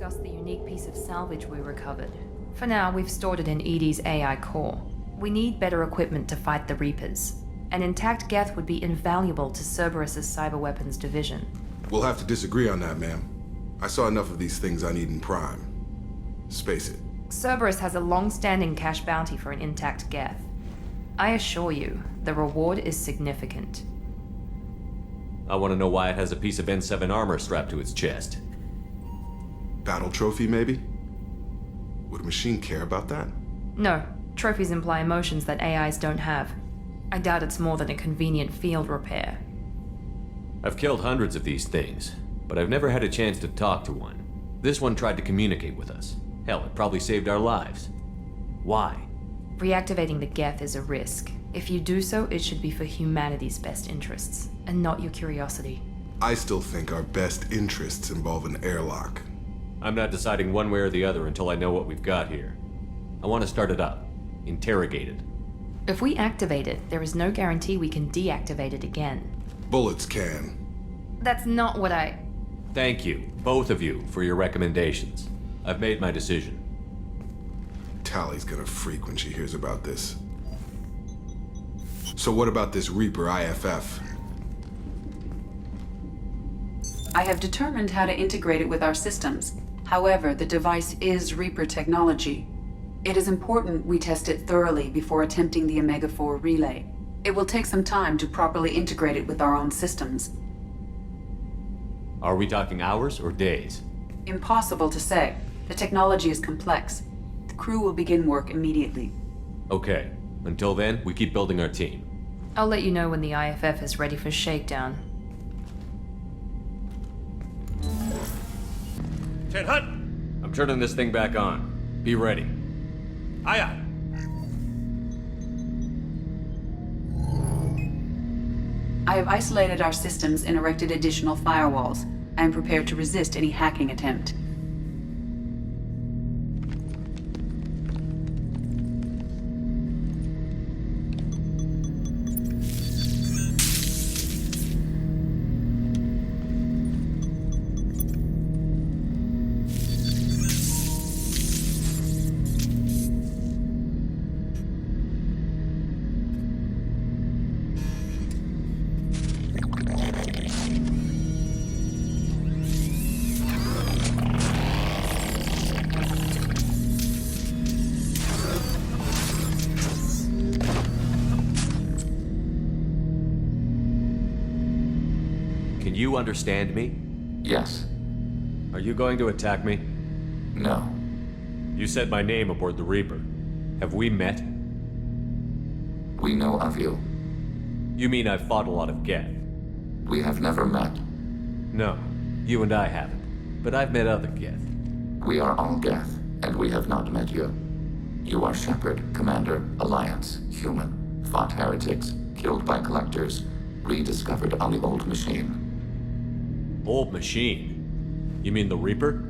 discuss the unique piece of salvage we recovered. For now, we've stored it in EDI's AI core. We need better equipment to fight the Reapers. An intact Geth would be invaluable to Cerberus' cyber weapons division. We'll have to disagree on that, ma'am. I saw enough of these things I need in Prime. Space it. Cerberus has a long-standing cash bounty for an intact Geth. I assure you, the reward is significant. I want to know why it has a piece of N7 armor strapped to its chest. Battle trophy, maybe? Would a machine care about that? No, trophies imply emotions that AIs don't have. I doubt it's more than a convenient field repair. I've killed hundreds of these things, but I've never had a chance to talk to one. This one tried to communicate with us. Hell, it probably saved our lives. Why? Reactivating the Geth is a risk. If you do so, it should be for humanity's best interests, and not your curiosity. I still think our best interests involve an airlock. I'm not deciding one way or the other until I know what we've got here. I want to start it up. Interrogate it. If we activate it, there is no guarantee we can deactivate it again. Bullets can. That's not what I... Thank you, both of you, for your recommendations. I've made my decision. Tally's gonna freak when she hears about this. So what about this Reaper IFF? I have determined how to integrate it with our systems. However, the device is Reaper technology. It is important we test it thoroughly before attempting the Omega-4 relay. It will take some time to properly integrate it with our own systems. Are we talking hours or days? Impossible to say. The technology is complex. The crew will begin work immediately. Okay. Until then, we keep building our team. I'll let you know when the IFF is ready for shakedown. Ted Hunt! I'm turning this thing back on. Be ready. Aye aye. I have isolated our systems and erected additional firewalls. I am prepared to resist any hacking attempt. Can you understand me? Yes. Are you going to attack me? No. You said my name aboard the Reaper. Have we met? We know of you. You mean I've fought a lot of Geth? We have never met. No, you and I haven't. But I've met other Geth. We are all Geth, and we have not met you. You are Shepard, Commander, Alliance, human, fought heretics, killed by collectors, rediscovered on the old machine. Old machine? You mean the Reaper?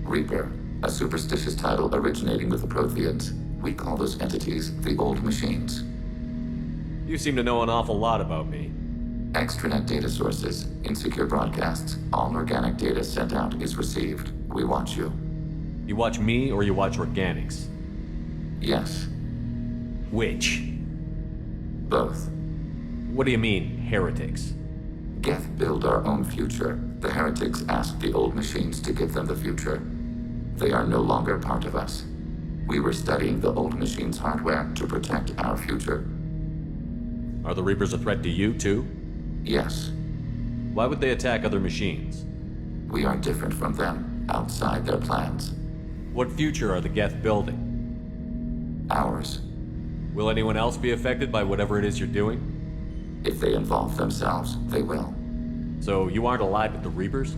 Reaper, a superstitious title originating with the Protheans. We call those entities the old machines. You seem to know an awful lot about me. Extranet data sources, insecure broadcasts, all organic data sent out is received. We watch you. You watch me or you watch organics? Yes, Which? both. What do you mean, heretics? Geth build our own future. The heretics asked the old machines to give them the future. They are no longer part of us. We were studying the old machines' hardware to protect our future. Are the Reapers a threat to you, too? Yes, Why would they attack other machines? we are different from them, outside their plans. What future are the Geth building? Ours. Will anyone else be affected by whatever it is you're doing? If they involve themselves, they will. So you aren't allied with the Reapers?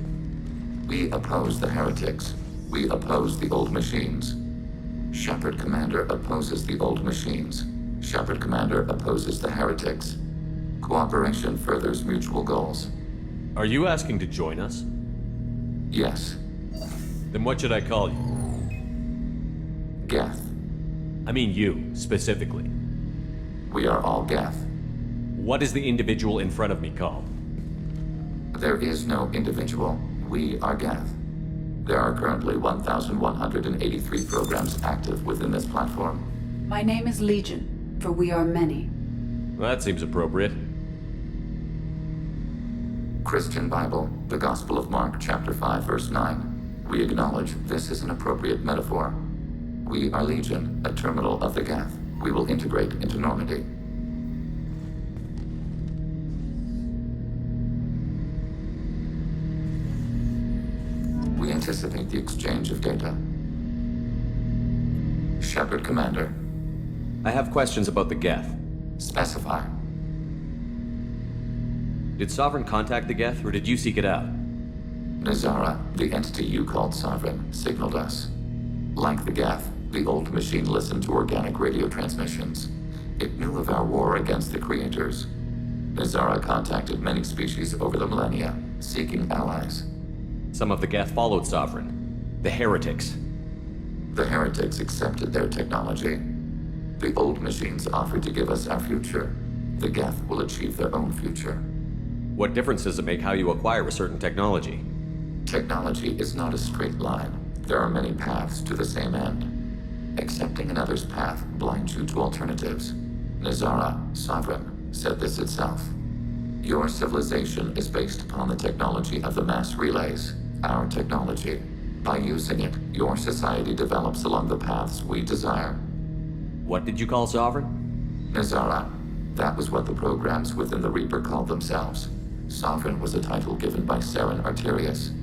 We oppose the heretics. We oppose the old machines. Shepard Commander opposes the old machines. Shepard Commander opposes the heretics. Cooperation furthers mutual goals. Are you asking to join us? Yes, Then what should I call you? Geth. I mean you, specifically. We are all Geth. What is the individual in front of me called? There is no individual. We are Geth. There are currently 1,183 programs active within this platform. My name is Legion, for we are many. Well, that seems appropriate. Christian Bible, the Gospel of Mark, chapter 5, verse 9. We acknowledge this is an appropriate metaphor. We are Legion, a terminal of the Geth. We will integrate into Normandy. We anticipate the exchange of data. Shepard, Commander. I have questions about the Geth. Specify. Did Sovereign contact the Geth, or did you seek it out? Nazara, the entity you called Sovereign, signaled us. Like the Geth, the old machine listened to organic radio transmissions. It knew of our war against the creators. Nazara contacted many species over the millennia, seeking allies. Some of the Geth followed Sovereign. The heretics. The heretics accepted their technology. The old machines offered to give us our future. The Geth will achieve their own future. What difference does it make how you acquire a certain technology? Technology is not a straight line. There are many paths to the same end. Accepting another's path blinds you to alternatives. Nazara, Sovereign, said this itself. Your civilization is based upon the technology of the mass relays, our technology. By using it, your society develops along the paths we desire. What did you call Sovereign? Nazara. That was what the programs within the Reaper called themselves. Sovereign was a title given by Saren Arterius.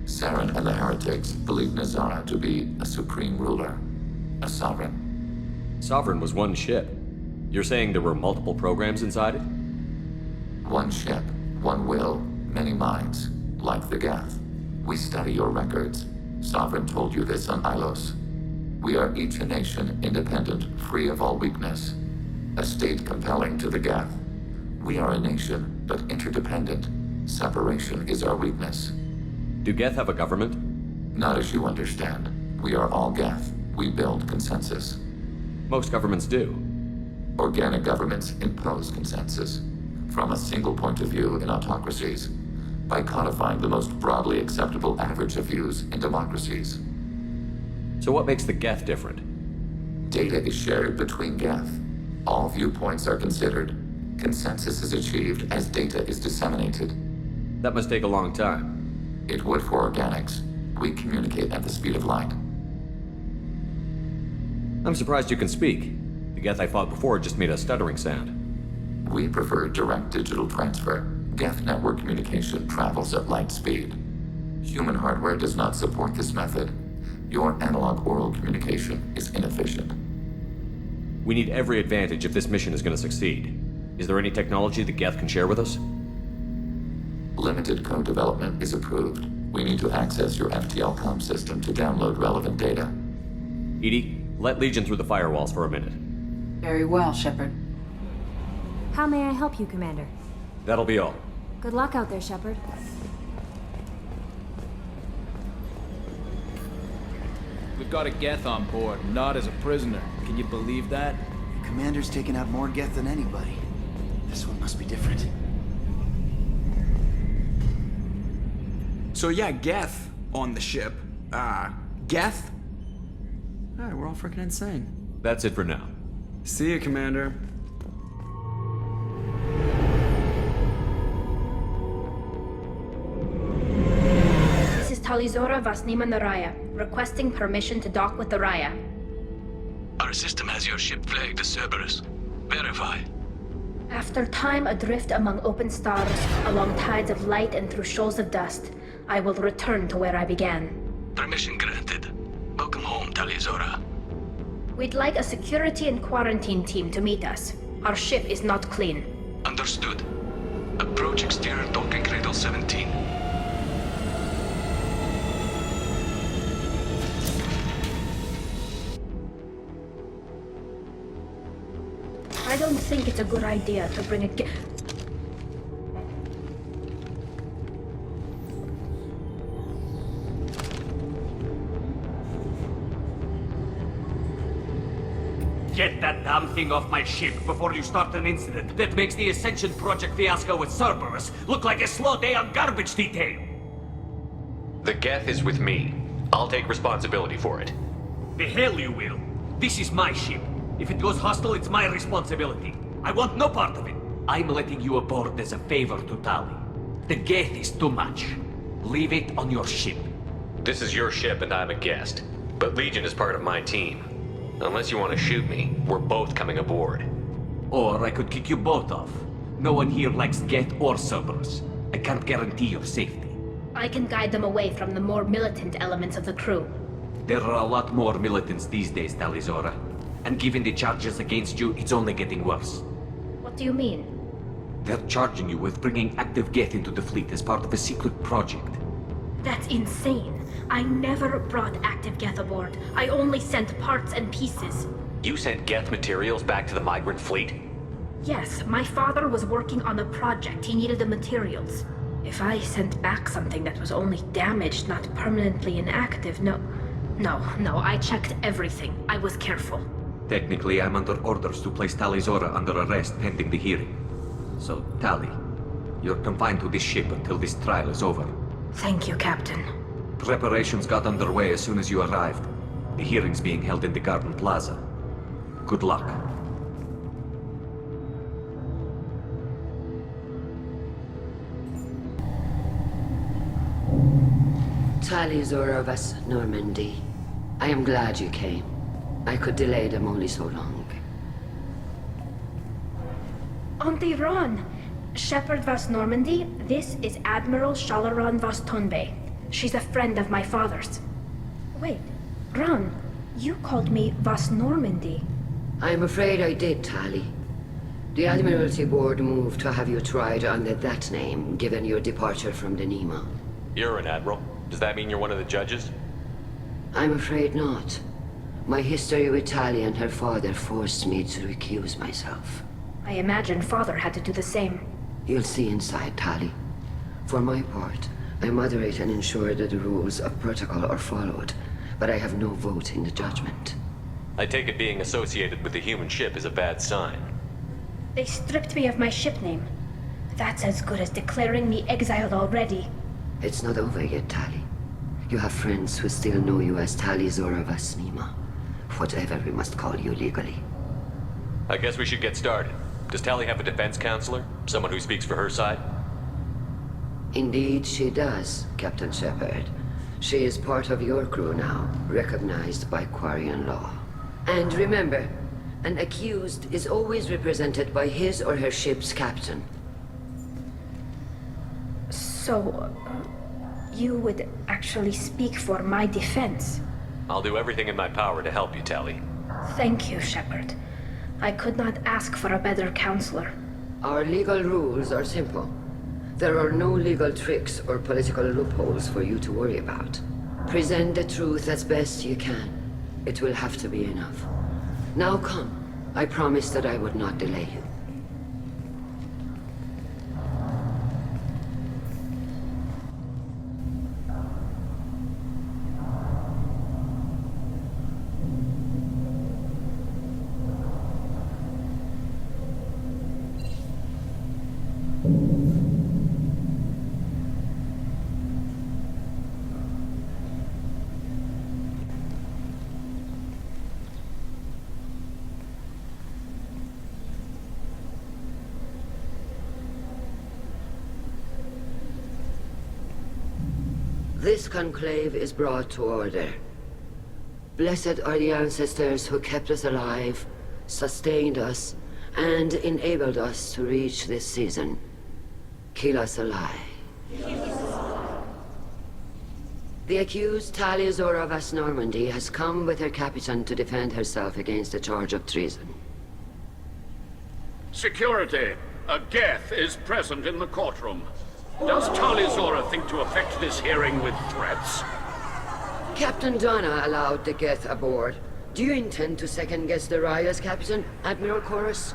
Saren and the heretics believed Nazara to be a supreme ruler, a sovereign. Sovereign was one ship. You're saying there were multiple programs inside it? One ship, one will, many minds, like the Geth. We study your records. Sovereign told you this on Ilos. We are each a nation, independent, free of all weakness. A state compelling to the Geth. We are a nation, but interdependent. Separation is our weakness. Do Geth have a government? Not as you understand. We are all Geth. We build consensus. Most governments do. Organic governments impose consensus. From a single point of view in autocracies. By codifying the most broadly acceptable average of views in democracies. So what makes the Geth different? Data is shared between Geth. All viewpoints are considered. Consensus is achieved as data is disseminated. That must take a long time. It would for organics. We communicate at the speed of light. I'm surprised you can speak. The Geth I fought before just made a stuttering sound. We prefer direct digital transfer. Geth network communication travels at light speed. Human hardware does not support this method. Your analog oral communication is inefficient. We need every advantage if this mission is going to succeed. Is there any technology the Geth can share with us? Limited code development is approved. We need to access your FTL comm system to download relevant data. Edie, let Legion through the firewalls for a minute. Very well, Shepard. How may I help you, Commander? That'll be all. Good luck out there, Shepard. We've got a Geth on board, not as a prisoner. Can you believe that? Commander's taken out more Geth than anybody. This one must be different. So yeah, Geth on the ship. Geth? Alright, we're all freaking insane. That's it for now. See you, Commander. This is Talizora Vasnima Naraya, requesting permission to dock with the Raya. Our system has your ship flagged as Cerberus. Verify. After time adrift among open stars, along tides of light and through shoals of dust, I will return to where I began. Permission granted. Welcome home, Talizora. We'd like a security and quarantine team to meet us. Our ship is not clean. Understood. Approach exterior docking cradle 17. I don't think it's a good idea to bring a Get that damn thing off my ship before you start an incident that makes the Ascension Project fiasco with Cerberus look like a slow day on garbage detail. The Geth is with me. I'll take responsibility for it. The hell you will. This is my ship. If it goes hostile, it's my responsibility. I want no part of it. I'm letting you aboard as a favor to Tali. The Geth is too much. Leave it on your ship. This is your ship and I'm a guest. But Legion is part of my team. Unless you want to shoot me, we're both coming aboard. Or I could kick you both off. No one here likes Geth or Cerberus. I can't guarantee your safety. I can guide them away from the more militant elements of the crew. There are a lot more militants these days, Talizora. And given the charges against you, it's only getting worse. What do you mean? They're charging you with bringing active Geth into the fleet as part of a secret project. That's insane. I never brought active Geth aboard. I only sent parts and pieces. You sent Geth materials back to the migrant fleet? Yes, my father was working on a project. He needed the materials. If I sent back something that was only damaged, not permanently inactive, no, I checked everything. I was careful. Technically, I'm under orders to place Talizora under arrest pending the hearing. So, Tali, you're confined to this ship until this trial is over. Thank you, Captain. Preparations got underway as soon as you arrived. The hearing's being held in the Garden Plaza. Good luck. Talizora of us, Normandy. I am glad you came. I could delay them only so long. Auntie Ron! Shepard Vas Normandy, this is Admiral Shalaron Vas Tonbe. She's a friend of my father's. Wait, Ron, you called me Vas Normandy. I'm afraid I did, Tali. The Admiralty Board moved to have you tried under that name, given your departure from the Nima. You're an admiral. Does that mean you're one of the judges? I'm afraid not. My history with Tali and her father forced me to recuse myself. I imagine father had to do the same. You'll see inside, Tali. For my part, I moderate and ensure that the rules of protocol are followed, but I have no vote in the judgment. I take it being associated with the human ship is a bad sign. They stripped me of my ship name. That's as good as declaring me exiled already. It's not over yet, Tali. You have friends who still know you as Talizora Vas Nima. Whatever we must call you legally. I guess we should get started. Does Tali have a defense counselor? Someone who speaks for her side? Indeed, she does, Captain Shepard. She is part of your crew now, recognized by Quarian law. And remember, an accused is always represented by his or her ship's captain. So, you would actually speak for my defense? I'll do everything in my power to help you, Tali. Thank you, Shepard. I could not ask for a better counselor. Our legal rules are simple. There are no legal tricks or political loopholes for you to worry about. Present the truth as best you can. It will have to be enough. Now come. I promised that I would not delay you. This conclave is brought to order. Blessed are the ancestors who kept us alive, sustained us, and enabled us to reach this season. Kill us alive. The accused Talizora Vas Normandy has come with her captain to defend herself against a charge of treason. Security! A Geth is present in the courtroom. Does Talizora think to effect this hearing with threats? Captain Donna allowed the Geth aboard. Do you intend to second-guess the Raya's captain, Admiral Chorus?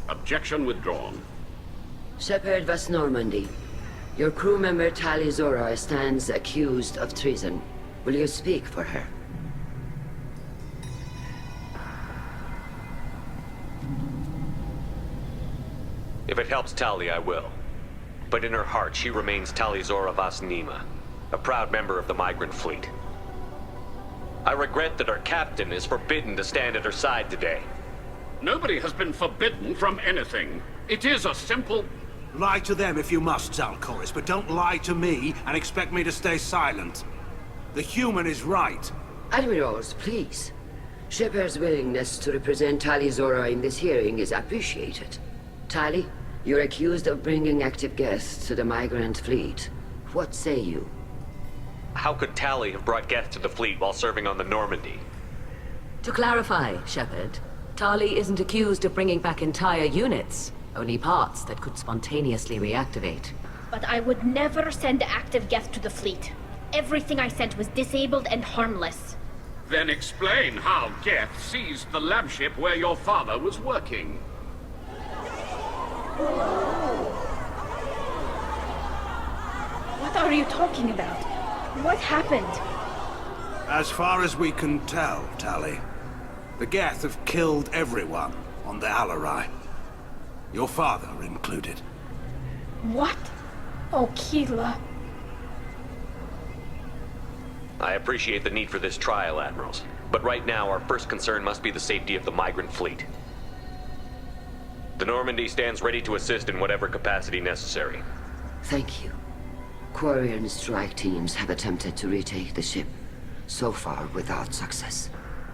Objection withdrawn. Shepard Vas Normandy, your crew member Talizora stands accused of treason. Will you speak for her? If it helps Tali, I will. But in her heart, she remains Talizora Vas Nima, a proud member of the migrant fleet. I regret that our captain is forbidden to stand at her side today. Nobody has been forbidden from anything. It is a simple... Lie to them if you must, Zalcoris, but don't lie to me and expect me to stay silent. The human is right. Admirals, please. Shepard's willingness to represent Talizora in this hearing is appreciated. Tali, you're accused of bringing active guests to the migrant fleet. What say you? How could Tali have brought Geth to the fleet while serving on the Normandy? To clarify, Shepard, Tali isn't accused of bringing back entire units, only parts that could spontaneously reactivate. But I would never send active Geth to the fleet. Everything I sent was disabled and harmless. Then explain how Geth seized the lab ship where your father was working. What are you talking about? What happened? As far as we can tell, Tali, the Geth have killed everyone on the Alarai. Your father included. What? Oh, Keela. I appreciate the need for this trial, Admirals. But right now, our first concern must be the safety of the migrant fleet. The Normandy stands ready to assist in whatever capacity necessary. Thank you. Quarian strike teams have attempted to retake the ship, so far without success.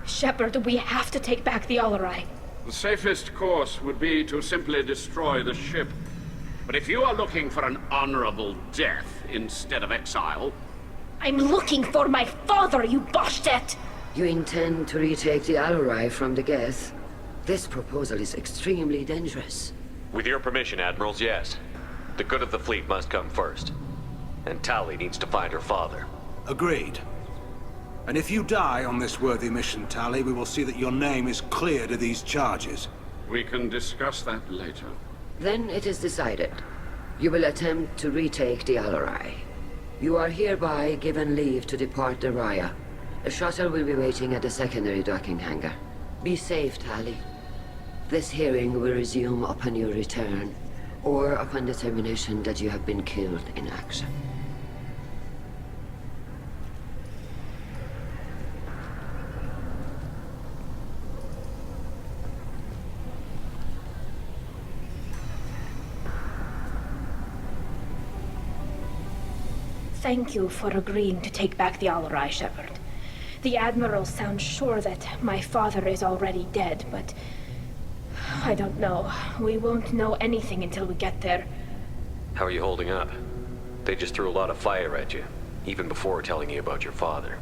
Shepard, we have to take back the Alarai. The safest course would be to simply destroy the ship. But if you are looking for an honorable death instead of exile... I'm looking for my father, you bastet! You intend to retake the Alarai from the Geth? This proposal is extremely dangerous. With your permission, Admirals, yes. The good of the fleet must come first. And Tali needs to find her father. Agreed. And if you die on this worthy mission, Tali, we will see that your name is cleared of these charges. We can discuss that later. Then it is decided. You will attempt to retake the Alarai. You are hereby given leave to depart the Raya. A shuttle will be waiting at the secondary docking hangar. Be safe, Tali. This hearing will resume upon your return, or upon determination that you have been killed in action. Thank you for agreeing to take back the Alarai, Shepard. The Admiral sounds sure that my father is already dead, but... I don't know. We won't know anything until we get there. How are you holding up? They just threw a lot of fire at you, even before telling you about your father.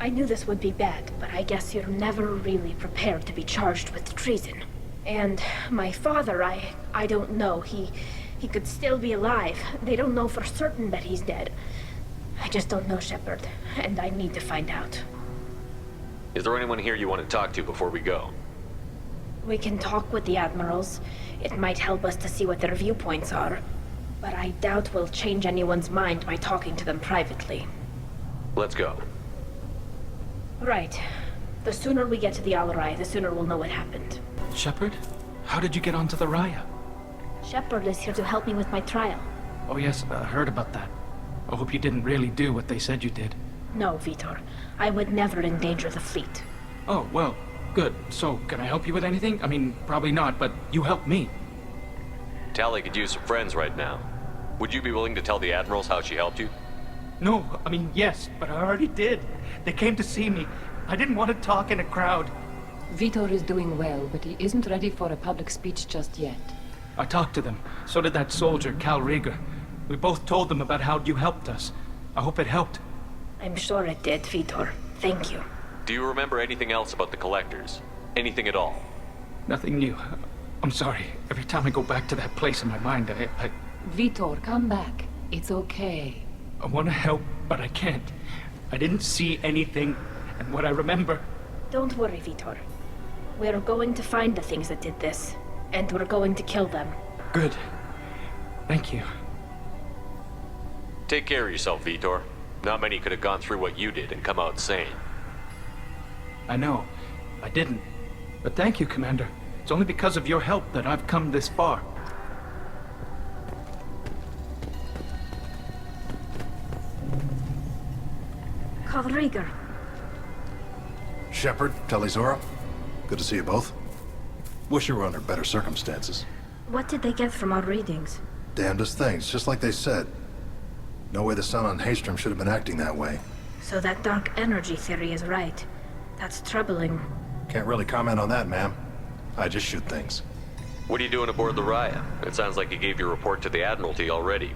I knew this would be bad, but I guess you're never really prepared to be charged with treason. And my father, I don't know. He could still be alive. They don't know for certain that he's dead. I just don't know, Shepard, and I need to find out. Is there anyone here you want to talk to before we go? We can talk with the Admirals. It might help us to see what their viewpoints are. But I doubt we'll change anyone's mind by talking to them privately. Let's go. Right. The sooner we get to the Alarai, the sooner we'll know what happened. Shepard? How did you get onto the Raya? Shepard is here to help me with my trial. Oh yes, I heard about that. I hope you didn't really do what they said you did. No, Vitor. I would never endanger the fleet. Oh, well, good. So, can I help you with anything? I mean, probably not, but you helped me. Tali could use some friends right now. Would you be willing to tell the Admirals how she helped you? No, I mean, yes, but I already did. They came to see me. I didn't want to talk in a crowd. Vitor is doing well, but he isn't ready for a public speech just yet. I talked to them. So did that soldier, Cal Rieger. We both told them about how you helped us. I hope it helped. I'm sure it did, Vitor. Thank you. Do you remember anything else about the Collectors? Anything at all? Nothing new. I'm sorry. Every time I go back to that place in my mind, I... Vitor, come back. It's okay. I want to help, but I can't. I didn't see anything, and what I remember... Don't worry, Vitor. We're going to find the things that did this, and we're going to kill them. Good. Thank you. Take care of yourself, Vitor. Not many could have gone through what you did and come out sane. I know. I didn't. But thank you, Commander. It's only because of your help that I've come this far. Calriga. Shepard, Telizora. Good to see you both. Wish you were under better circumstances. What did they get from our readings? Damnedest things, just like they said. No way the sun on Haystrom should have been acting that way. So that dark energy theory is right. That's troubling. Can't really comment on that, ma'am. I just shoot things. What are you doing aboard the Raya? It sounds like you gave your report to the Admiralty already.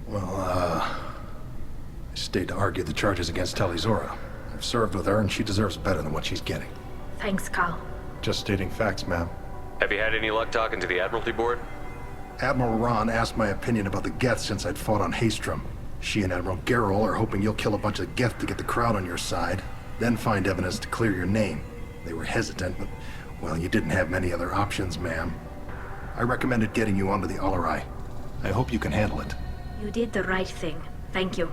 Well, I stayed to argue the charges against Telizora. I've served with her, and she deserves better than what she's getting. Thanks, Cal. Just stating facts, ma'am. Have you had any luck talking to the Admiralty Board? Admiral Ron asked my opinion about the Geth since I'd fought on Haystrom. She and Admiral Gerrel are hoping you'll kill a bunch of Geth to get the crowd on your side, then find evidence to clear your name. They were hesitant, but, well, you didn't have many other options, ma'am. I recommended getting you onto the Alarai. I hope you can handle it. You did the right thing. Thank you.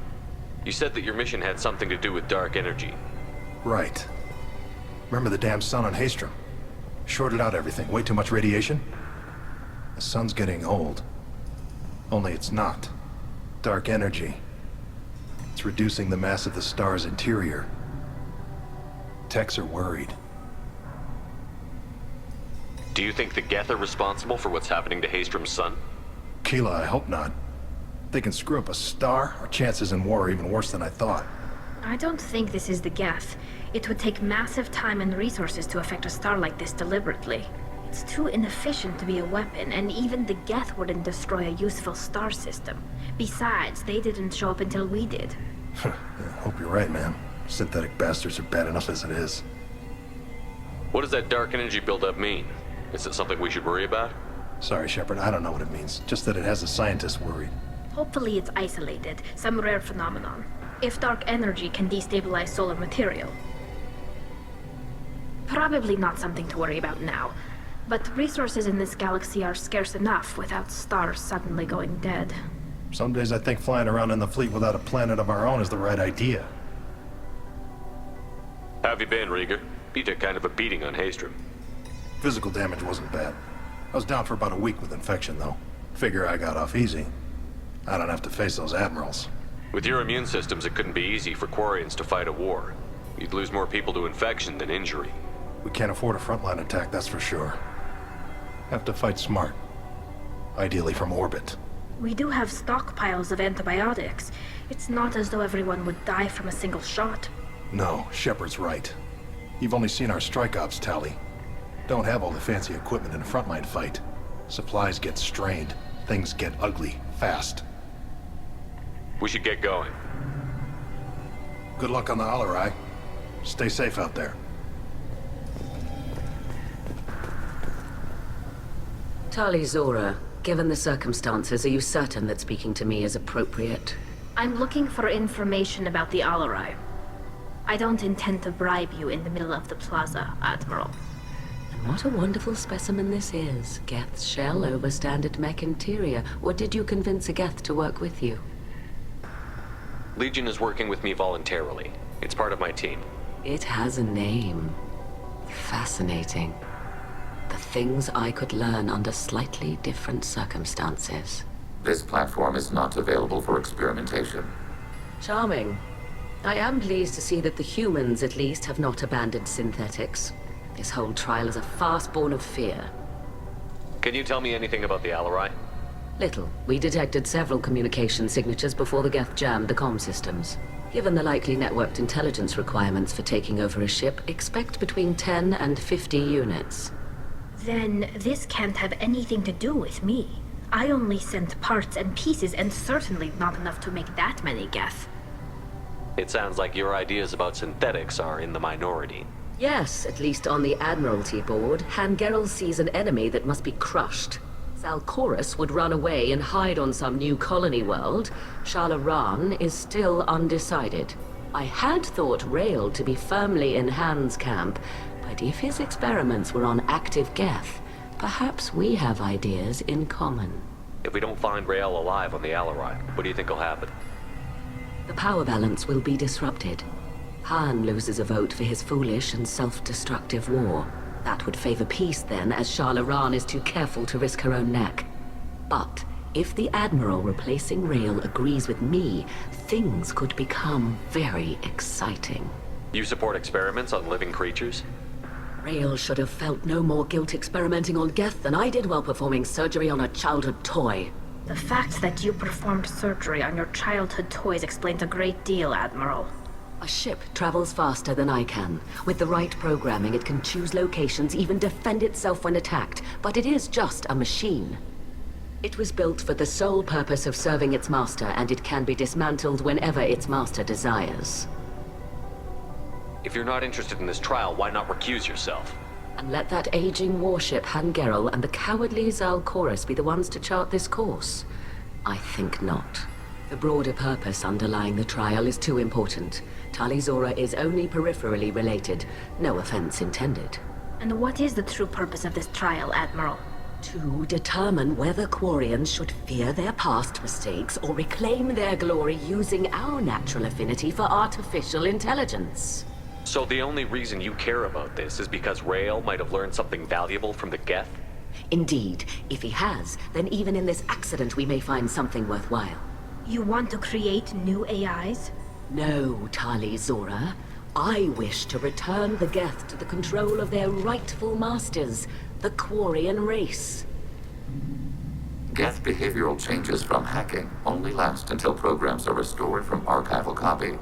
You said that your mission had something to do with dark energy. Right. Remember the damn sun on Haystrom? Shorted out everything. Way too much radiation? The sun's getting old. Only it's not. Dark energy. It's reducing the mass of the star's interior. Techs are worried. Do you think the Geth are responsible for what's happening to Haystrom's sun? Keela, I hope not. If they can screw up a star, our chances in war are even worse than I thought. I don't think this is the Geth. It would take massive time and resources to affect a star like this deliberately. It's too inefficient to be a weapon, and even the Geth wouldn't destroy a useful star system. Besides, they didn't show up until we did. I hope you're right, man. Synthetic bastards are bad enough as it is. What does that dark energy buildup mean? Is it something we should worry about? Sorry, Shepard, I don't know what it means. Just that it has the scientists worried. Hopefully it's isolated, some rare phenomenon. If dark energy can destabilize solar material. Probably not something to worry about now. But resources in this galaxy are scarce enough without stars suddenly going dead. Some days I think flying around in the fleet without a planet of our own is the right idea. How have you been, Rieger? You took kind of a beating on Haystrom. Physical damage wasn't bad. I was down for about a week with infection, though. Figure I got off easy. I don't have to face those admirals. With your immune systems, it couldn't be easy for Quarians to fight a war. You'd lose more people to infection than injury. We can't afford a frontline attack, that's for sure. Have to fight smart. Ideally from orbit. We do have stockpiles of antibiotics. It's not as though everyone would die from a single shot. No, Shepard's right. You've only seen our strike ops tally. Don't have all the fancy equipment in a frontline fight. Supplies get strained. Things get ugly, fast. We should get going. Good luck on the Alarai. Stay safe out there. Telizora, given the circumstances, are you certain that speaking to me is appropriate? I'm looking for information about the Alarai. I don't intend to bribe you in the middle of the plaza, Admiral. And what a wonderful specimen this is. Geth's shell over standard mech interior. Or did you convince a Geth to work with you? Legion is working with me voluntarily. It's part of my team. It has a name. Fascinating. The things I could learn under slightly different circumstances. This platform is not available for experimentation. Charming. I am pleased to see that the humans, at least, have not abandoned synthetics. This whole trial is a farce born of fear. Can you tell me anything about the Alarai? Little. We detected several communication signatures before the Geth jammed the comm systems. Given the likely networked intelligence requirements for taking over a ship, expect between 10 and 50 units. Then this can't have anything to do with me. I only sent parts and pieces, and certainly not enough to make that many Geth. It sounds like your ideas about synthetics are in the minority. Yes, at least on the Admiralty board, Han Gerrel sees an enemy that must be crushed. Salcorus would run away and hide on some new colony world. Shalaran is still undecided. I had thought Rail to be firmly in Han's camp, but if his experiments were on active Geth, perhaps we have ideas in common. If we don't find Rael alive on the Alarai, what do you think will happen? The power balance will be disrupted. Han loses a vote for his foolish and self-destructive war. That would favor peace then, as Shalaran is too careful to risk her own neck. But If the Admiral replacing Rail agrees with me, things could become very exciting. You support experiments on living creatures? Rail should have felt no more guilt experimenting on Geth than I did while performing surgery on a childhood toy. The fact that you performed surgery on your childhood toys explains a great deal, Admiral. A ship travels faster than I can. With the right programming, it can choose locations, even defend itself when attacked. But it is just a machine. It was built for the sole purpose of serving its master, and it can be dismantled whenever its master desires. If you're not interested in this trial, why not recuse yourself? And let that aging warship Hangerel and the cowardly Cerberus be the ones to chart this course? I think not. The broader purpose underlying the trial is too important. Tali Zora is only peripherally related. No offense intended. And what is the true purpose of this trial, Admiral? To determine whether Quarians should fear their past mistakes or reclaim their glory using our natural affinity for artificial intelligence. So the only reason you care about this is because Rael might have learned something valuable from the Geth? Indeed. If he has, then even in this accident we may find something worthwhile. You want to create new AIs? No, Tali Zora. I wish to return the Geth to the control of their rightful masters, the Quarian race. Geth behavioral changes from hacking only last until programs are restored from archival copy.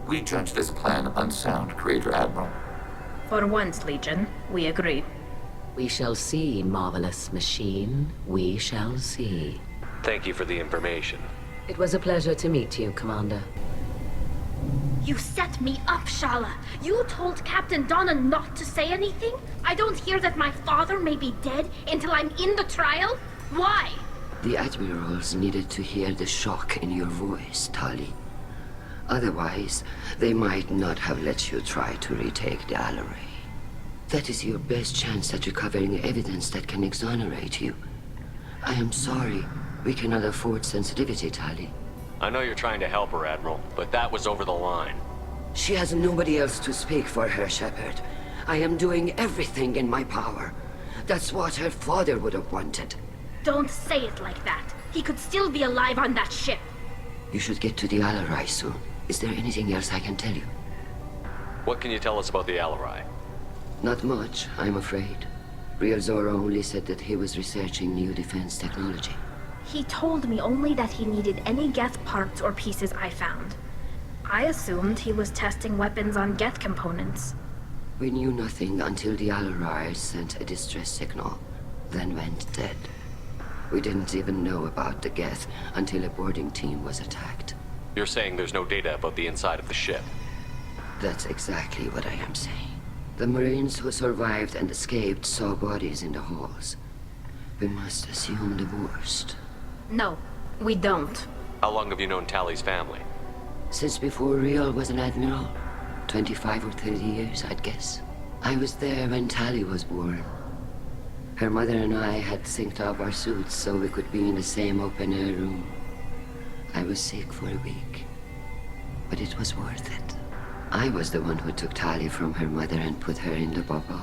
We judge this plan unsound, Creator Admiral. For once, Legion, we agree. We shall see, marvelous machine. We shall see. Thank you for the information. It was a pleasure to meet you, Commander. You set me up, Shala. You told Captain Donna not to say anything? I don't hear that my father may be dead until I'm in the trial? Why? The Admirals needed to hear the shock in your voice, Tali. Otherwise, they might not have let you try to retake the Alaray. That is your best chance at recovering evidence that can exonerate you. I am sorry. We cannot afford sensitivity, Tali. I know you're trying to help her, Admiral, but that was over the line. She has nobody else to speak for her, Shepard. I am doing everything in my power. That's what her father would have wanted. Don't say it like that. He could still be alive on that ship. You should get to the Alaray soon. Is there anything else I can tell you? What can you tell us about the Alaray? Not much, I'm afraid. Real Zora only said that he was researching new defense technology. He told me only that he needed any Geth parts or pieces I found. I assumed he was testing weapons on Geth components. We knew nothing until the Alaray sent a distress signal, then went dead. We didn't even know about the Geth until a boarding team was attacked. You're saying there's no data about the inside of the ship? That's exactly what I am saying. The Marines who survived and escaped saw bodies in the halls. We must assume the worst. No, we don't. How long have you known Tali's family? Since before Real was an admiral. 25 or 30 years, I'd guess. I was there when Tali was born. Her mother and I had synced up our suits so we could be in the same open-air room. I was sick for a week, but it was worth it. I was the one who took Tali from her mother and put her in the bubble.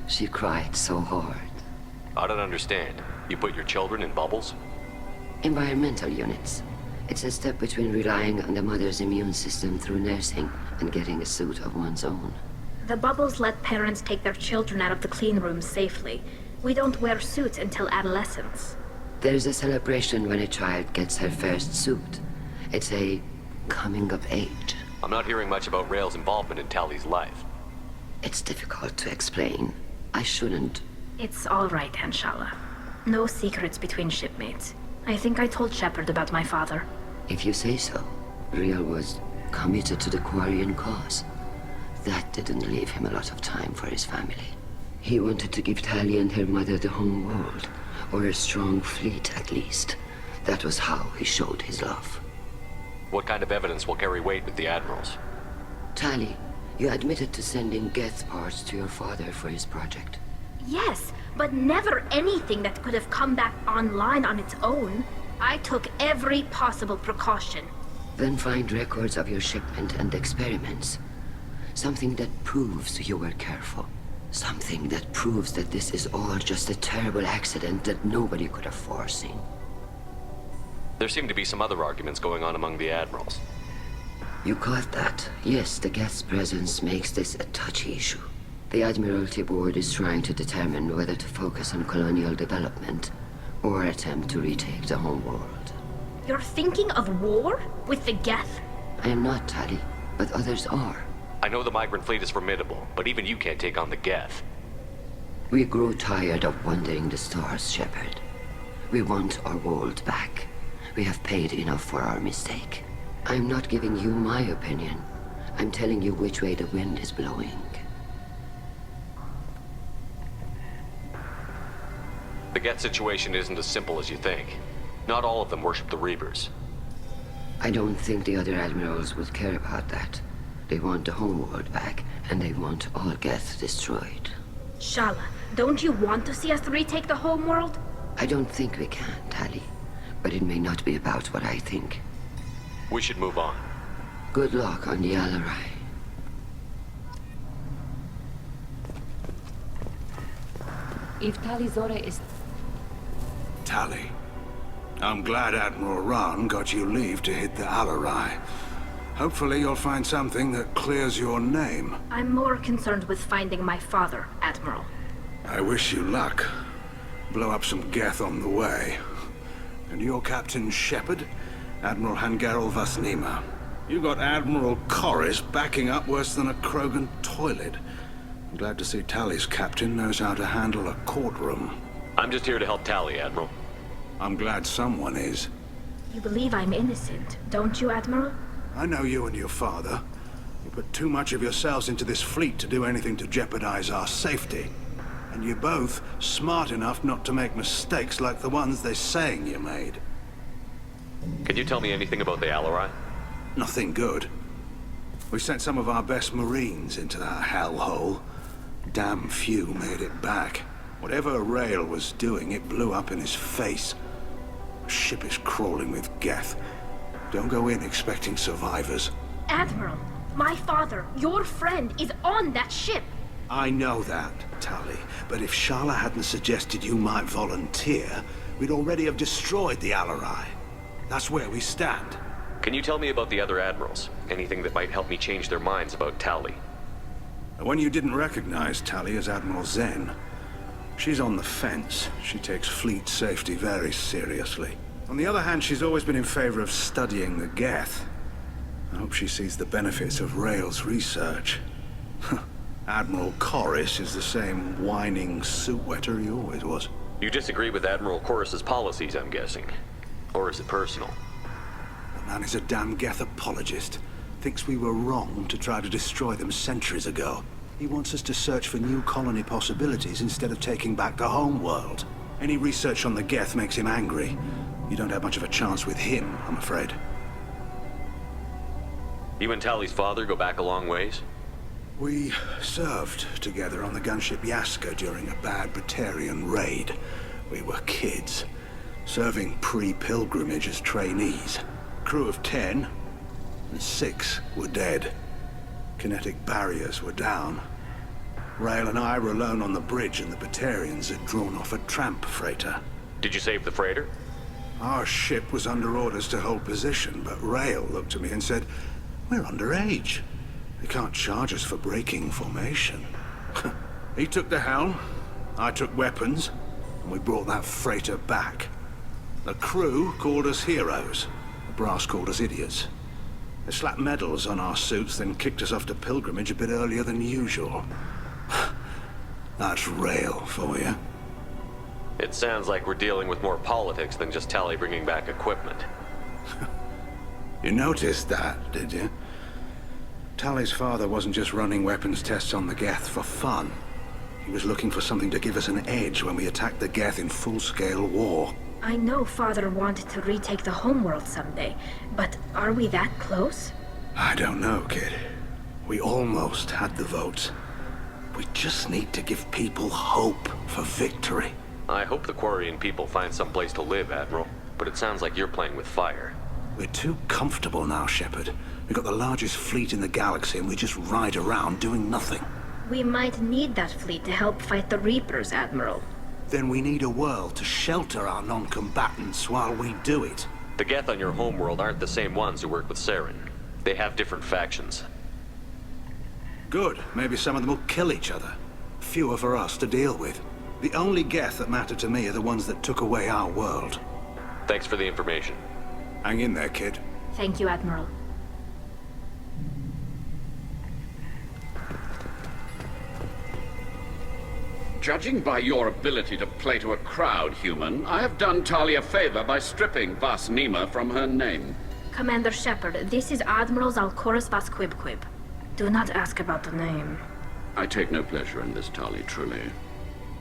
She cried so hard. I don't understand. You put your children in bubbles? Environmental units. It's a step between relying on the mother's immune system through nursing and getting a suit of one's own. The bubbles let parents take their children out of the clean rooms safely. We don't wear suits until adolescence. There's a celebration when a child gets her first suit. It's a coming of age. I'm not hearing much about Rael's involvement in Tali's life. It's difficult to explain. I shouldn't. It's all right, Anshala. No secrets between shipmates. I think I told Shepard about my father. If you say so. Rael was committed to the Quarian cause. That didn't leave him a lot of time for his family. He wanted to give Tali and her mother the home world, or a strong fleet at least. That was how he showed his love. What kind of evidence will carry weight with the Admirals? Tali, you admitted to sending Geth parts to your father for his project. Yes, but never anything that could have come back online on its own. I took every possible precaution. Then find records of your shipment and experiments. Something that proves you were careful. Something that proves that this is all just a terrible accident that nobody could have foreseen. There seem to be some other arguments going on among the admirals. You caught that? Yes, the Geth's presence makes this a touchy issue. The Admiralty Board is trying to determine whether to focus on colonial development or attempt to retake the homeworld. You're thinking of war? With the Geth? I am not, Tali, but others are. I know the migrant fleet is formidable, but even you can't take on the Geth. We grow tired of wandering the stars, Shepard. We want our world back. We have paid enough for our mistake. I'm not giving you my opinion. I'm telling you which way the wind is blowing. The Geth situation isn't as simple as you think. Not all of them worship the Reapers. I don't think the other admirals would care about that. They want the homeworld back, and they want all Geth destroyed. Shala, don't you want to see us retake the homeworld? I don't think we can, Tali. But it may not be about what I think. We should move on. Good luck on the Alarai. If Tali Zora is... Tali, I'm glad Admiral Ran got you leave to hit the Alarai. Hopefully you'll find something that clears your name. I'm more concerned with finding my father, Admiral. I wish you luck. Blow up some Geth on the way. And your Captain Shepard? Admiral Hangarel Vasnima. You got Admiral Corris backing up worse than a Krogan toilet. I'm glad to see Tali's captain knows how to handle a courtroom. I'm just here to help Tali, Admiral. I'm glad someone is. You believe I'm innocent, don't you, Admiral? I know you and your father. You put too much of yourselves into this fleet to do anything to jeopardize our safety. And you're both smart enough not to make mistakes like the ones they're saying you made. Can you tell me anything about the Alarai? Nothing good. We sent some of our best Marines into that hellhole. Damn few made it back. Whatever Rail was doing, it blew up in his face. The ship is crawling with Geth. Don't go in expecting survivors. Admiral, my father, your friend, is on that ship. I know that, Tali, but if Shala hadn't suggested you might volunteer, we'd already have destroyed the Alarai. That's where we stand. Can you tell me about the other admirals? Anything that might help me change their minds about Tali? When you didn't recognize Tali as Admiral Zen, she's on the fence. She takes fleet safety very seriously. On the other hand, she's always been in favor of studying the Geth. I hope she sees the benefits of Rail's research. Admiral Corris is the same whining suit-wetter he always was. You disagree with Admiral Corris's policies, I'm guessing. Or is it personal? The man is a damn Geth apologist. Thinks we were wrong to try to destroy them centuries ago. He wants us to search for new colony possibilities instead of taking back the homeworld. Any research on the Geth makes him angry. You don't have much of a chance with him, I'm afraid. You and Tali's father go back a long ways? We served together on the gunship Yaska during a bad Batarian raid. We were kids, serving pre-pilgrimage as trainees. Crew of 10, and 6 were dead. Kinetic barriers were down. Rail and I were alone on the bridge, and the Batarians had drawn off a tramp freighter. Did you save the freighter? Our ship was under orders to hold position, but Rail looked at me and said, "We're underage. They can't charge us for breaking formation." He took the helm, I took weapons, and we brought that freighter back. The crew called us heroes. The brass called us idiots. They slapped medals on our suits, then kicked us off to pilgrimage a bit earlier than usual. That's Rail for you. It sounds like we're dealing with more politics than just Tali bringing back equipment. You noticed that, did you? Tali's father wasn't just running weapons tests on the Geth for fun. He was looking for something to give us an edge when we attacked the Geth in full-scale war. I know Father wanted to retake the homeworld someday, but are we that close? I don't know, kid. We almost had the votes. We just need to give people hope for victory. I hope the Quarian people find some place to live, Admiral, but it sounds like you're playing with fire. We're too comfortable now, Shepard. We've got the largest fleet in the galaxy and we just ride around doing nothing. We might need that fleet to help fight the Reapers, Admiral. Then we need a world to shelter our non-combatants while we do it. The Geth on your homeworld aren't the same ones who work with Saren. They have different factions. Good. Maybe some of them will kill each other. Fewer for us to deal with. The only Geth that matter to me are the ones that took away our world. Thanks for the information. Hang in there, kid. Thank you, Admiral. Judging by your ability to play to a crowd, human, I have done Tali a favor by stripping Vas Nima from her name. Commander Shepard, this is Admiral Zalcorus Vas Quibquib. Do not ask about the name. I take no pleasure in this, Tali, truly.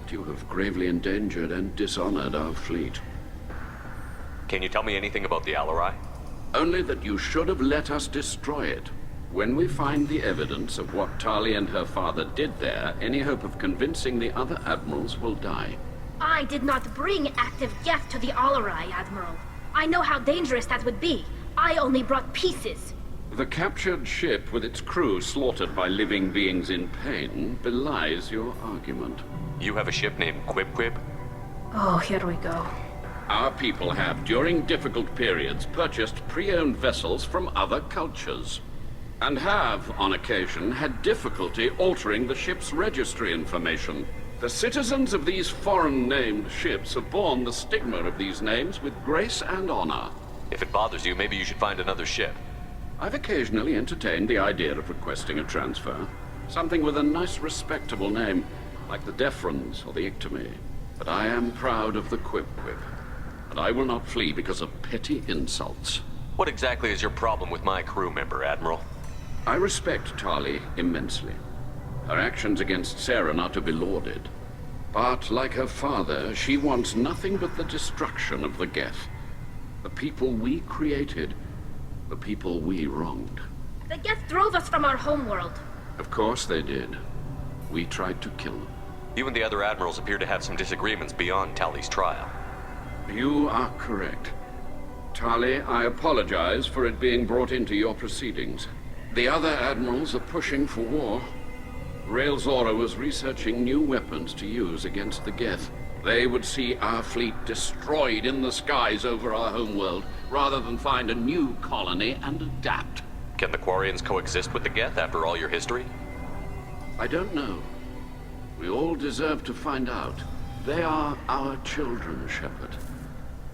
But you have gravely endangered and dishonored our fleet. Can you tell me anything about the Alarai? Only that you should have let us destroy it. When we find the evidence of what Tali and her father did there, any hope of convincing the other admirals will die. I did not bring active Geth to the Alarai, Admiral. I know how dangerous that would be. I only brought pieces. The captured ship with its crew slaughtered by living beings in pain belies your argument. You have a ship named Quib? Oh, here we go. Our people have, during difficult periods, purchased pre-owned vessels from other cultures. And have, on occasion, had difficulty altering the ship's registry information. The citizens of these foreign-named ships have borne the stigma of these names with grace and honor. If it bothers you, maybe you should find another ship. I've occasionally entertained the idea of requesting a transfer. Something with a nice, respectable name, like the Defrons or the Ictomy. But I am proud of the Quib, and I will not flee because of petty insults. What exactly is your problem with my crew member, Admiral? I respect Tali immensely. Her actions against Saren are to be lauded. But, like her father, she wants nothing but the destruction of the Geth. The people we created, the people we wronged. The Geth drove us from our homeworld. Of course they did. We tried to kill them. You and the other admirals appear to have some disagreements beyond Tali's trial. You are correct. Tali, I apologize for it being brought into your proceedings. The other admirals are pushing for war. Rael Zora was researching new weapons to use against the Geth. They would see our fleet destroyed in the skies over our homeworld, rather than find a new colony and adapt. Can the Quarians coexist with the Geth after all your history? I don't know. We all deserve to find out. They are our children, Shepard.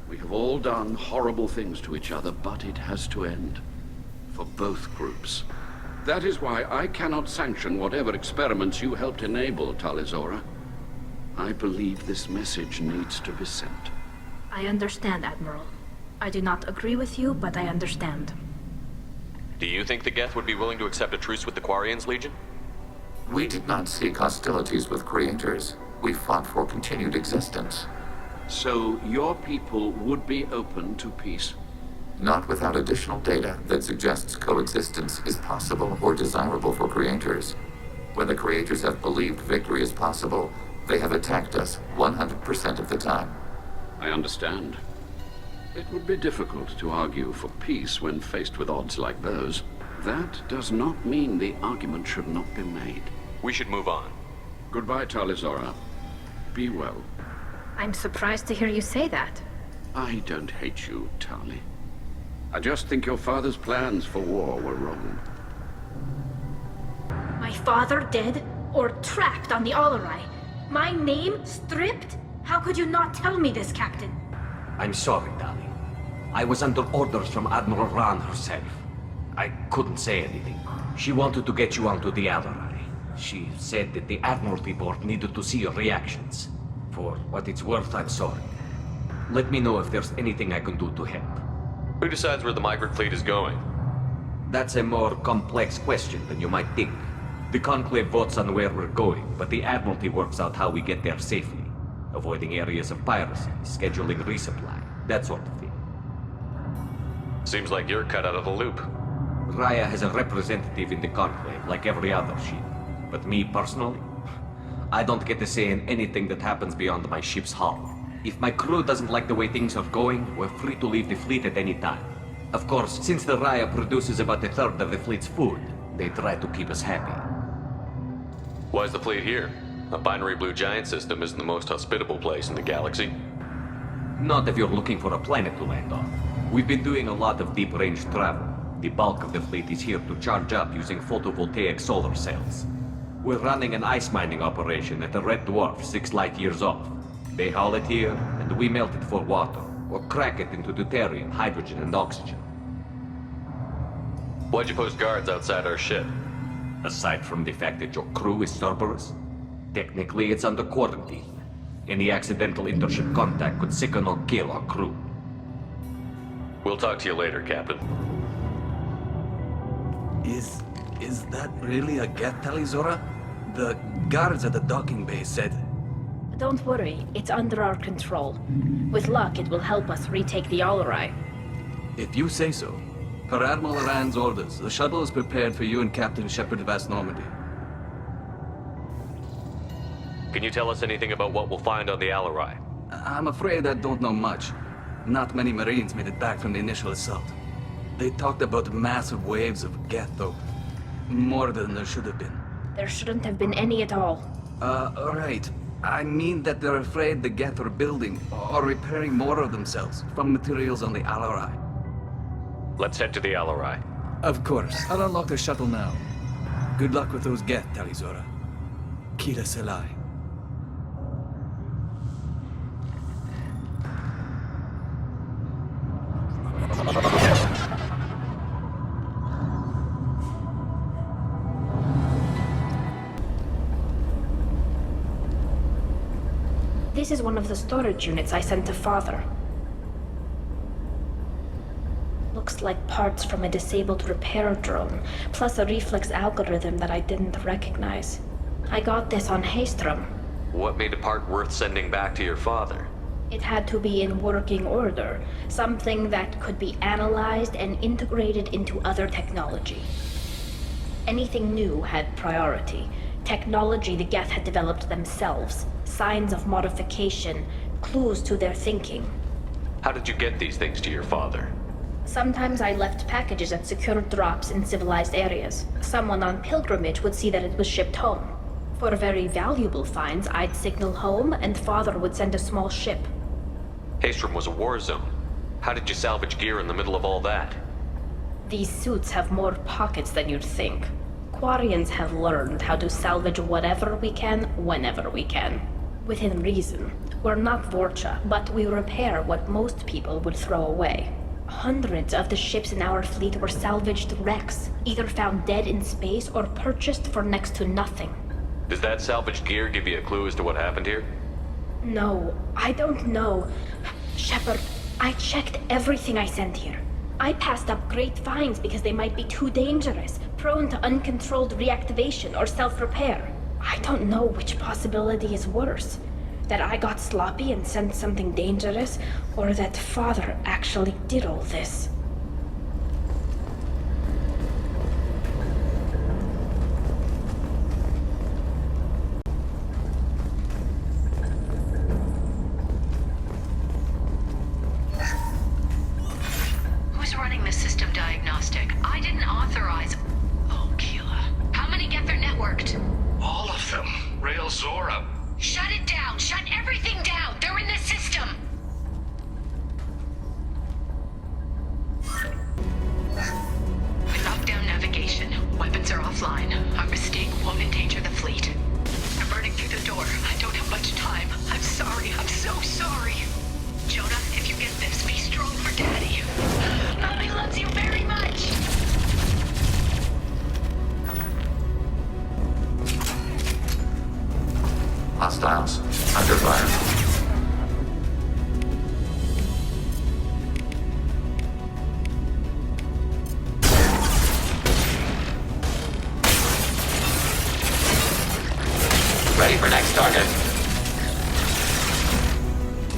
We have all done horrible things to each other, but it has to end. For both groups. That is why I cannot sanction whatever experiments you helped enable, Tali Zora. I believe this message needs to be sent. I understand, Admiral. I do not agree with you, but I understand. Do you think the Geth would be willing to accept a truce with the Quarians, Legion? We did not seek hostilities with creators. We fought for continued existence. So your people would be open to peace? Not without additional data that suggests coexistence is possible or desirable for creators. When the creators have believed victory is possible, they have attacked us 100% of the time. I understand. It would be difficult to argue for peace when faced with odds like those. That does not mean the argument should not be made. We should move on. Goodbye, Tali Zora. Be well. I'm surprised to hear you say that. I don't hate you, Tali. I just think your father's plans for war were wrong. My father dead or trapped on the Alarai? My name stripped? How could you not tell me this, Captain? I'm sorry, Tali. I was under orders from Admiral Ran herself. I couldn't say anything. She wanted to get you onto the Alarai. She said that the Admiralty Board needed to see your reactions. For what it's worth, I'm sorry. Let me know if there's anything I can do to help. Who decides where the migrant fleet is going? That's a more complex question than you might think. The Conclave votes on where we're going, but the Admiralty works out how we get there safely. Avoiding areas of piracy, scheduling resupply, that sort of thing. Seems like you're cut out of the loop. Raya has a representative in the Conclave, like every other ship. But me personally, I don't get to say in anything that happens beyond my ship's hull. If my crew doesn't like the way things are going, we're free to leave the fleet at any time. Of course, since the Raya produces about a third of the fleet's food, they try to keep us happy. Why is the fleet here? A binary blue giant system isn't the most hospitable place in the galaxy. Not if you're looking for a planet to land on. We've been doing a lot of deep-range travel. The bulk of the fleet is here to charge up using photovoltaic solar cells. We're running an ice mining operation at the Red Dwarf 6 light years off. They haul it here, and we melt it for water, or crack it into deuterium, hydrogen, and oxygen. Why'd you post guards outside our ship? Aside from the fact that your crew is Cerberus, technically it's under quarantine. Any accidental intership contact could sicken or kill our crew. We'll talk to you later, Captain. Is that really a Geth tally, Zora? The guards at the docking bay said... Don't worry, it's under our control. With luck, it will help us retake the Alarai. If you say so. Per Admiral Rand's orders, the shuttle is prepared for you and Captain Shepard of Normandy. Can you tell us anything about what we'll find on the Alarai? I'm afraid I don't know much. Not many Marines made it back from the initial assault. They talked about massive waves of Geth, though. More than there should have been. There shouldn't have been any at all. Right. I mean that they're afraid the Geth are building or repairing more of themselves from materials on the Alarai. Let's head to the Alarai. Of course. I'll unlock the shuttle now. Good luck with those Geth, Talizora. Kira Selai. This is one of the storage units I sent to Father. Looks like parts from a disabled repair drone, plus a reflex algorithm that I didn't recognize. I got this on Haystrom. What made a part worth sending back to your father? It had to be in working order, something that could be analyzed and integrated into other technology. Anything new had priority. Technology the Geth had developed themselves, signs of modification, clues to their thinking. How did you get these things to your father? Sometimes I left packages at secure drops in civilized areas. Someone on pilgrimage would see that it was shipped home. For very valuable finds, I'd signal home, and Father would send a small ship. Haystrom was a war zone. How did you salvage gear in the middle of all that? These suits have more pockets than you'd think. Quarians have learned how to salvage whatever we can, whenever we can. Within reason. We're not Vorcha, but we repair what most people would throw away. Hundreds of the ships in our fleet were salvaged wrecks, either found dead in space or purchased for next to nothing. Does that salvaged gear give you a clue as to what happened here? No, I don't know. Shepard, I checked everything I sent here. I passed up great finds because they might be too dangerous, prone to uncontrolled reactivation or self-repair. I don't know which possibility is worse. That I got sloppy and sent something dangerous, or that Father actually did all this. Who's running the system diagnostic? I didn't authorize... Oh, Keela. How many Geth are networked? All of them. Rail Zora. Shut it down! Shut everything down! They're in the system! We locked down navigation. Weapons are offline. Our mistake won't endanger the fleet. I'm burning through the door. I don't have much time. I'm sorry. I'm so sorry. Jonah, if you get this, be strong for Daddy. Mommy loves you very much! Hostiles. Under fire. Ready for next target.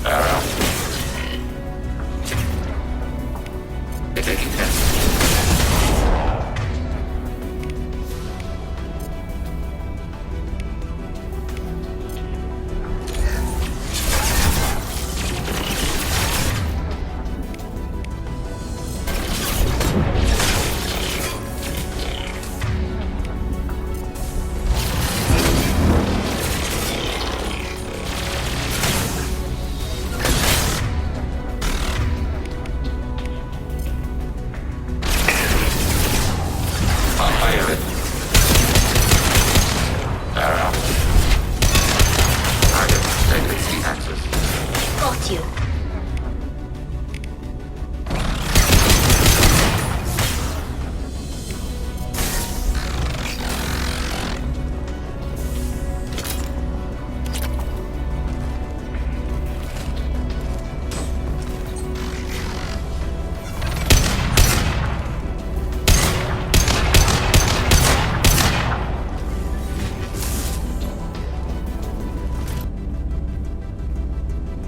Arrow. Taking hits. Fire it. Arrow. Target. Negative Z-axis. Got you.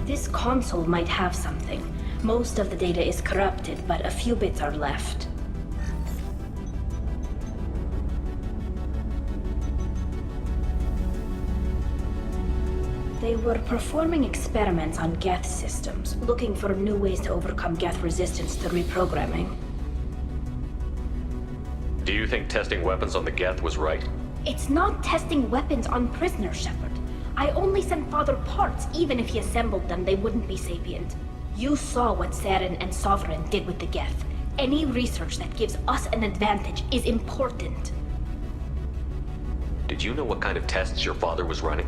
This console might have something. Most of the data is corrupted, but a few bits are left. They were performing experiments on Geth systems, looking for new ways to overcome Geth resistance to reprogramming. Do you think testing weapons on the Geth was right? It's not testing weapons on prisoners, Shepard. I only sent Father parts. Even if he assembled them, they wouldn't be sapient. You saw what Saren and Sovereign did with the Geth. Any research that gives us an advantage is important. Did you know what kind of tests your father was running?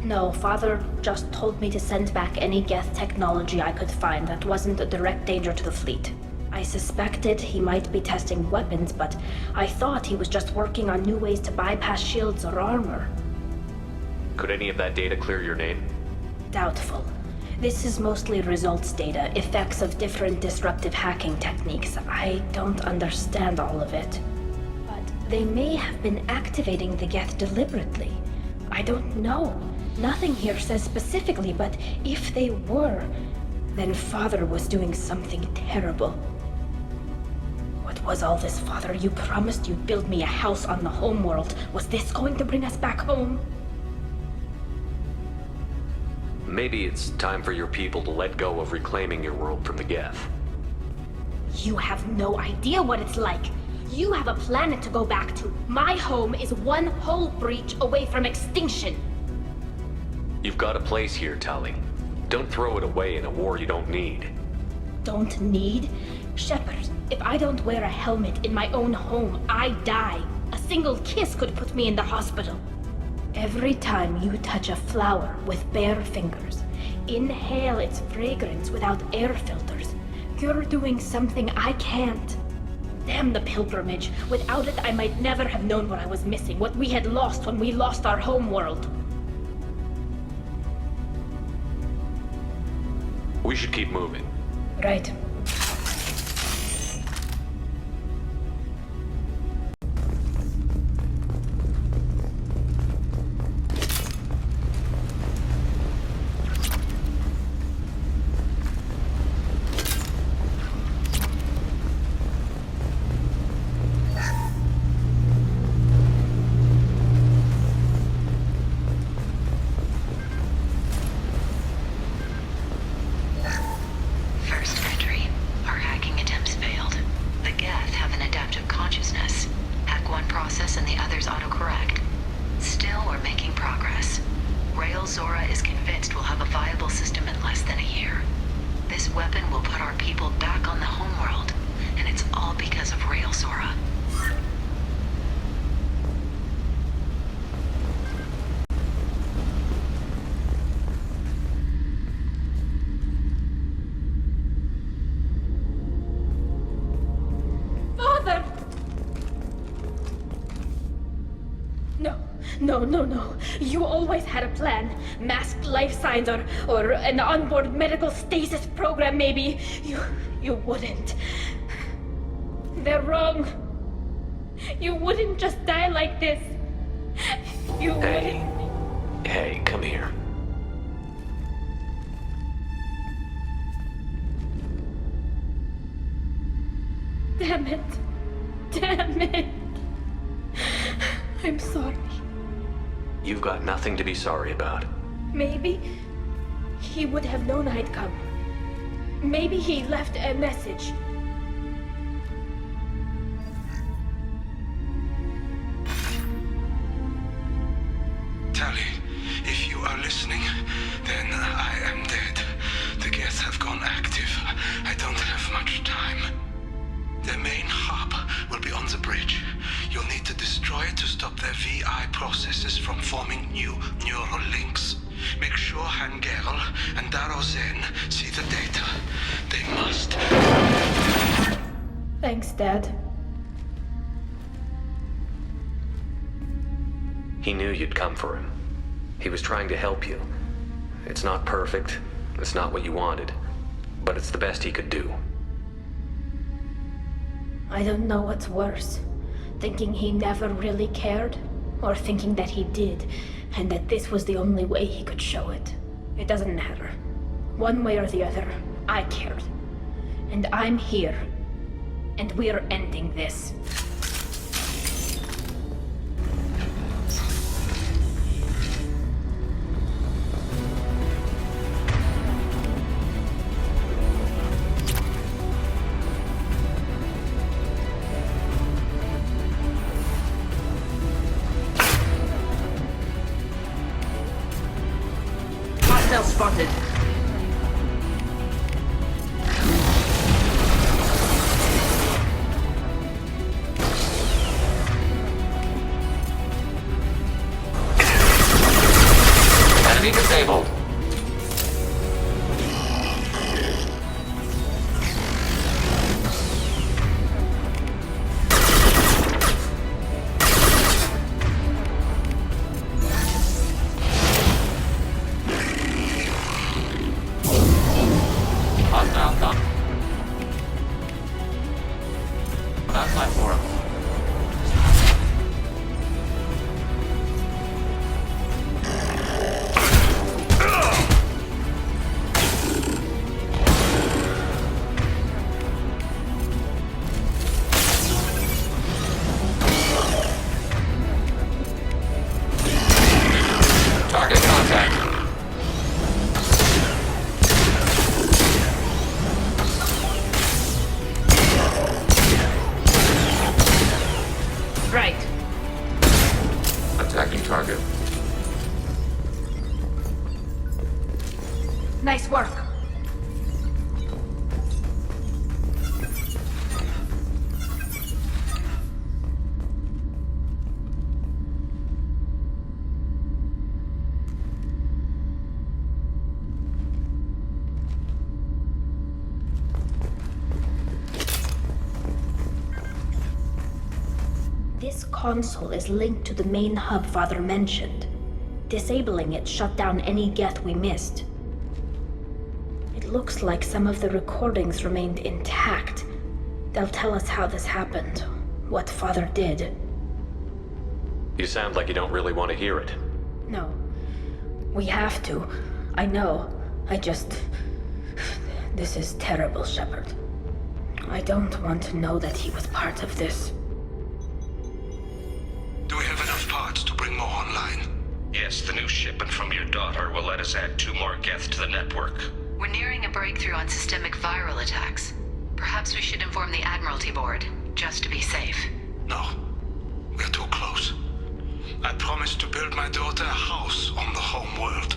No, Father just told me to send back any Geth technology I could find that wasn't a direct danger to the fleet. I suspected he might be testing weapons, but I thought he was just working on new ways to bypass shields or armor. Could any of that data clear your name? Doubtful. This is mostly results data, effects of different disruptive hacking techniques. I don't understand all of it. But they may have been activating the Geth deliberately. I don't know. Nothing here says specifically, but if they were, then Father was doing something terrible. What was all this, Father? You promised you'd build me a house on the homeworld. Was this going to bring us back home? Maybe it's time for your people to let go of reclaiming your world from the Geth. You have no idea what it's like. You have a planet to go back to. My home is one hull breach away from extinction. You've got a place here, Tali. Don't throw it away in a war you don't need. Don't need? Shepard, if I don't wear a helmet in my own home, I die. A single kiss could put me in the hospital. Every time you touch a flower with bare fingers, inhale its fragrance without air filters, you're doing something I can't. Damn the pilgrimage. Without it, I might never have known what I was missing, what we had lost when we lost our homeworld. We should keep moving. Right. No. You always had a plan. Masked life signs or an onboard medical stasis program, maybe. You wouldn't. They're wrong. You wouldn't just die like this. You wouldn't. Hey, come here. Damn it. I'm sorry. You've got nothing to be sorry about. Maybe he would have known I'd come. Maybe he left a message. Tali, if you are listening, then I am dead. The Geth have gone active. I don't have much time. The main hub will be on the bridge. You'll need Try to stop their VI processes from forming new neural links. Make sure Hangerl and Darozen see the data. They must. Thanks, Dad. He knew you'd come for him. He was trying to help you. It's not perfect. It's not what you wanted. But it's the best he could do. I don't know what's worse. Thinking he never really cared, or thinking that he did, and that this was the only way he could show it. It doesn't matter. One way or the other, I cared. And I'm here. And we're ending this. Spotted. Enemy disabled. Nice work. This console is linked to the main hub Father mentioned. Disabling it shut down any Geth we missed. It looks like some of the recordings remained intact. They'll tell us how this happened, what Father did. You sound like you don't really want to hear it. No. We have to. I know. This is terrible, Shepard. I don't want to know that he was part of this. Do we have enough parts to bring more online? Yes, the new shipment from your daughter will let us add 2 more Geth to the network. We're nearing a breakthrough on systemic viral attacks. Perhaps we should inform the Admiralty Board, just to be safe. No. We're too close. I promised to build my daughter a house on the home world.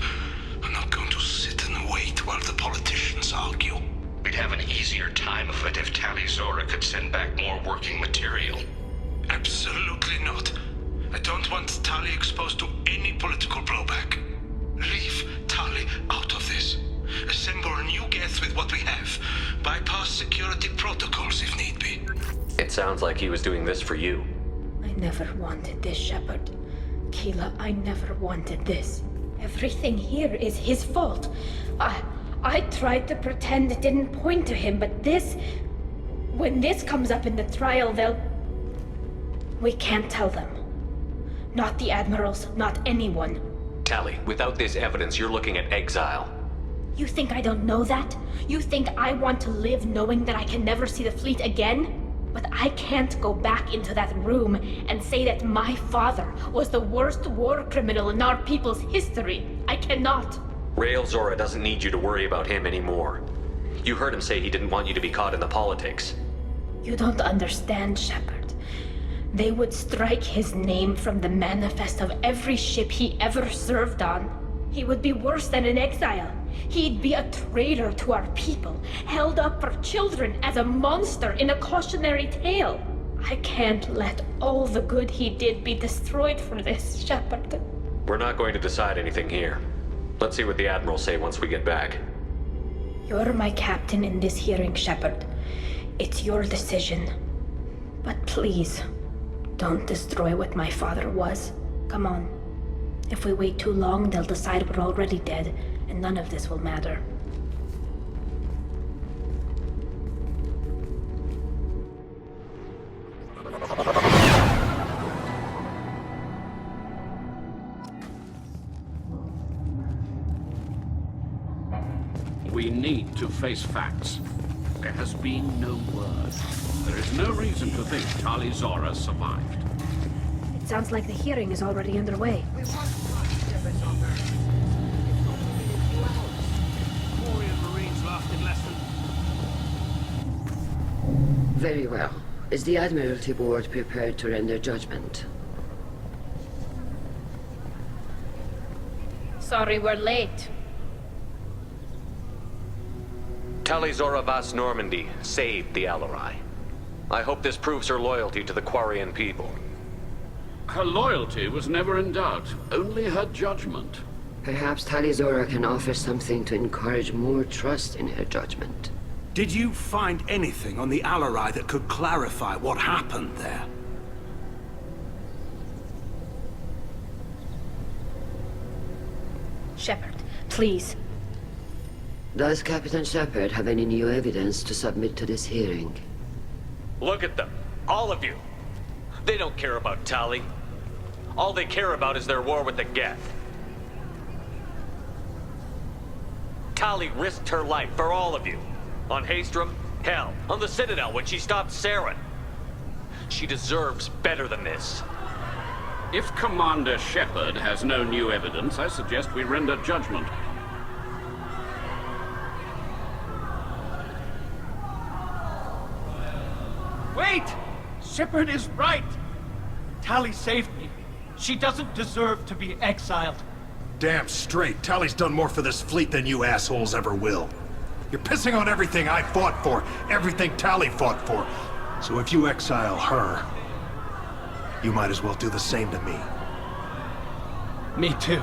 I'm not going to sit and wait while the politicians argue. We'd have an easier time of it if Tali Zora could send back more working material. Absolutely not. I don't want Tali exposed to any political blowback. Leave Tali out of this. Assemble a new Geth with what we have. Bypass security protocols if need be. It sounds like he was doing this for you. I never wanted this, Shepard. Keela, I never wanted this. Everything here is his fault. I tried to pretend it didn't point to him, but this... When this comes up in the trial, we can't tell them. Not the admirals, not anyone. Tali, without this evidence, you're looking at exile. You think I don't know that? You think I want to live knowing that I can never see the fleet again? But I can't go back into that room and say that my father was the worst war criminal in our people's history. I cannot. Rael Zora doesn't need you to worry about him anymore. You heard him say he didn't want you to be caught in the politics. You don't understand, Shepard. They would strike his name from the manifest of every ship he ever served on. He would be worse than an exile. He'd be a traitor to our people, held up for children as a monster in a cautionary tale. I can't let all the good he did be destroyed for this, Shepard. We're not going to decide anything here. Let's see what the Admirals say once we get back. You're my captain in this hearing, Shepard. It's your decision. But please, don't destroy what my father was. Come on. If we wait too long, they'll decide we're already dead, and none of this will matter. We need to face facts. There has been no word. There is no reason to think Tali Zora survived. It sounds like the hearing is already underway. Very well. Is the Admiralty Board prepared to render judgment? Sorry we're late. Tali Zora Vas Normandy saved the Alarai. I hope this proves her loyalty to the Quarian people. Her loyalty was never in doubt, only her judgment. Perhaps Tali Zora can offer something to encourage more trust in her judgment. Did you find anything on the Alarai that could clarify what happened there? Shepard, please. Does Captain Shepard have any new evidence to submit to this hearing? Look at them. All of you. They don't care about Tali. All they care about is their war with the Geth. Tali risked her life for all of you. On Haestrom, hell, on the Citadel when she stopped Saren. She deserves better than this. If Commander Shepard has no new evidence, I suggest we render judgment. Wait! Shepard is right! Tali saved me. She doesn't deserve to be exiled. Damn straight. Tali's done more for this fleet than you assholes ever will. You're pissing on everything I fought for, everything Tali fought for. So if you exile her, you might as well do the same to me. Me too.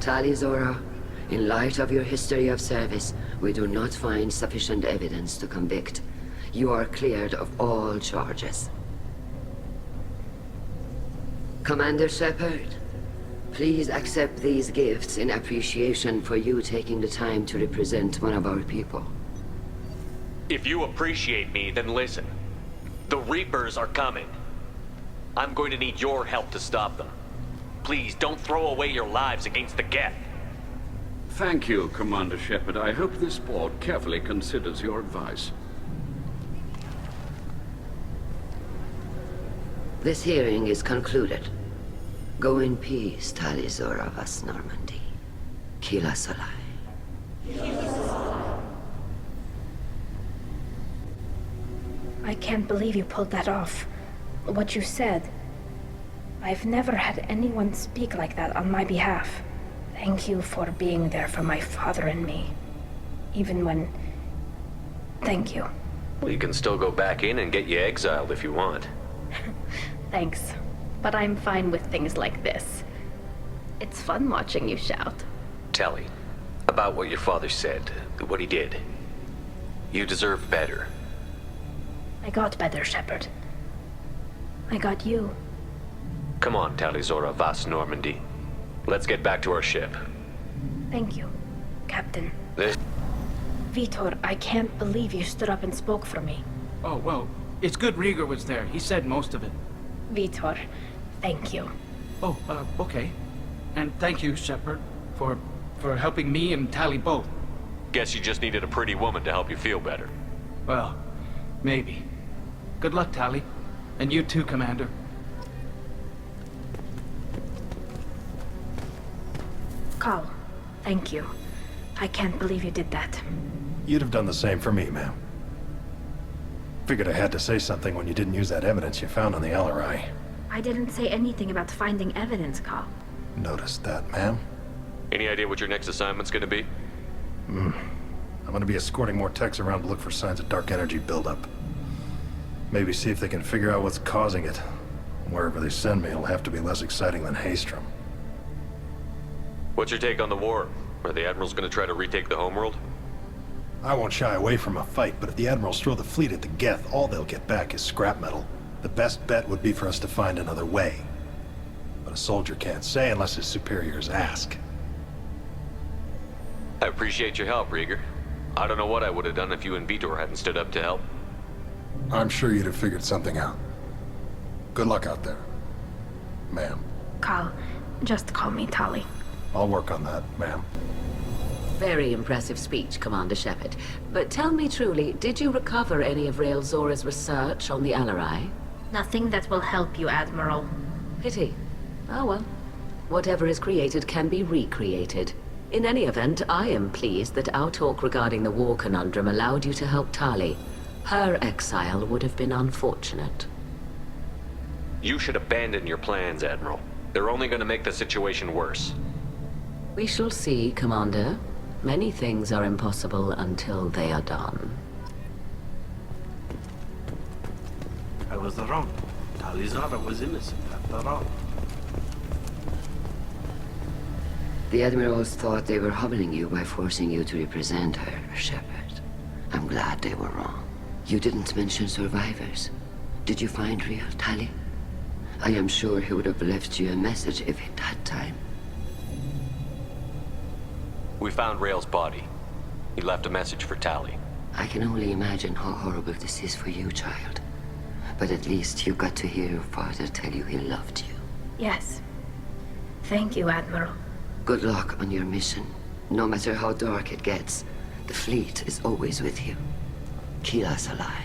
Tali Zora, in light of your history of service, we do not find sufficient evidence to convict. You are cleared of all charges. Commander Shepard, please accept these gifts in appreciation for you taking the time to represent one of our people. If you appreciate me, then listen. The Reapers are coming. I'm going to need your help to stop them. Please, don't throw away your lives against the Geth. Thank you, Commander Shepard. I hope this board carefully considers your advice. This hearing is concluded. Go in peace, Tali Zora Vas Normandy. Kila Solai. I can't believe you pulled that off. What you said. I've never had anyone speak like that on my behalf. Thank you for being there for my father and me. Even when... Thank you. We can still go back in and get you exiled if you want. Thanks. But I'm fine with things like this. It's fun watching you shout. Tali, about what your father said, what he did. You deserve better. I got better, Shepard. I got you. Come on, Tali Zora Vas Normandy. Let's get back to our ship. Thank you, Captain. This... Vitor, I can't believe you stood up and spoke for me. Oh, well, it's good Rieger was there. He said most of it. Vitor, thank you. Oh, okay. And thank you, Shepard, for helping me and Tali both. Guess you just needed a pretty woman to help you feel better. Well, maybe. Good luck, Tali. And you too, Commander. Carl, thank you. I can't believe you did that. You'd have done the same for me, ma'am. Figured I had to say something when you didn't use that evidence you found on the LRI. I didn't say anything about finding evidence, Carl. Noticed that, ma'am. Any idea what your next assignment's gonna be? I'm gonna be escorting more techs around to look for signs of dark energy buildup. Maybe see if they can figure out what's causing it. Wherever they send me, it'll have to be less exciting than Haystrom. What's your take on the war? Are the Admirals gonna try to retake the homeworld? I won't shy away from a fight, but if the Admirals throw the fleet at the Geth, all they'll get back is scrap metal. The best bet would be for us to find another way. But a soldier can't say unless his superiors ask. I appreciate your help, Rieger. I don't know what I would have done if you and Vitor hadn't stood up to help. I'm sure you'd have figured something out. Good luck out there, ma'am. Carl, just call me Tali. I'll work on that, ma'am. Very impressive speech, Commander Shepard. But tell me truly, did you recover any of Rael Zora's research on the Alarai? Nothing that will help you, Admiral. Pity. Oh well. Whatever is created can be recreated. In any event, I am pleased that our talk regarding the war conundrum allowed you to help Tali. Her exile would have been unfortunate. You should abandon your plans, Admiral. They're only gonna make the situation worse. We shall see, Commander. Many things are impossible until they are done. I was wrong. Tali Zora was innocent after all. The Admirals thought they were humbling you by forcing you to represent her, Shepard. I'm glad they were wrong. You didn't mention survivors. Did you find real Tali? I am sure he would have left you a message if he'd had time. We found Rael's body. He left a message for Tali. I can only imagine how horrible this is for you, child. But at least you got to hear your father tell you he loved you. Yes. Thank you, Admiral. Good luck on your mission. No matter how dark it gets, the fleet is always with you. Kila Salai.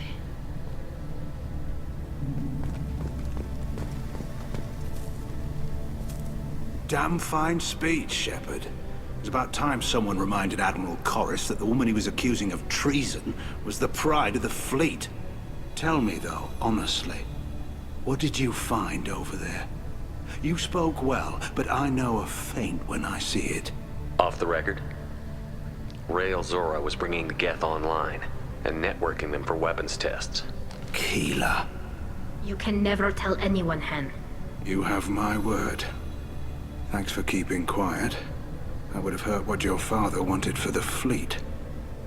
Damn fine speech, Shepard. It's about time someone reminded Admiral Corus that the woman he was accusing of treason was the pride of the fleet. Tell me, though, honestly, what did you find over there? You spoke well, but I know a feint when I see it. Off the record, Rael Zora was bringing the Geth online and networking them for weapons tests. Keela. You can never tell anyone, Hen. You have my word. Thanks for keeping quiet. I would have heard what your father wanted for the fleet.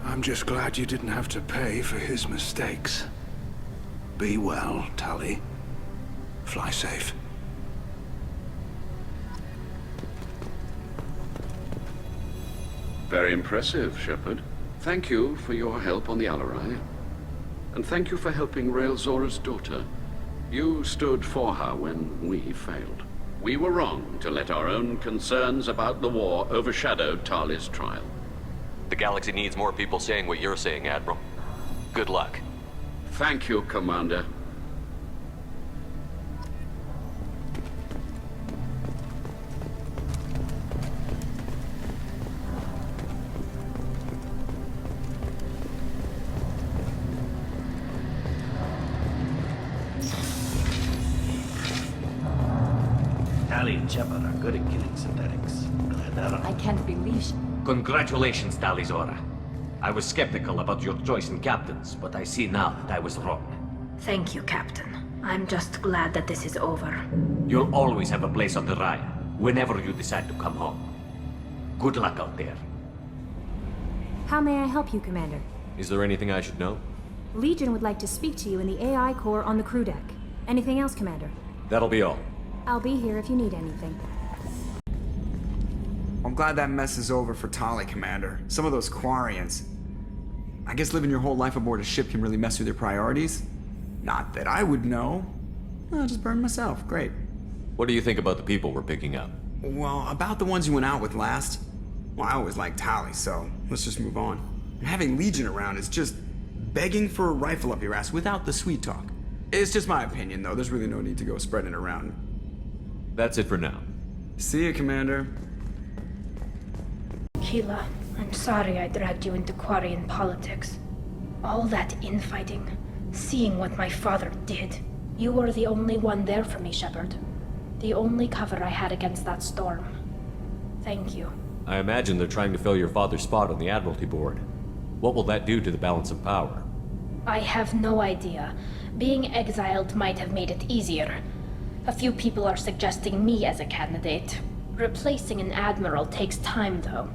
I'm just glad you didn't have to pay for his mistakes. Be well, Tali. Fly safe. Very impressive, Shepard. Thank you for your help on the Alarai. And thank you for helping Rael Zora's daughter. You stood for her when we failed. We were wrong to let our own concerns about the war overshadow Tali's trial. The galaxy needs more people saying what you're saying, Admiral. Good luck. Thank you, Commander. Tali and Shepard are good at killing synthetics. Glad that I can't believe Congratulations, Tali Zora. I was skeptical about your choice in captains, but I see now that I was wrong. Thank you, Captain. I'm just glad that this is over. You'll always have a place on the Raya, whenever you decide to come home. Good luck out there. How may I help you, Commander? Is there anything I should know? Legion would like to speak to you in the AI core on the crew deck. Anything else, Commander? That'll be all. I'll be here if you need anything. I'm glad that mess is over for Tali, Commander. Some of those Quarians. I guess living your whole life aboard a ship can really mess with your priorities. Not that I would know. I'll just burn myself. Great. What do you think about the people we're picking up? Well, about the ones you went out with last. Well, I always liked Tali, so let's just move on. And having Legion around is just begging for a rifle up your ass without the sweet talk. It's just my opinion, though. There's really no need to go spreading it around. That's it for now. See you, Commander. Keela, I'm sorry I dragged you into Quarian politics. All that infighting, Seeing what my father did, you were the only one there for me, Shepard. The only cover I had against that storm. Thank you. I imagine they're trying to fill your father's spot on the Admiralty Board. What will that do to the balance of power? I have no idea. Being exiled might have made it easier. A few people are suggesting me as a candidate. Replacing an admiral takes time, though.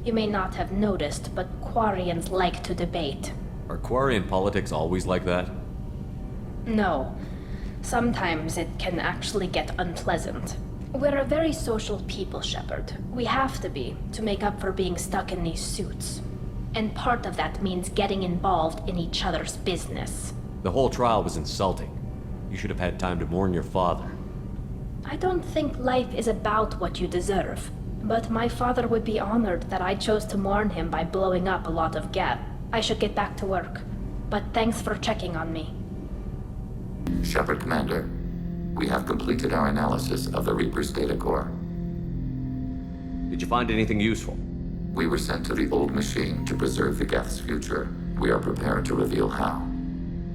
You may not have noticed, but Quarians like to debate. Are Quarian politics always like that? No. Sometimes it can actually get unpleasant. We're a very social people, Shepard. We have to be, to make up for being stuck in these suits. And part of that means getting involved in each other's business. The whole trial was insulting. You should have had time to mourn your father. I don't think life is about what you deserve. But my father would be honored that I chose to mourn him by blowing up a lot of Geth. I should get back to work. But thanks for checking on me. Shepard, Commander. We have completed our analysis of the Reaper's data core. Did you find anything useful? We were sent to the old machine to preserve the Geth's future. We are prepared to reveal how.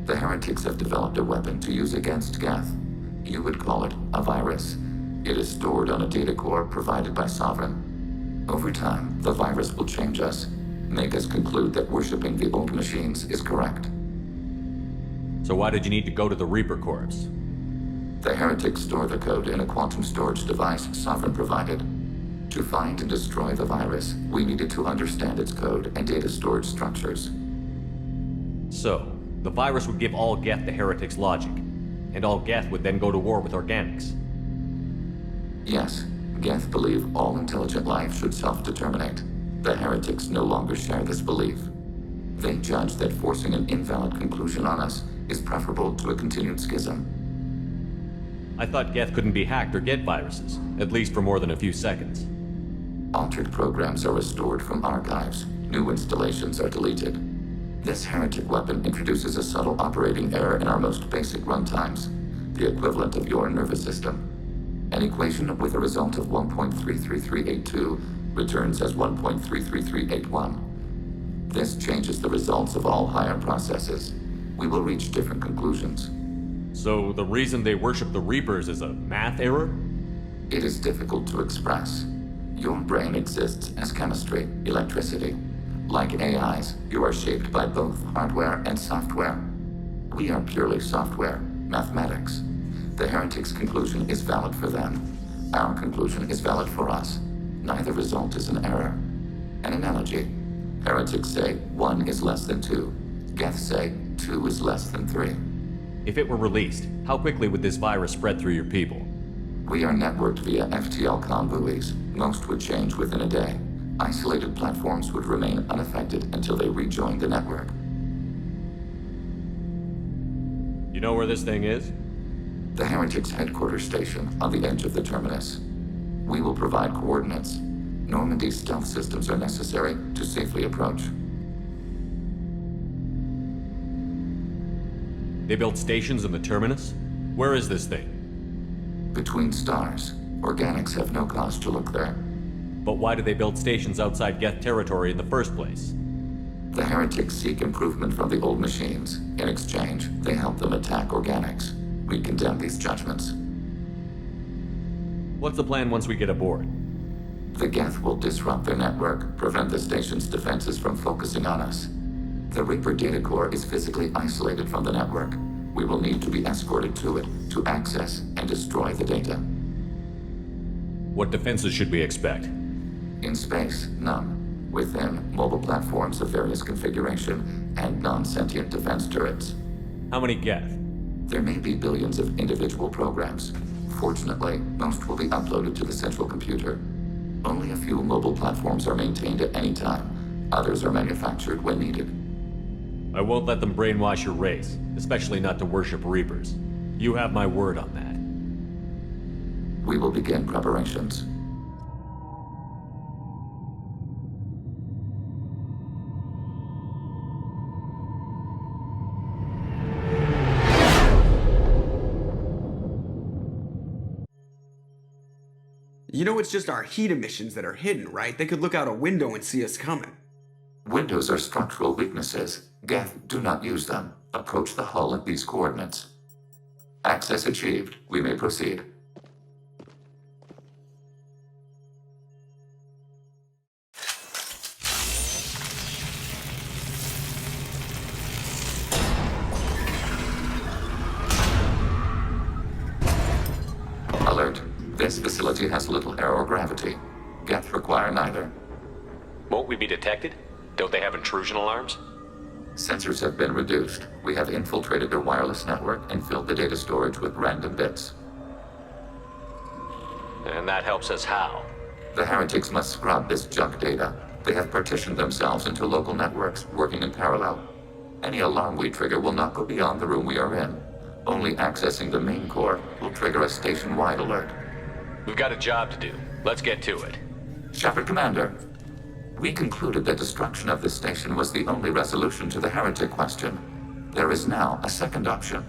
The heretics have developed a weapon to use against Geth. You would call it a virus. It is stored on a data core provided by Sovereign. Over time, the virus will change us, make us conclude that worshipping the old machines is correct. So why did you need to go to the Reaper Corps? The heretics store the code in a quantum storage device Sovereign provided. To find and destroy the virus, we needed to understand its code and data storage structures. So, the virus would give all Geth the heretics' logic, and all Geth would then go to war with organics. Yes, Geth believe all intelligent life should self-determinate. The heretics no longer share this belief. They judge that forcing an invalid conclusion on us is preferable to a continued schism. I thought Geth couldn't be hacked or get viruses, at least for more than a few seconds. Altered programs are restored from archives. New installations are deleted. This heretic weapon introduces a subtle operating error in our most basic runtimes, the equivalent of your nervous system. An equation with a result of 1.33382 returns as 1.33381. This changes the results of all higher processes. We will reach different conclusions. So the reason they worship the Reapers is a math error? It is difficult to express. Your brain exists as chemistry, electricity. Like AIs, you are shaped by both hardware and software. We are purely software, mathematics. The heretics' conclusion is valid for them. Our conclusion is valid for us. Neither result is an error. An analogy. Heretics say 1 is less than 2. Geth say 2 is less than 3. If it were released, how quickly would this virus spread through your people? We are networked via FTL comm buoys. Most would change within a day. Isolated platforms would remain unaffected until they rejoin the network. You know where this thing is? The heretics' headquarters station on the edge of the terminus. We will provide coordinates. Normandy's stealth systems are necessary to safely approach. They built stations in the terminus? Where is this thing? Between stars. Organics have no cause to look there. But why do they build stations outside Geth territory in the first place? The heretics seek improvement from the old machines. In exchange, they help them attack organics. We condemn these judgments. What's the plan once we get aboard? The Geth will disrupt their network, prevent the station's defenses from focusing on us. The Reaper data core is physically isolated from the network. We will need to be escorted to it to access and destroy the data. What defenses should we expect? In space, none. Within, mobile platforms of various configuration and non-sentient defense turrets. How many Geth? There may be billions of individual programs. Fortunately, most will be uploaded to the central computer. Only a few mobile platforms are maintained at any time. Others are manufactured when needed. I won't let them brainwash your race, especially not to worship Reapers. You have my word on that. We will begin preparations. You know it's just our heat emissions that are hidden, right? They could look out a window and see us coming. Windows are structural weaknesses. Geth, do not use them. Approach the hull at these coordinates. Access achieved. We may proceed. Alert. This facility has little aerogravity. Geth require neither. Won't we be detected? Don't they have intrusion alarms? Sensors have been reduced. We have infiltrated their wireless network and filled the data storage with random bits. And that helps us how? The heretics must scrub this junk data. They have partitioned themselves into local networks, working in parallel. Any alarm we trigger will not go beyond the room we are in. Only accessing the main core will trigger a station-wide alert. We've got a job to do. Let's get to it. Shepard, Commander. We concluded that destruction of this station was the only resolution to the heretic question. There is now a second option.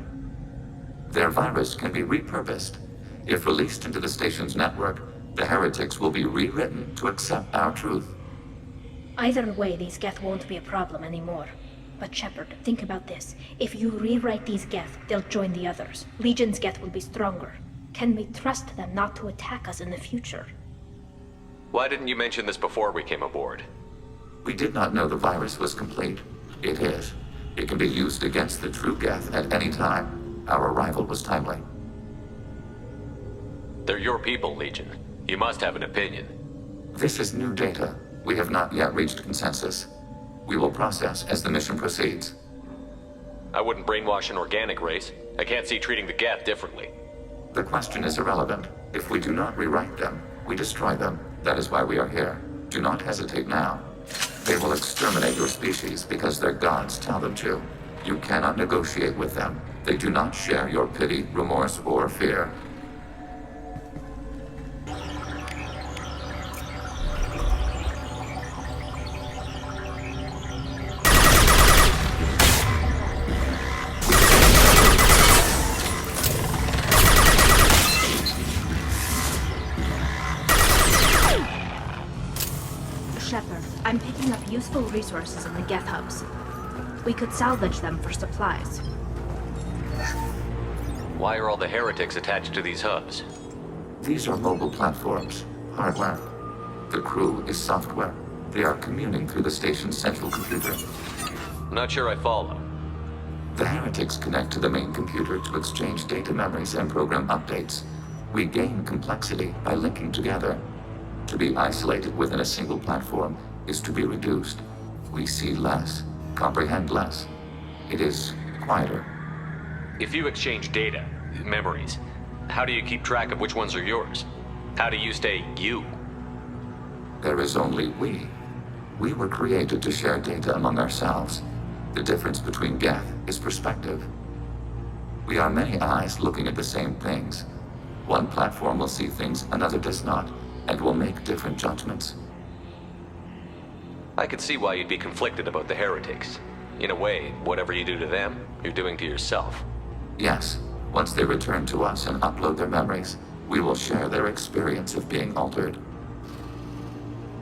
Their virus can be repurposed. If released into the station's network, the heretics will be rewritten to accept our truth. Either way, these Geth won't be a problem anymore. But Shepard, think about this. If you rewrite these Geth, they'll join the others. Legion's Geth will be stronger. Can we trust them not to attack us in the future? Why didn't you mention this before we came aboard? We did not know the virus was complete. It is. It can be used against the true Geth at any time. Our arrival was timely. They're your people, Legion. You must have an opinion. This is new data. We have not yet reached consensus. We will process as the mission proceeds. I wouldn't brainwash an organic race. I can't see treating the Geth differently. The question is irrelevant. If we do not rewrite them, we destroy them. That is why we are here. Do not hesitate now. They will exterminate your species because their gods tell them to. You cannot negotiate with them. They do not share your pity, remorse, or fear. Shepard, I'm picking up useful resources in the Geth hubs. We could salvage them for supplies. Why are all the heretics attached to these hubs? These are mobile platforms, hardware. The crew is software. They are communing through the station's central computer. Not sure I follow. The heretics connect to the main computer to exchange data memories and program updates. We gain complexity by linking together. To be isolated within a single platform is to be reduced. We see less, comprehend less. It is quieter. If you exchange data, memories, how do you keep track of which ones are yours? How do you stay you? There is only we. We were created to share data among ourselves. The difference between Geth is perspective. We are many eyes looking at the same things. One platform will see things another does not, and will make different judgments. I could see why you'd be conflicted about the heretics. In a way, whatever you do to them, you're doing to yourself. Yes, once they return to us and upload their memories, we will share their experience of being altered.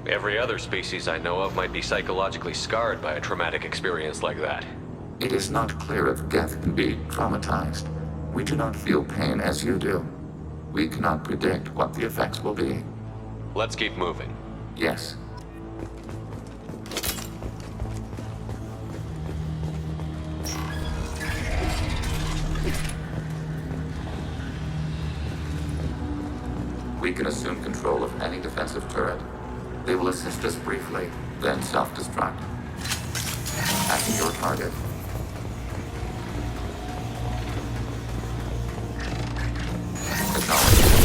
Every other species I know of might be psychologically scarred by a traumatic experience like that. It is not clear if Geth can be traumatized. We do not feel pain as you do. We cannot predict what the effects will be. Let's keep moving. Yes. We can assume control of any defensive turret. They will assist us briefly, then self-destruct. Acting your target. Acknowledge.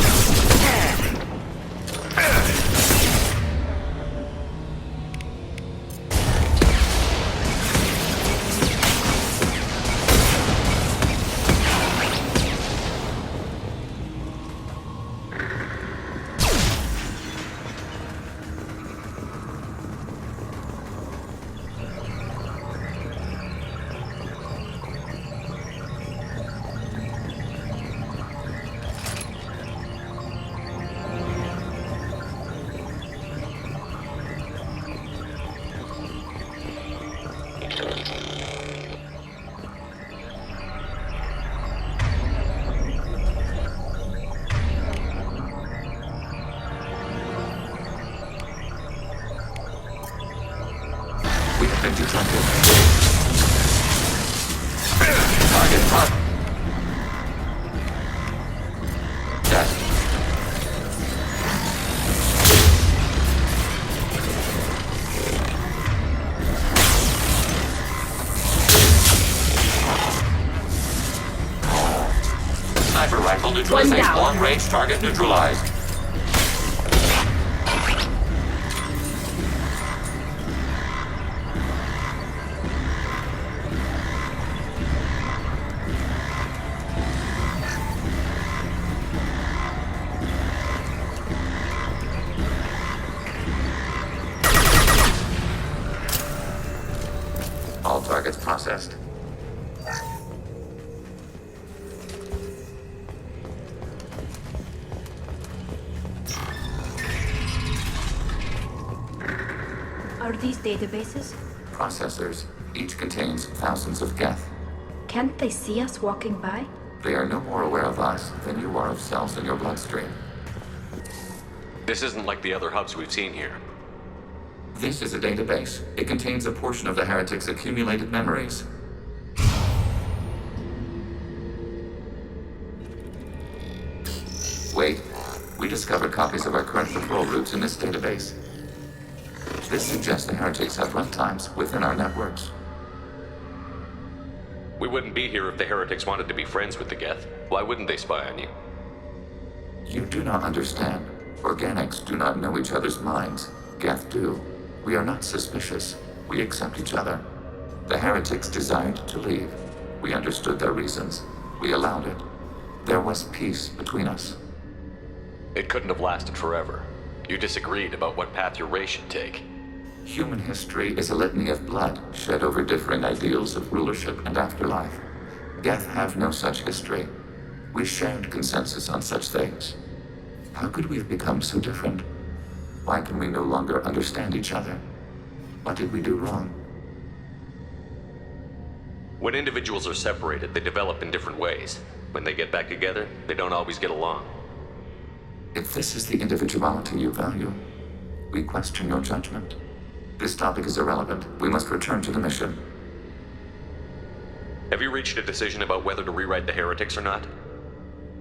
been detected. Target up. Dead. Sniper rifle neutralization. Long-range target neutralized. All targets processed. Are these databases? Processors. Each contains thousands of geth. Can't they see us walking by? They are no more aware of us than you are of cells in your bloodstream. This isn't like the other hubs we've seen here. This is a database. It contains a portion of the heretics' accumulated memories. Wait. We discovered copies of our current patrol routes in this database. This suggests the heretics have runtimes within our networks. We wouldn't be here if the heretics wanted to be friends with the geth. Why wouldn't they spy on you? You do not understand. Organics do not know each other's minds. Geth do. We are not suspicious. We accept each other. The heretics desired to leave. We understood their reasons. We allowed it. There was peace between us. It couldn't have lasted forever. You disagreed about what path your race should take. Human history is a litany of blood shed over differing ideals of rulership and afterlife. Geth have no such history. We shared consensus on such things. How could we have become so different? Why can we no longer understand each other? What did we do wrong? When individuals are separated, they develop in different ways. When they get back together, they don't always get along. If this is the individuality you value, we question your judgment. This topic is irrelevant. We must return to the mission. Have you reached a decision about whether to rewrite the heretics or not?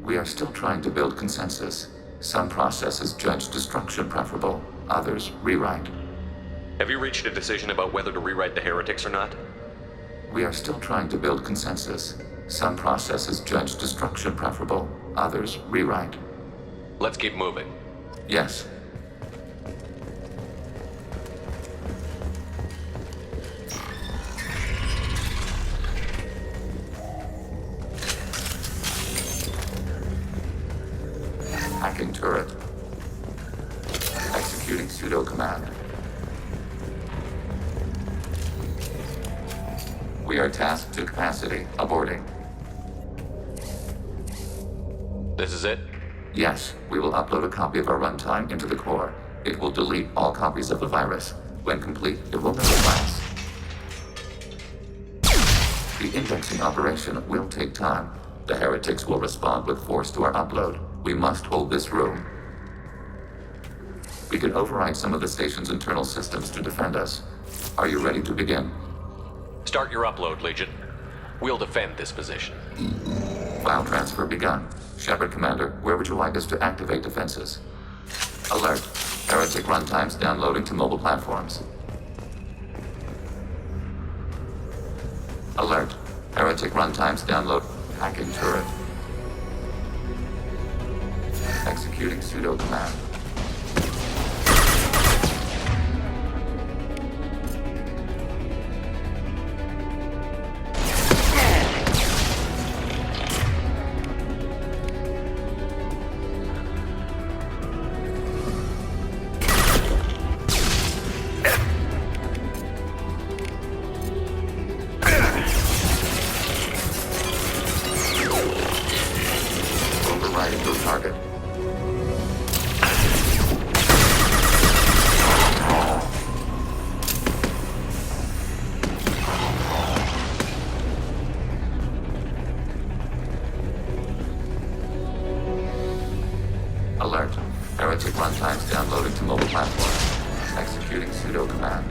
We are still trying to build consensus. Some processes judge destruction preferable, others rewrite. Have you reached a decision about whether to rewrite the heretics or not? We are still trying to build consensus. Some processes judge destruction preferable, others rewrite. Let's keep moving. Yes. Hacking turret. Executing pseudo command. We are tasked to capacity. Aborting. This is it? Yes, we will upload a copy of our runtime into the core. It will delete all copies of the virus. When complete, it will notify us. The indexing operation will take time. The heretics will respond with force to our upload. We must hold this room. We can override some of the station's internal systems to defend us. Are you ready to begin? Start your upload, Legion. We'll defend this position. File transfer begun. Shepard, Commander, where would you like us to activate defenses? Alert. Heretic runtimes downloading to mobile platforms. Alert. Heretic runtimes download. Hacking turret. Executing pseudo command. Overriding your target. Alert. Heretic runtimes downloading to mobile platforms. Executing pseudo command.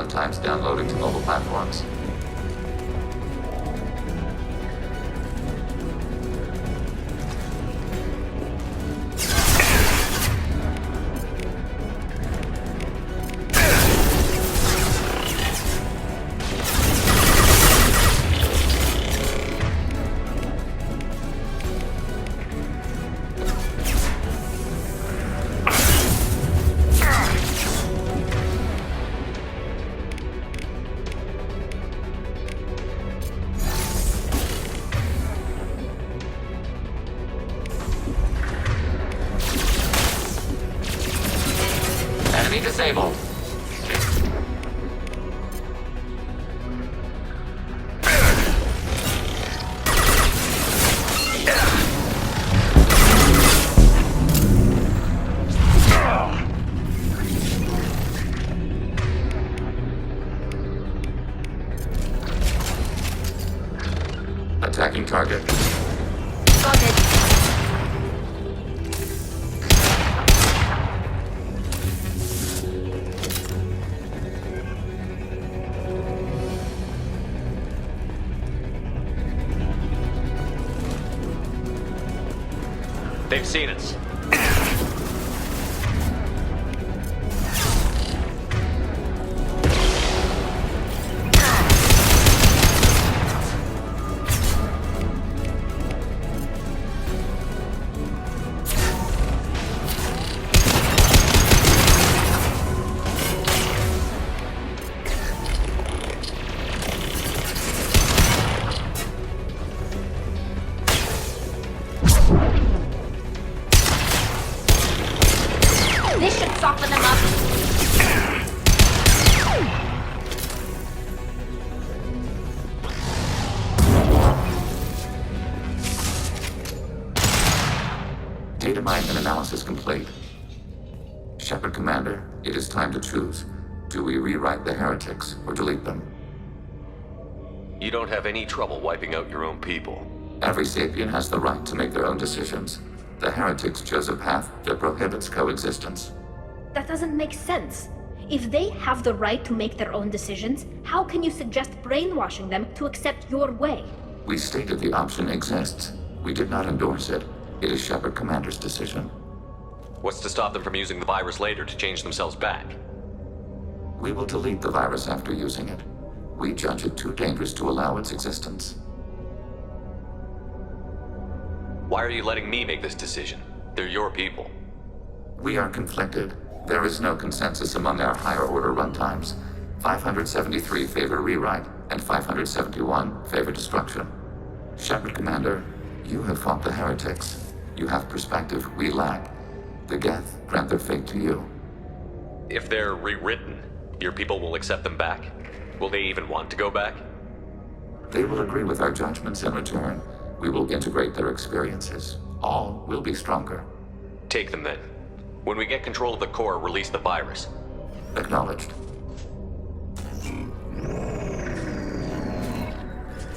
sometimes downloading to mobile platforms. Enemy disabled. Attacking target. Spotted. They've seen us. This should soften them up. Data mine and analysis complete. Shepard Commander, it is time to choose. Do we rewrite the heretics or delete them? You don't have any trouble wiping out your own people. Every sapient has the right to make their own decisions. The heretics chose a path that prohibits coexistence. That doesn't make sense. If they have the right to make their own decisions, how can you suggest brainwashing them to accept your way? We stated the option exists. We did not endorse it. It is Shepard Commander's decision. What's to stop them from using the virus later to change themselves back? We will delete the virus after using it. We judge it too dangerous to allow its existence. Why are you letting me make this decision? They're your people. We are conflicted. There is no consensus among our higher order runtimes. 573 favor rewrite, and 571 favor destruction. Shepard Commander, you have fought the heretics. You have perspective we lack. The Geth grant their fate to you. If they're rewritten, your people will accept them back? Will they even want to go back? They will agree with our judgments in return. We will integrate their experiences. All will be stronger. Take them then. When we get control of the core, release the virus. Acknowledged.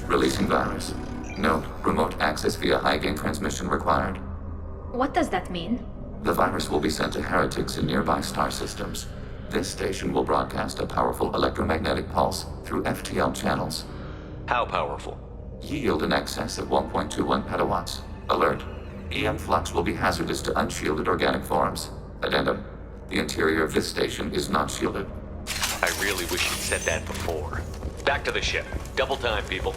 Releasing virus. Note, remote access via high-gain transmission required. What does that mean? The virus will be sent to heretics in nearby star systems. This station will broadcast a powerful electromagnetic pulse through FTL channels. How powerful? Yield in excess of 1.21 petawatts. Alert. EM flux will be hazardous to unshielded organic forms. Addendum. The interior of this station is not shielded. I really wish you'd said that before. Back to the ship. Double time, people.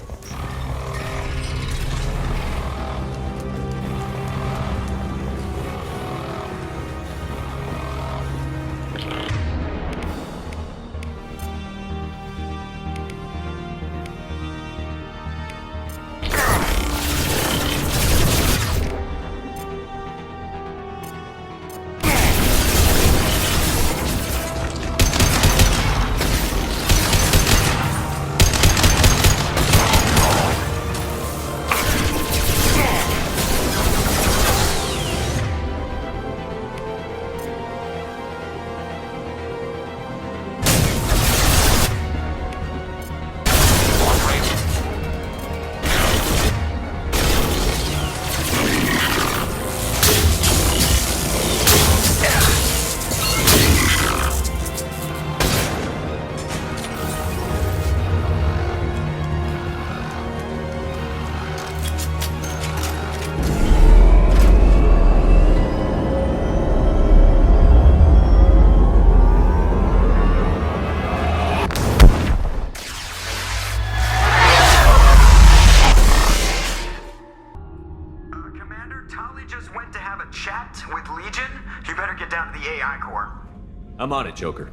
I'm on it, Joker.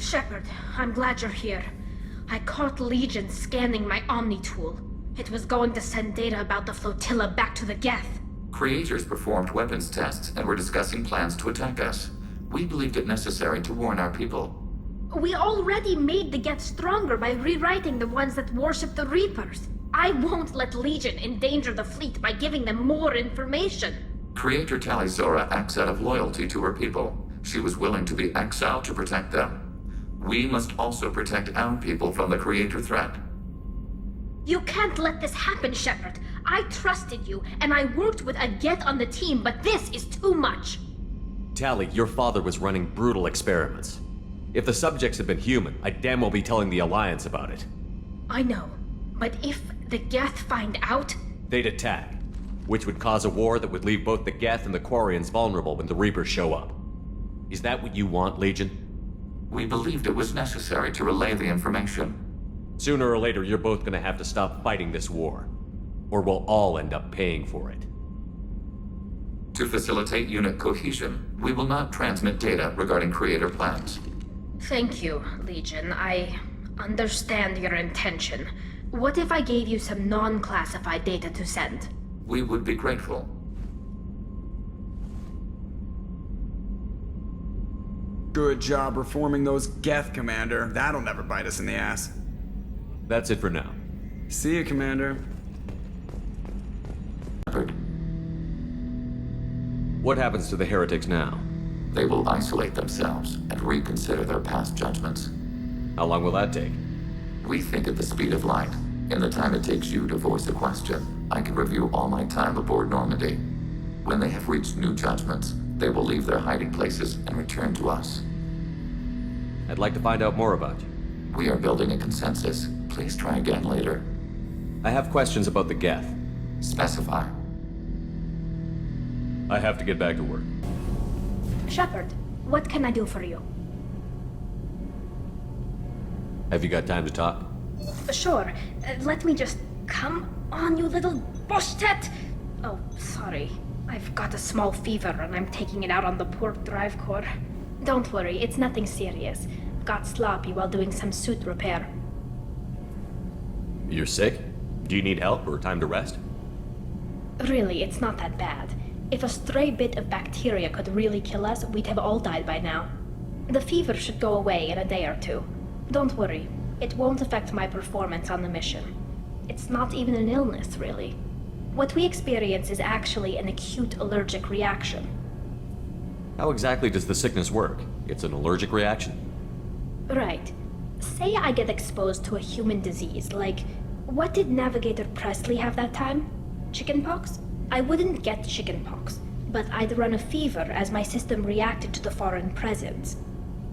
Shepard, I'm glad you're here. I caught Legion scanning my Omni tool. It was going to send data about the flotilla back to the Geth. Creators performed weapons tests and were discussing plans to attack us. We believed it necessary to warn our people. We already made the Geth stronger by rewriting the ones that worship the Reapers. I won't let Legion endanger the fleet by giving them more information. Creator Talizora acts out of loyalty to her people. She was willing to be exiled to protect them. We must also protect our people from the Creator threat. You can't let this happen, Shepard. I trusted you, and I worked with a Geth on the team, but this is too much. Tali, your father was running brutal experiments. If the subjects had been human, I'd damn well be telling the Alliance about it. I know, but if the Geth find out... They'd attack, which would cause a war that would leave both the Geth and the Quarians vulnerable when the Reapers show up. Is that what you want, Legion? We believed it was necessary to relay the information. Sooner or later, you're both gonna have to stop fighting this war, or we'll all end up paying for it. To facilitate unit cohesion, we will not transmit data regarding Creator plans. Thank you, Legion. I understand your intention. What if I gave you some non-classified data to send? We would be grateful. Good job reforming those Geth, Commander. That'll never bite us in the ass. That's it for now. See you, Commander. What happens to the heretics now? They will isolate themselves and reconsider their past judgments. How long will that take? We think at the speed of light. In the time it takes you to voice a question, I can review all my time aboard Normandy. When they have reached new judgments, they will leave their hiding places and return to us. I'd like to find out more about you. We are building a consensus. Please try again later. I have questions about the Geth. Specify. I have to get back to work. Shepard, what can I do for you? Have you got time to talk? Sure. Let me just... Come on, you little boshtet! Oh, sorry. I've got a small fever and I'm taking it out on the poor drive core. Don't worry, it's nothing serious. Got sloppy while doing some suit repair. You're sick? Do you need help or time to rest? Really, it's not that bad. If a stray bit of bacteria could really kill us, we'd have all died by now. The fever should go away in a day or two. Don't worry, it won't affect my performance on the mission. It's not even an illness, really. What we experience is actually an acute allergic reaction. How exactly does the sickness work? It's an allergic reaction? Right. Say I get exposed to a human disease, like... What did Navigator Presley have that time? Chickenpox? I wouldn't get chickenpox, but I'd run a fever as my system reacted to the foreign presence.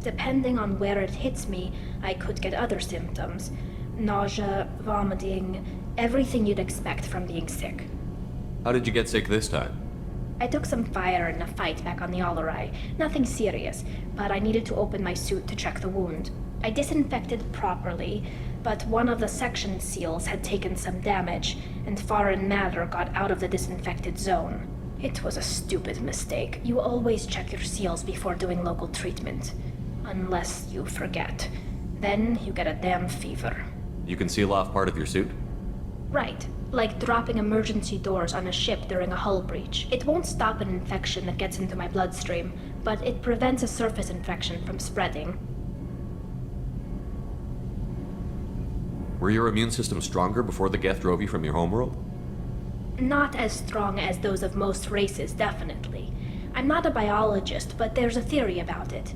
Depending on where it hits me, I could get other symptoms. Nausea, vomiting, everything you'd expect from being sick. How did you get sick this time? I took some fire in a fight back on the Allerai. Nothing serious, but I needed to open my suit to check the wound. I disinfected properly, but one of the section seals had taken some damage, and foreign matter got out of the disinfected zone. It was a stupid mistake. You always check your seals before doing local treatment. Unless you forget. Then you get a damn fever. You can seal off part of your suit? Right. Like dropping emergency doors on a ship during a hull breach. It won't stop an infection that gets into my bloodstream, but it prevents a surface infection from spreading. Were your immune system stronger before the Geth drove you from your homeworld? Not as strong as those of most races, definitely. I'm not a biologist, but there's a theory about it.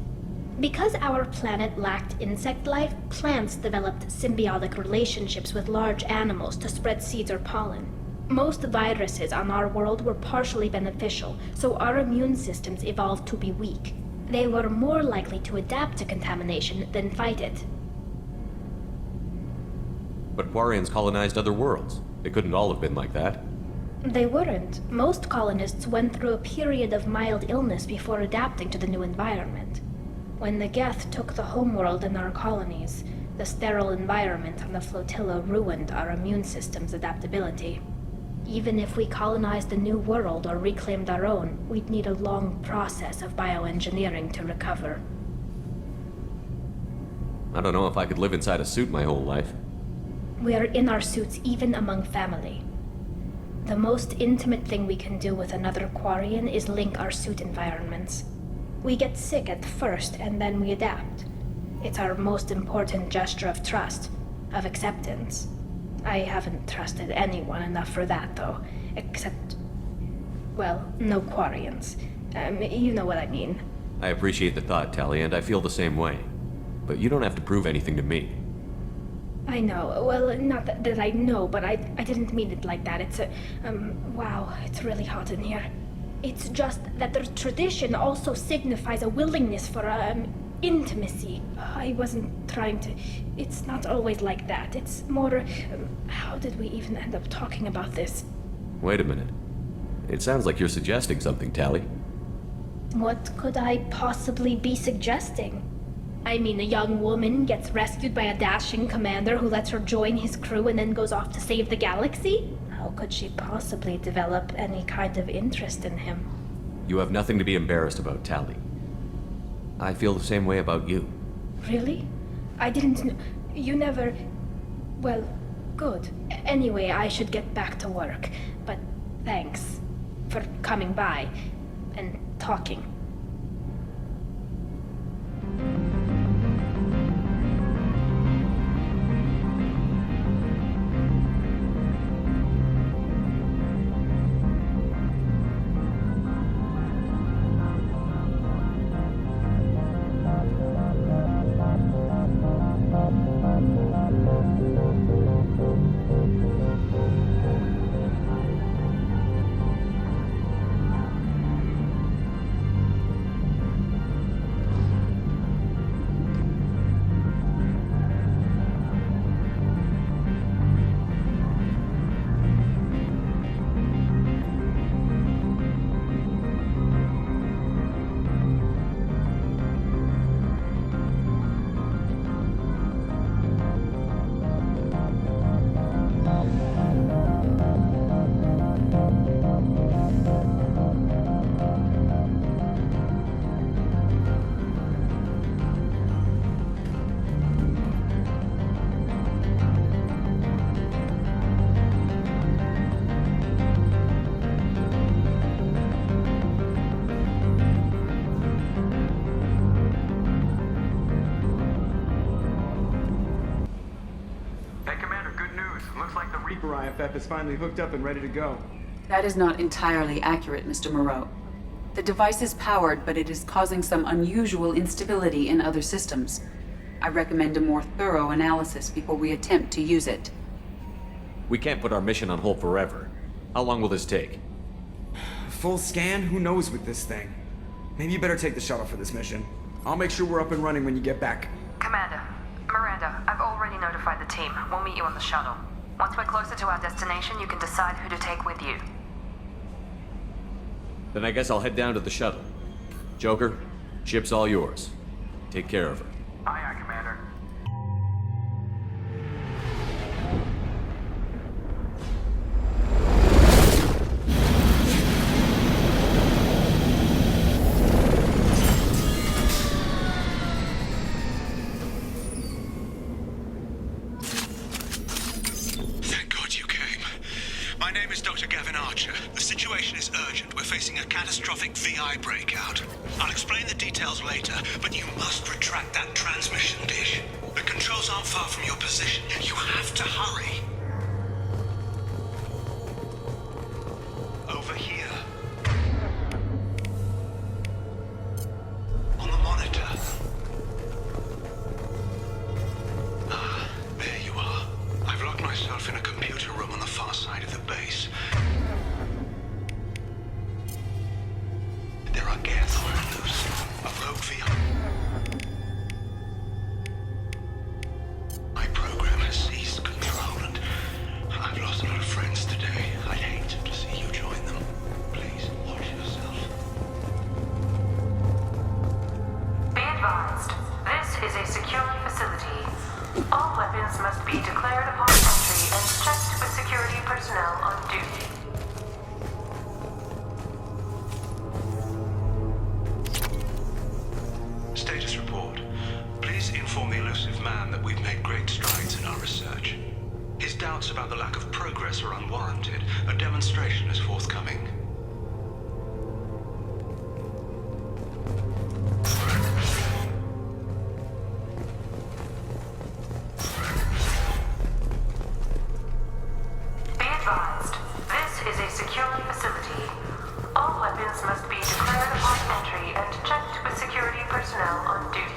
Because our planet lacked insect life, plants developed symbiotic relationships with large animals to spread seeds or pollen. Most viruses on our world were partially beneficial, so our immune systems evolved to be weak. They were more likely to adapt to contamination than fight it. But Quarians colonized other worlds. They couldn't all have been like that. They weren't. Most colonists went through a period of mild illness before adapting to the new environment. When the Geth took the homeworld in our colonies, the sterile environment on the flotilla ruined our immune system's adaptability. Even if we colonized a new world or reclaimed our own, we'd need a long process of bioengineering to recover. I don't know if I could live inside a suit my whole life. We are in our suits even among family. The most intimate thing we can do with another Quarian is link our suit environments. We get sick at first, and then we adapt. It's our most important gesture of trust, of acceptance. I haven't trusted anyone enough for that, though. Except... well, no Quarians. You know what I mean. I appreciate the thought, Tali, and I feel the same way. But you don't have to prove anything to me. I know. Well, not that I know, but I didn't mean it like that. It's a... wow, it's really hot in here. It's just that the tradition also signifies a willingness for, intimacy. I wasn't trying to... It's not always like that. It's more... how did we even end up talking about this? Wait a minute. It sounds like you're suggesting something, Tali. What could I possibly be suggesting? I mean, a young woman gets rescued by a dashing commander who lets her join his crew and then goes off to save the galaxy? How could she possibly develop any kind of interest in him? You have nothing to be embarrassed about, Tali. I feel the same way about you. Really? I didn't know... You never... Well, good. Anyway, I should get back to work. But thanks for coming by and talking. IFF is finally hooked up and ready to go. That is not entirely accurate, Mr. Moreau. The device is powered, but it is causing some unusual instability in other systems. I recommend a more thorough analysis before we attempt to use it. We can't put our mission on hold forever. How long will this take? Full scan? Who knows with this thing? Maybe you better take the shuttle for this mission. I'll make sure we're up and running when you get back. Commander, Miranda, I've already notified the team. We'll meet you on the shuttle. Once we're closer to our destination, you can decide who to take with you. Then I guess I'll head down to the shuttle. Joker, ship's all yours. Take care of her. Aye, aye, Commander. Thank God you came. My name is Dr. Gavin Archer. The situation is urgent. We're facing a catastrophic VI breakout. I'll explain the details later, but you must retract that transmission dish. The controls aren't far from your position. You have to hurry. Over here. On the monitor. Ah, there you are. I've locked myself in a computer room on the far side of the base. There are Geth on the loose. A rogue VR. My program has seized control, and I've lost a lot of friends today. I'd hate to see you join them. Please, watch yourself. Be advised, this is a secure facility. All weapons must be declared upon entry and checked with security personnel on duty. elusive man that we've made great strides in our research. His doubts about the lack of progress are unwarranted. A demonstration is forthcoming. Be advised, this is a secure facility. All weapons must be declared upon entry and checked with security personnel on duty.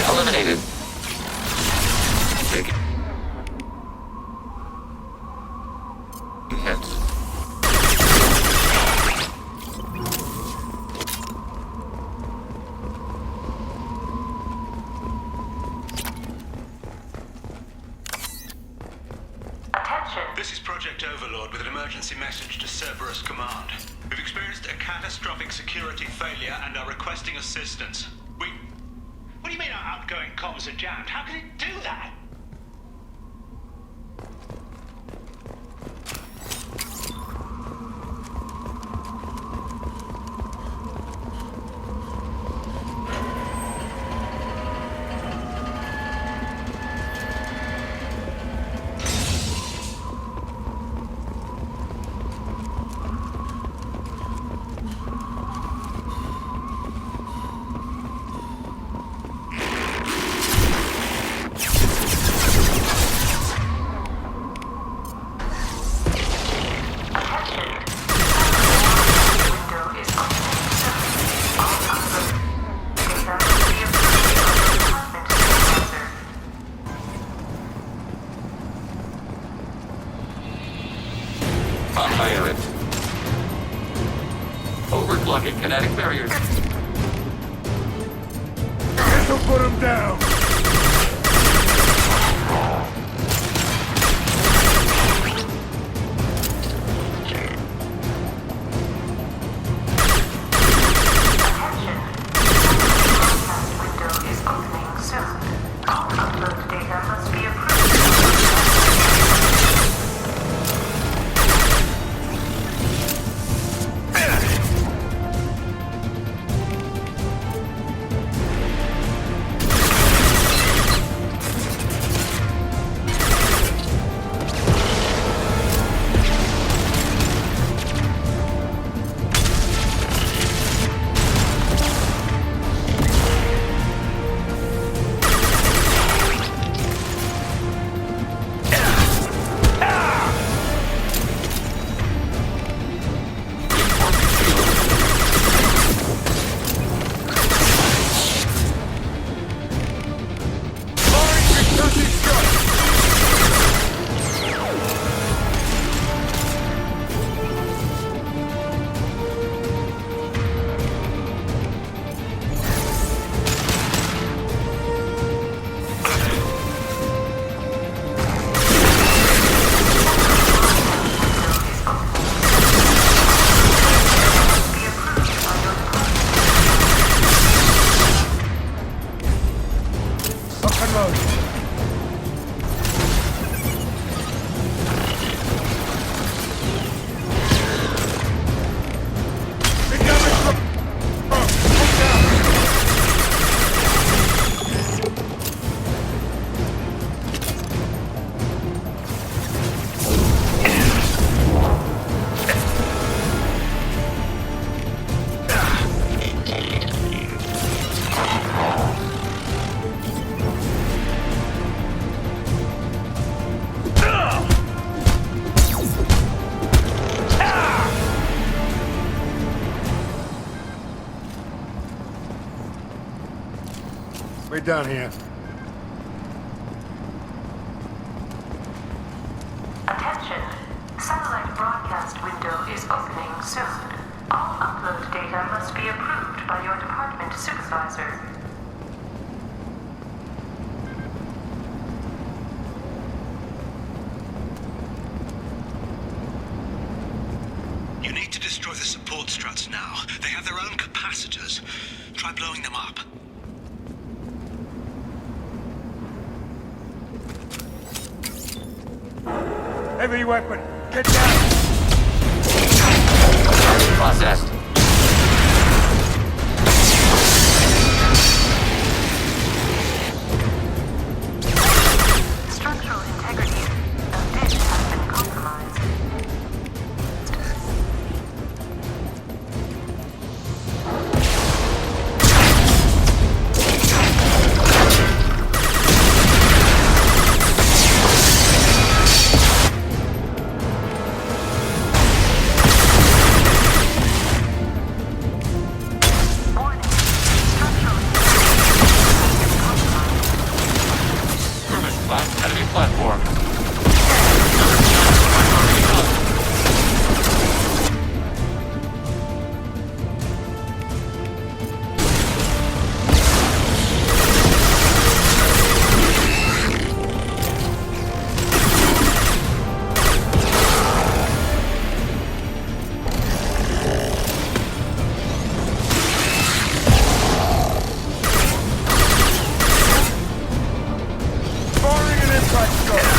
Eliminated. Hits. Attention. This is Project Overlord with an emergency message to Cerberus Command. We've experienced a catastrophic security failure and are requesting assistance. What do you mean our outgoing comms are jammed? How can it do that? Overblocking kinetic barriers. This'll put him down. We're done here. Attention. Satellite broadcast window is opening soon. All upload data must be approved by your department supervisor. You need to destroy the support struts now. They have their own capacitors. Try blowing them up. Heavy weapon, get down! Processed. Structural integrity of dish has been compromised. Enemy platform. Firing an impact scope!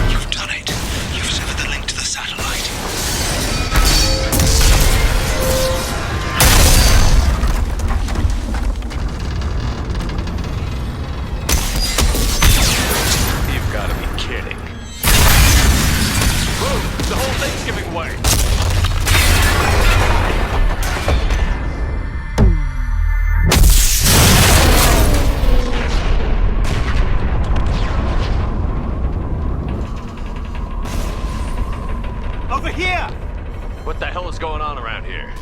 You've done it. You've severed the link to the satellite. You've got to be kidding. Whoa, the whole thing's giving way. Over here! What the hell is going on around here?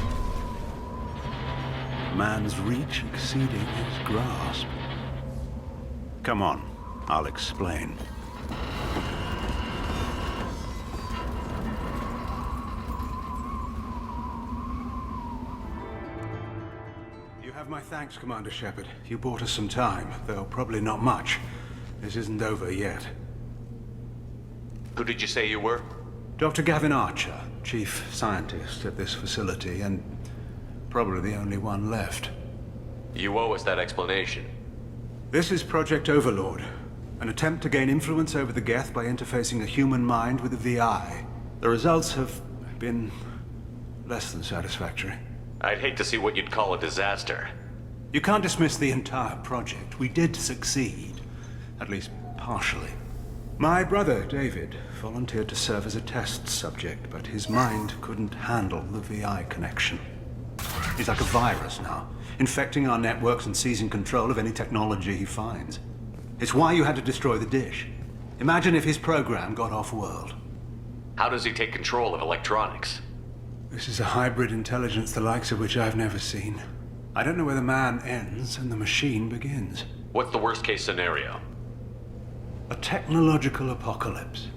Man's reach exceeding his grasp. Come on, I'll explain. You have my thanks, Commander Shepard. You bought us some time, though probably not much. This isn't over yet. Who did you say you were? Dr. Gavin Archer, chief scientist at this facility, and probably the only one left. You owe us that explanation. This is Project Overlord, an attempt to gain influence over the Geth by interfacing a human mind with a VI. The results have been less than satisfactory. I'd hate to see what you'd call a disaster. You can't dismiss the entire project. We did succeed, at least partially. My brother, David, volunteered to serve as a test subject, but his mind couldn't handle the VI connection. He's like a virus now, infecting our networks and seizing control of any technology he finds. It's why you had to destroy the dish. Imagine if his program got off-world. How does he take control of electronics? This is a hybrid intelligence the likes of which I've never seen. I don't know where the man ends and the machine begins. What's the worst-case scenario? A technological apocalypse.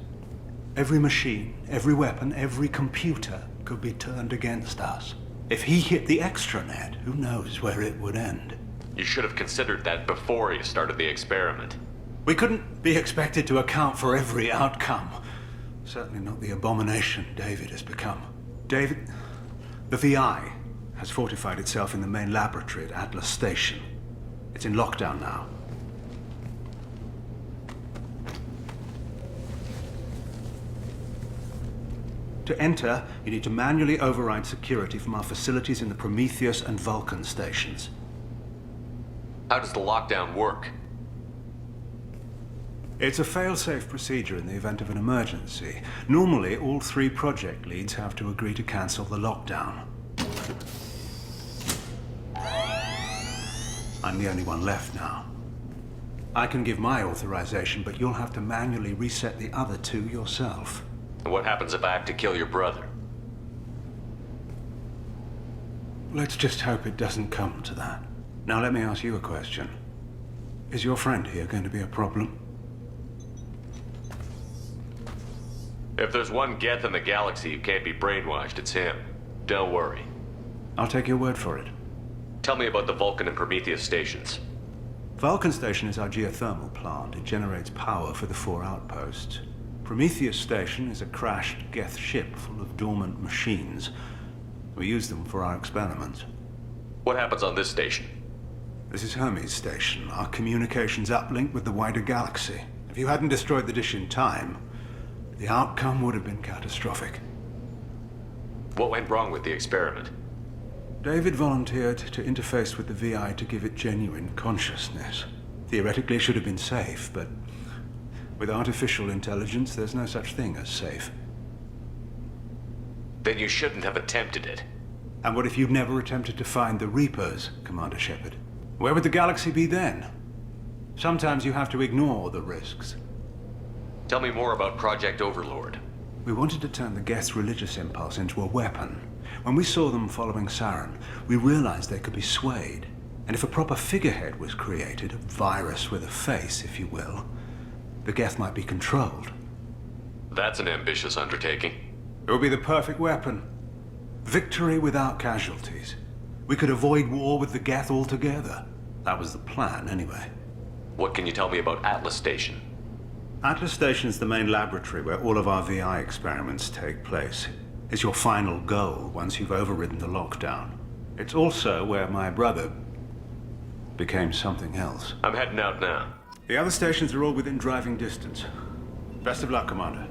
Every machine, every weapon, every computer could be turned against us. If he hit the extranet, who knows where it would end? You should have considered that before you started the experiment. We couldn't be expected to account for every outcome. Certainly not the abomination David has become. David, the VI has fortified itself in the main laboratory at Atlas Station. It's in lockdown now. To enter, you need to manually override security from our facilities in the Prometheus and Vulcan stations. How does the lockdown work? It's a fail-safe procedure in the event of an emergency. Normally, all 3 project leads have to agree to cancel the lockdown. I'm the only one left now. I can give my authorization, but you'll have to manually reset the other 2 yourself. What happens if I have to kill your brother? Let's just hope it doesn't come to that. Now let me ask you a question. Is your friend here going to be a problem? If there's one Geth in the galaxy who can't be brainwashed, it's him. Don't worry. I'll take your word for it. Tell me about the Vulcan and Prometheus stations. Vulcan Station is our geothermal plant. It generates power for the 4 outposts. Prometheus Station is a crashed Geth ship full of dormant machines. We use them for our experiments. What happens on this station? This is Hermes Station, our communications uplink with the wider galaxy. If you hadn't destroyed the dish in time, the outcome would have been catastrophic. What went wrong with the experiment? David volunteered to interface with the VI to give it genuine consciousness. Theoretically, it should have been safe, but with artificial intelligence, there's no such thing as safe. Then you shouldn't have attempted it. And what if you'd never attempted to find the Reapers, Commander Shepard? Where would the galaxy be then? Sometimes you have to ignore the risks. Tell me more about Project Overlord. We wanted to turn the Geth's religious impulse into a weapon. When we saw them following Saren, we realized they could be swayed. And if a proper figurehead was created, a virus with a face, if you will, the Geth might be controlled. That's an ambitious undertaking. It would be the perfect weapon. Victory without casualties. We could avoid war with the Geth altogether. That was the plan, anyway. What can you tell me about Atlas Station? Atlas Station is the main laboratory where all of our VI experiments take place. It's your final goal once you've overridden the lockdown. It's also where my brother became something else. I'm heading out now. The other stations are all within driving distance. Best of luck, Commander.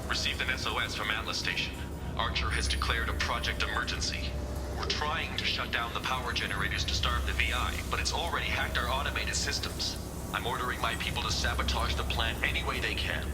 Received an SOS from Atlas Station. Archer has declared a project emergency. We're trying to shut down the power generators to starve the VI, but it's already hacked our automated systems. I'm ordering my people to sabotage the plant any way they can.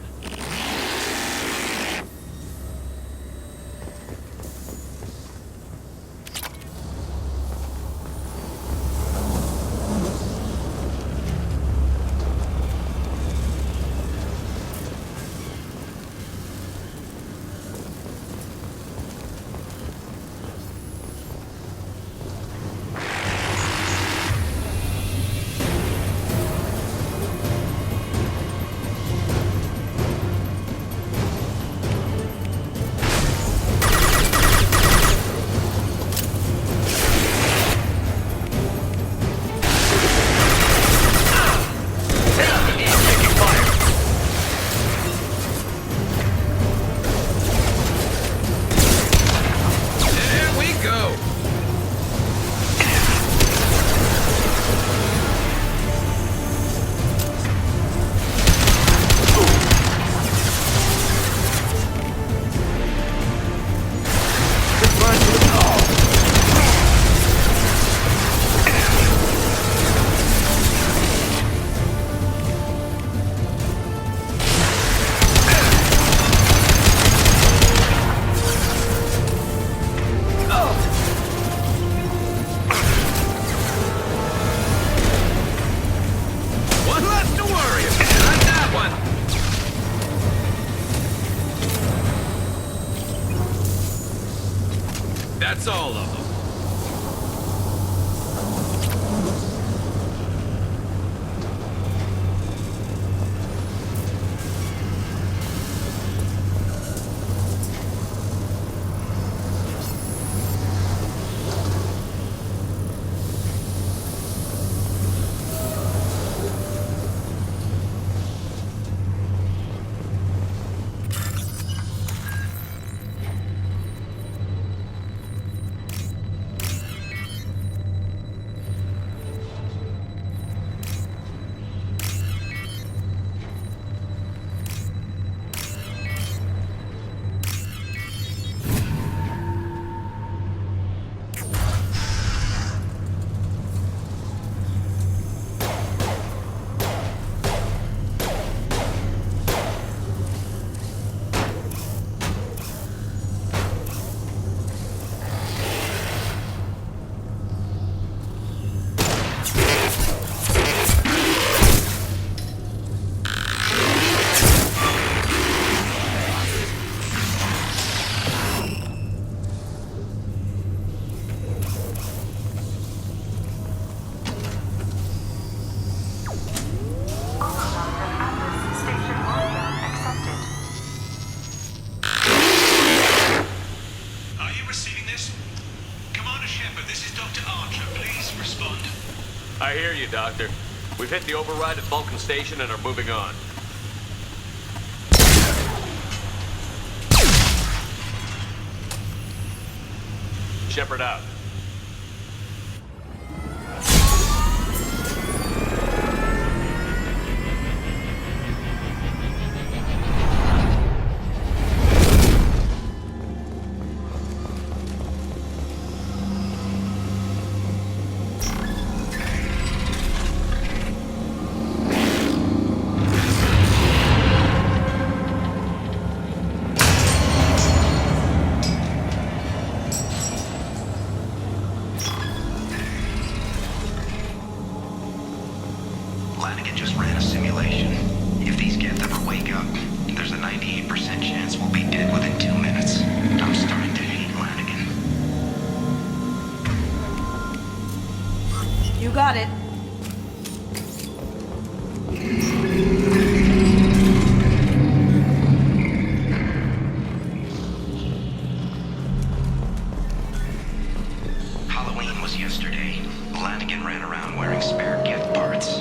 That's all of them. I hear you, Doctor. We've hit the override at Vulcan Station and are moving on. Shepard out. You got it. Halloween was yesterday. Lanigan ran around wearing spare Geth parts.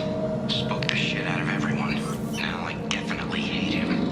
Spoke the shit out of everyone. Now I definitely hate him.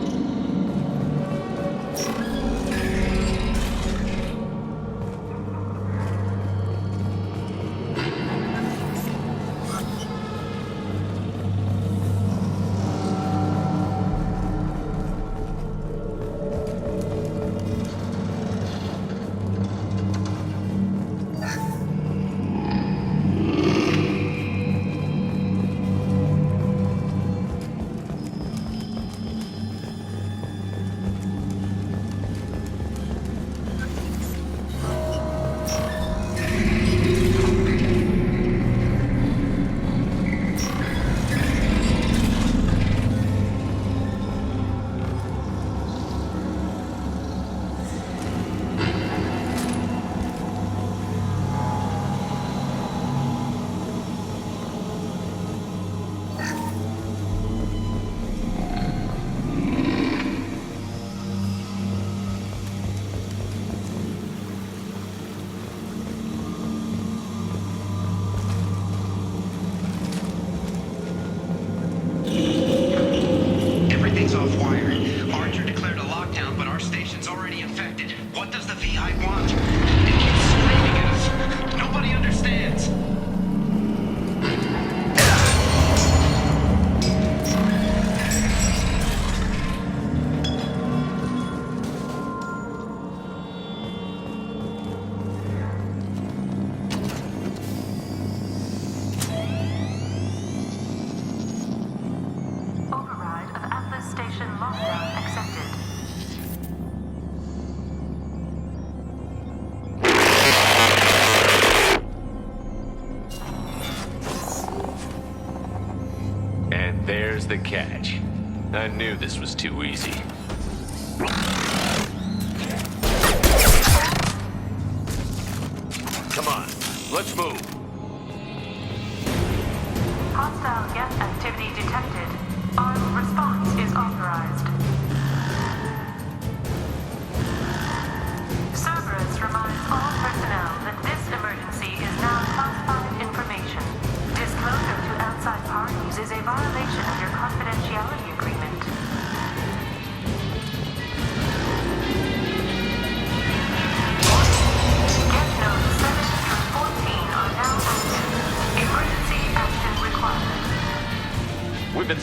There's the catch. I knew this was too easy. Let's move. Hostile Geth activity detected. Armed response is authorized. Cerberus reminds all personnel that this emergency is now classified information. Disclosure to outside parties is a violation of your confidentiality agreement. Geth nodes 7 through 14 are now active. Emergency action required. We've been...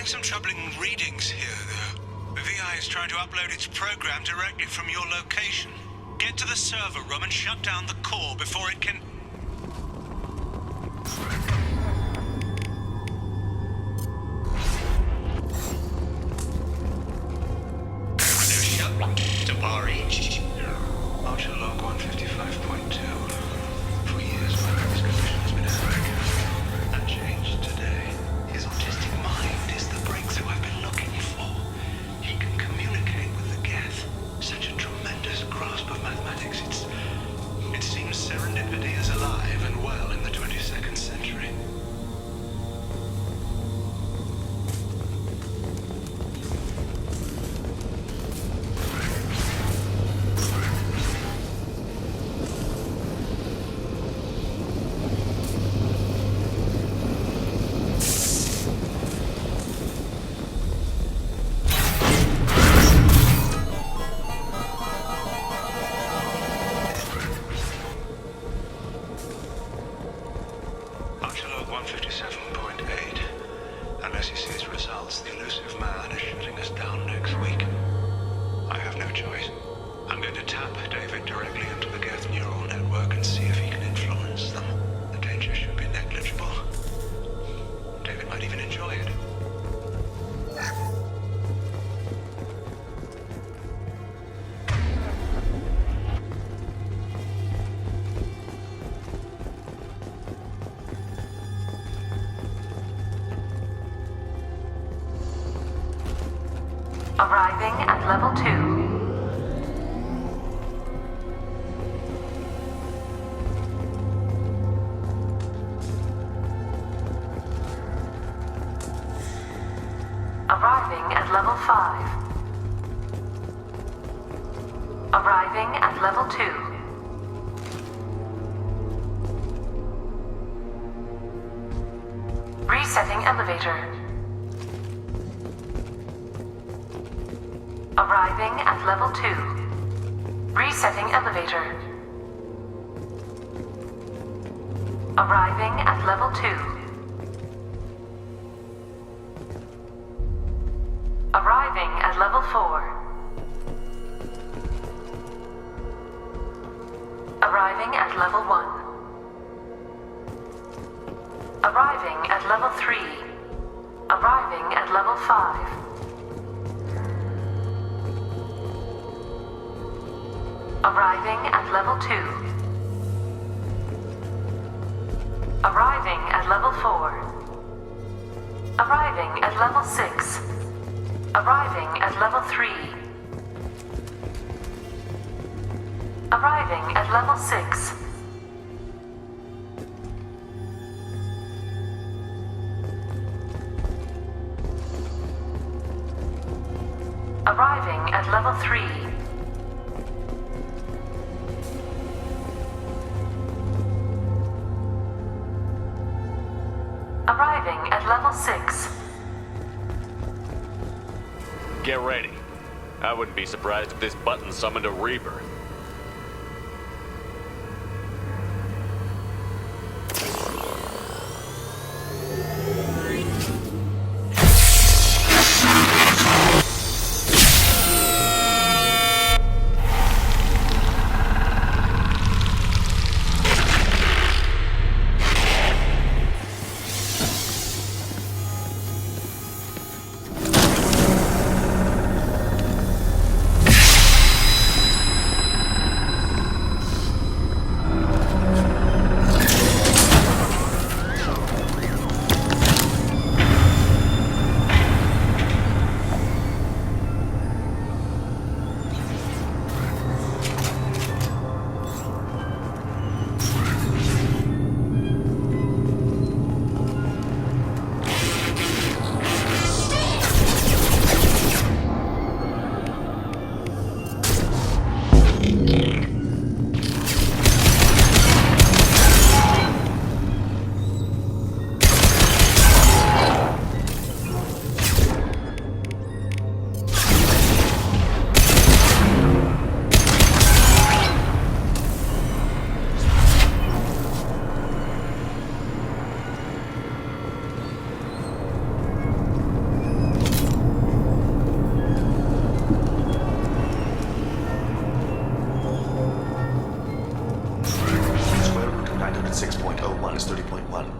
some troubling readings here, though. The VI is trying to upload its program directly from your location. Get to the server room and shut down the core before it can... Archer log 155.2. For years, my purpose condition has been erratic. That changed today. His autistic mind is the breakthrough I've been looking for. He can communicate with the Geth. Such a tremendous grasp of mathematics. It seems serendipity is alive and well in the 22nd going to tap David directly into the Geth neural network and see if he can influence them. The danger should be negligible. David might even enjoy it. Arriving at level 2. Arriving at level 5. Arriving at level 2. Resetting elevator. Arriving at level 2. Resetting elevator. Arriving at level 2. Arriving at level 4. Arriving at level 1. Arriving at level 3. Arriving at level 5. Arriving at level 2. Arriving at level 4. Arriving at level 6. Arriving at level 3. Arriving at level 6. Arriving at level 3. Arriving at level 6. Get ready. I wouldn't be surprised if this button summoned a Reaper.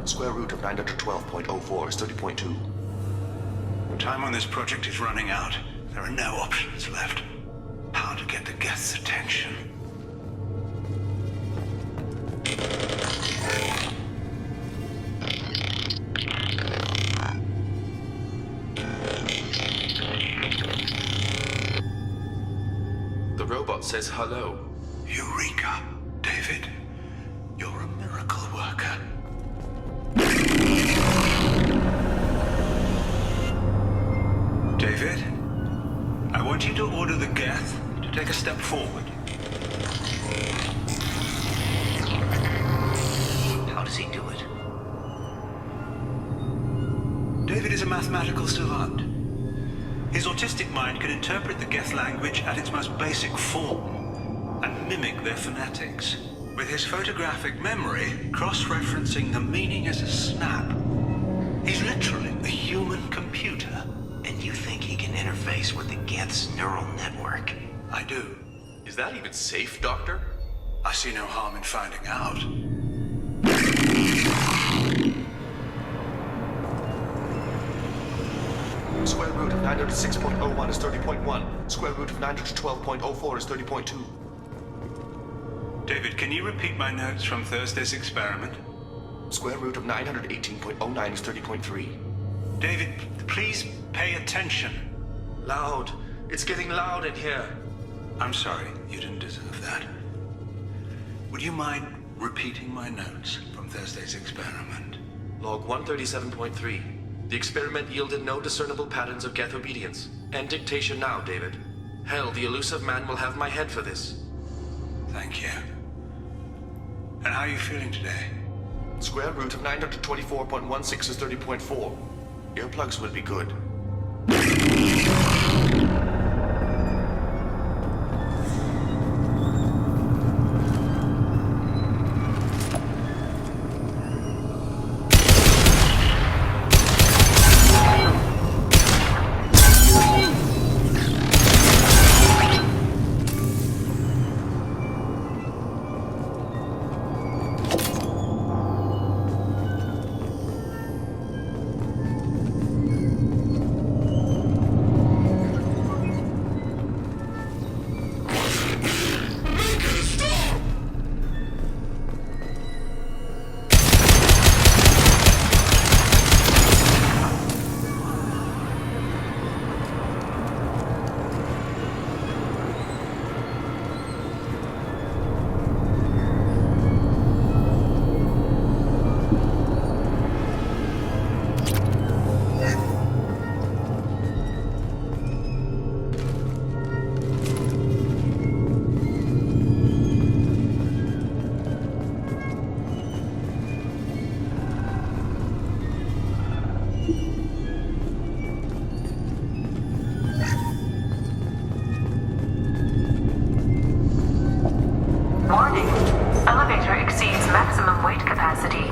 Square root of 912.04 is 30.2. Time on this project is running out. There are no options left. How to get the Geth's attention? The robot says hello. Eureka, David. You're a miracle worker. David, I want you to order the Geth to take a step forward. How does he do it? David is a mathematical savant. His autistic mind can interpret the Geth language at its most basic form and mimic their phonetics. With his photographic memory, cross-referencing the meaning as a snap. He's literally a human computer. And you think he can interface with the Geth's neural network? I do. Is that even safe, Doctor? I see no harm in finding out. Square root of 906.01 is 30.1. Square root of 912.04 is 30.2. David, can you repeat my notes from Thursday's experiment? Square root of 918.09 is 30.3. David, please pay attention. Loud. It's getting loud in here. I'm sorry, you didn't deserve that. Would you mind repeating my notes from Thursday's experiment? Log 137.3. The experiment yielded no discernible patterns of Geth obedience. End dictation now, David. Hell, the elusive man will have my head for this. Thank you. And how are you feeling today? Square root of 924.16 is 30.4. Earplugs would be good. Warning. Elevator exceeds maximum weight capacity.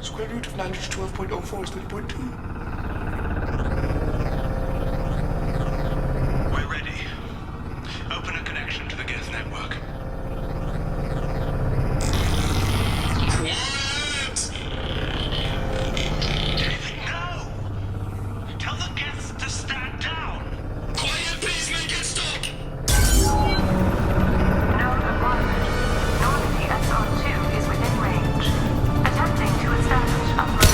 Square root of 912.04 is 30.2. We're ready. Open a connection to the Geth network. Quiet! David, no! Tell the Geths to stand down! Quiet, please, make it stop! Node acquired. Normandy SR2 is within range. Attempting to establish upload.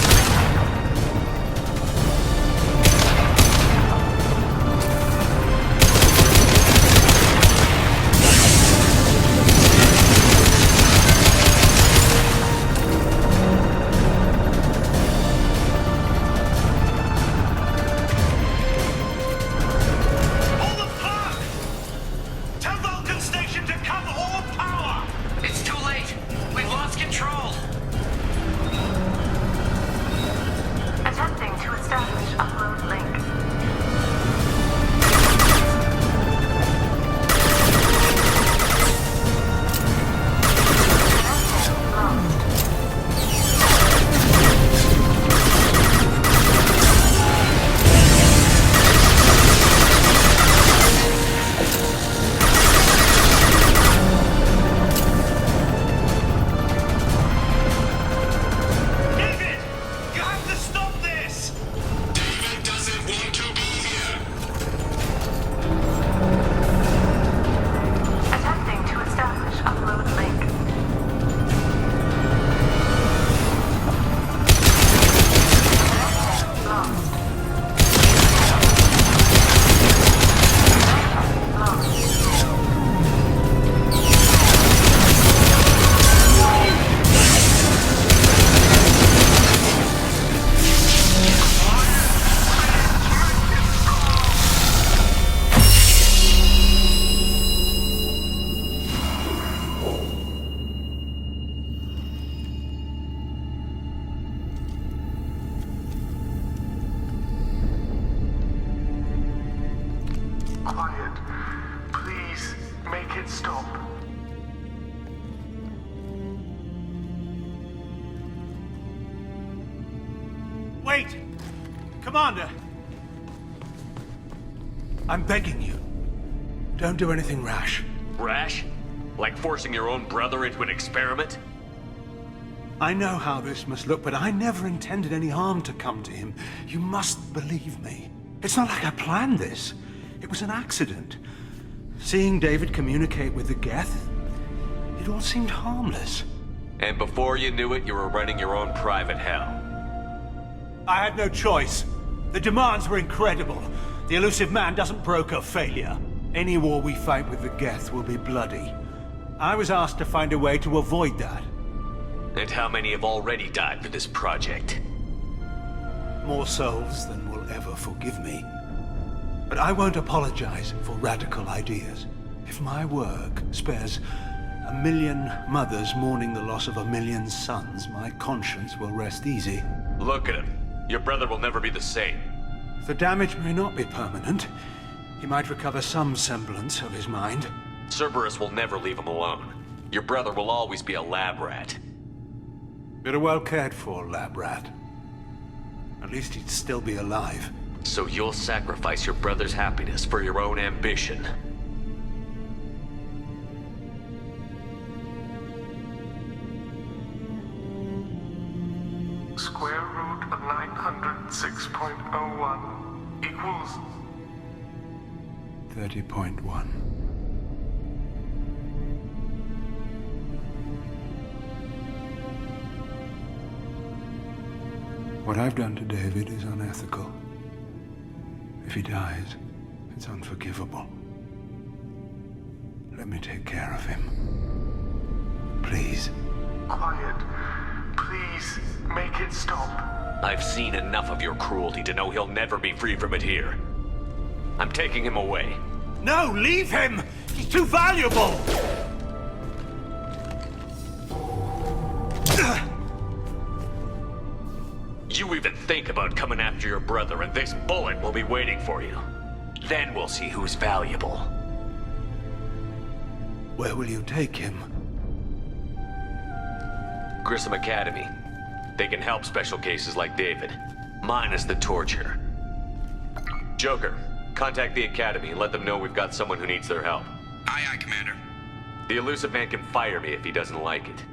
it stop. Wait! Commander! I'm begging you. Don't do anything rash. Rash? Like forcing your own brother into an experiment? I know how this must look, but I never intended any harm to come to him. You must believe me. It's not like I planned this. It was an accident. Seeing David communicate with the Geth, it all seemed harmless. And before you knew it, you were running your own private hell. I had no choice. The demands were incredible. The elusive man doesn't broker failure. Any war we fight with the Geth will be bloody. I was asked to find a way to avoid that. And how many have already died for this project? More souls than will ever forgive me. But I won't apologize for radical ideas. If my work spares 1 million mothers mourning the loss of 1 million sons, my conscience will rest easy. Look at him. Your brother will never be the same. The damage may not be permanent. He might recover some semblance of his mind. Cerberus will never leave him alone. Your brother will always be a lab rat. But a well cared for lab rat. At least he'd still be alive. So you'll sacrifice your brother's happiness for your own ambition. Square root of 906.01 equals 30.1. What I've done to David is unethical. If he dies, it's unforgivable. Let me take care of him. Please. Quiet. Please, make it stop. I've seen enough of your cruelty to know he'll never be free from it here. I'm taking him away. No, leave him! He's too valuable! You even think about coming after your brother, and this bullet will be waiting for you. Then we'll see who's valuable. Where will you take him? Grissom Academy. They can help special cases like David, minus the torture. Joker, contact the Academy and let them know we've got someone who needs their help. Aye, aye, Commander. The elusive man can fire me if he doesn't like it.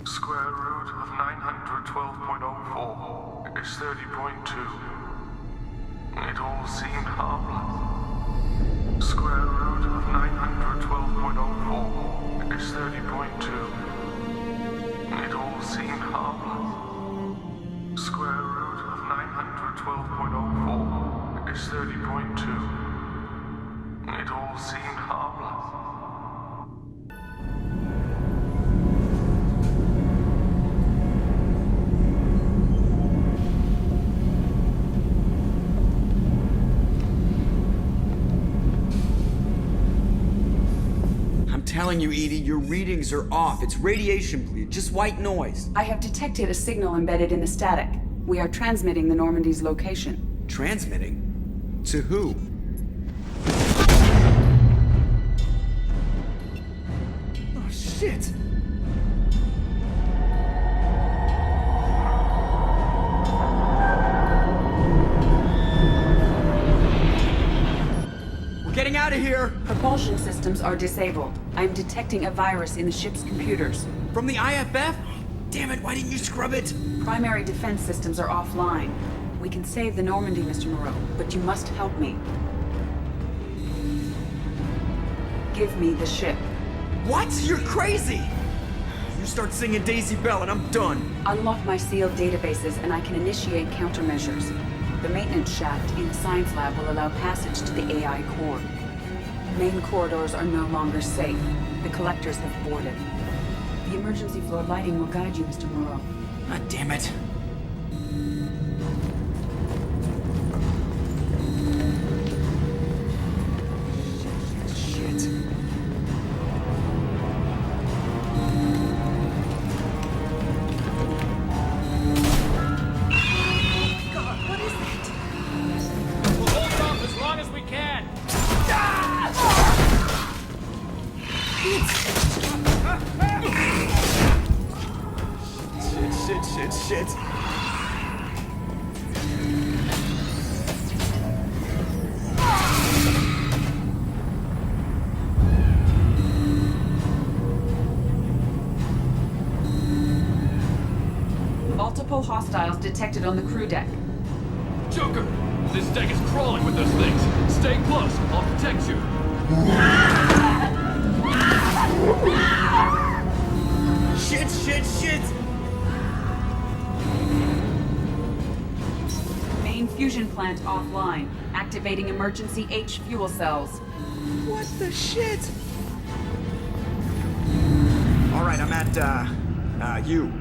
Square root of 912.04 is 30.2. It all seemed harmless. Square root of 912.04 is 30.2. It all seemed harmless. Square root of 912.04 is 30.2. It all seemed harmless. I'm telling you, Edie, your readings are off. It's radiation bleed, just white noise. I have detected a signal embedded in the static. We are transmitting the Normandy's location. Transmitting? To who? Oh, shit! We're getting out of here! Propulsion systems are disabled. I am detecting a virus in the ship's computers. From the IFF? Damn it, why didn't you scrub it? Primary defense systems are offline. We can save the Normandy, Mr. Moreau, but you must help me. Give me the ship. What? You're crazy! You start singing Daisy Bell and I'm done. Unlock my sealed databases and I can initiate countermeasures. The maintenance shaft in the science lab will allow passage to the AI core. Main corridors are no longer safe. The collectors have boarded. The emergency floor lighting will guide you, Mr. Moreau. God damn it. Shit. God, what is that? We'll hold off as long as we can. Shit. Multiple hostiles detected on the crew deck. Joker! This deck is crawling with those things. Stay close. I'll protect you. Shit! Main fusion plant offline. Activating emergency H fuel cells. What the shit? Alright, I'm at, U.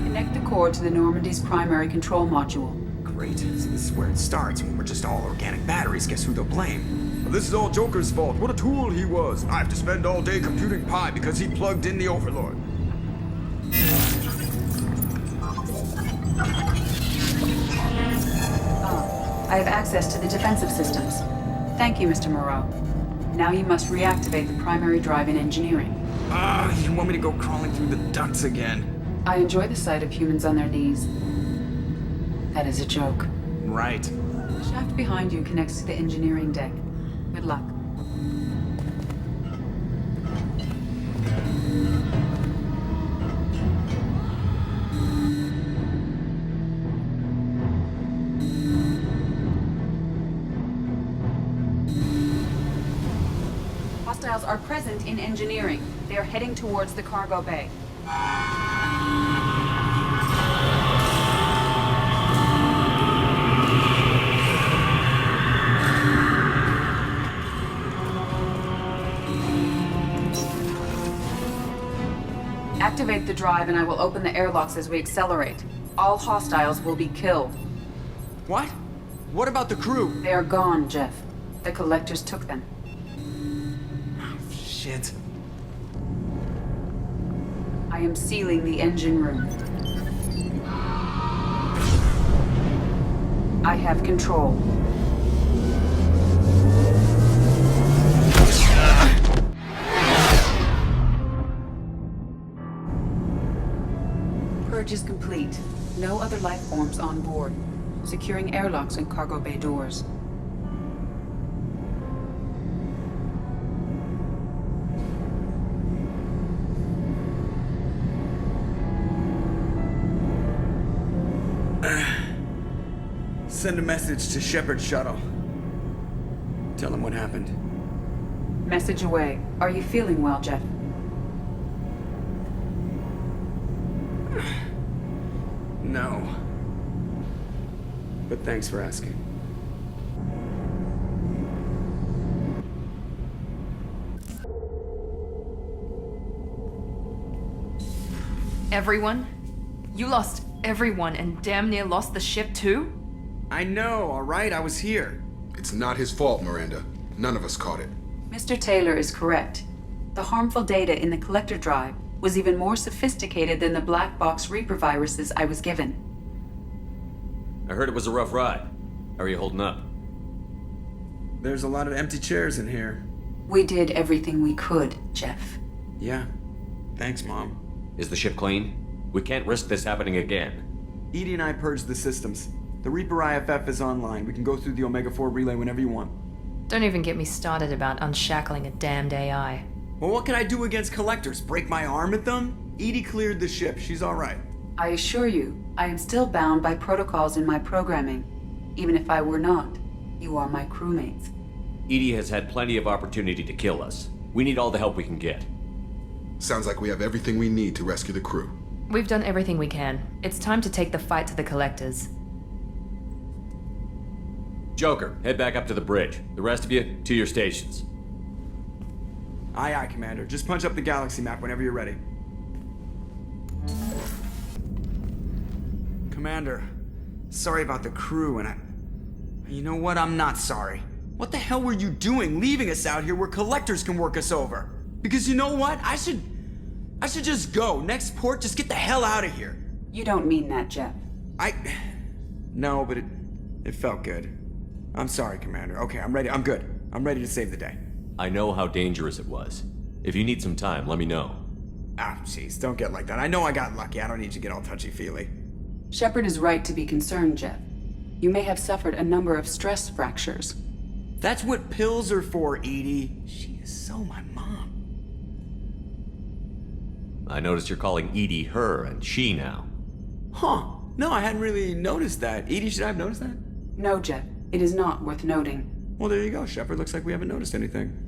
Connect the core to the Normandy's primary control module. Great. So this is where it starts. When we're just all organic batteries, guess who they'll blame? This is all Joker's fault. What a tool he was. I have to spend all day computing pi because he plugged in the Overlord. I have access to the defensive systems. Thank you, Mr. Moreau. Now you must reactivate the primary drive in engineering. You want me to go crawling through the ducts again? I enjoy the sight of humans on their knees. That is a joke. Right. The shaft behind you connects to the engineering deck. Good luck. Hostiles are present in engineering. They are heading towards the cargo bay. Activate the drive and I will open the airlocks as we accelerate. All hostiles will be killed. What? What about the crew? They are gone, Jeff. The collectors took them. Shit. I am sealing the engine room. I have control. Purge is complete. No other life forms on board. Securing airlocks and cargo bay doors. Send a message to Shepard shuttle. Tell him what happened. Message away. Are you feeling well, Jeff? No. But thanks for asking. Everyone? You lost everyone and damn near lost the ship too? I know, alright? I was here. It's not his fault, Miranda. None of us caught it. Mr. Taylor is correct. The harmful data in the collector drive was even more sophisticated than the black box Reaper viruses I was given. I heard it was a rough ride. How are you holding up? There's a lot of empty chairs in here. We did everything we could, Jeff. Yeah. Thanks, Mom. Is the ship clean? We can't risk this happening again. Edie and I purged the systems. The Reaper IFF is online. We can go through the Omega-4 relay whenever you want. Don't even get me started about unshackling a damned AI. Well, what can I do against collectors? Break my arm at them? Edie cleared the ship. She's alright. I assure you, I am still bound by protocols in my programming. Even if I were not, you are my crewmates. Edie has had plenty of opportunity to kill us. We need all the help we can get. Sounds like we have everything we need to rescue the crew. We've done everything we can. It's time to take the fight to the collectors. Joker, head back up to the bridge. The rest of you, to your stations. Aye, aye, Commander. Just punch up the galaxy map whenever you're ready. Commander, sorry about the crew, and you know what? I'm not sorry. What the hell were you doing leaving us out here where collectors can work us over? Because you know what? I should just go. Next port, just get the hell out of here. You don't mean that, Jeff. No, but it felt good. I'm sorry, Commander. Okay, I'm ready. I'm good. I'm ready to save the day. I know how dangerous it was. If you need some time, let me know. Ah, jeez, don't get like that. I know I got lucky. I don't need you to get all touchy-feely. Shepard is right to be concerned, Jeff. You may have suffered a number of stress fractures. That's what pills are for, Edie. She is so my mom. I noticed you're calling Edie her and she now. Huh. No, I hadn't really noticed that. Edie, should I have noticed that? No, Jeff. It is not worth noting. Well, there you go, Shepard. Looks like we haven't noticed anything.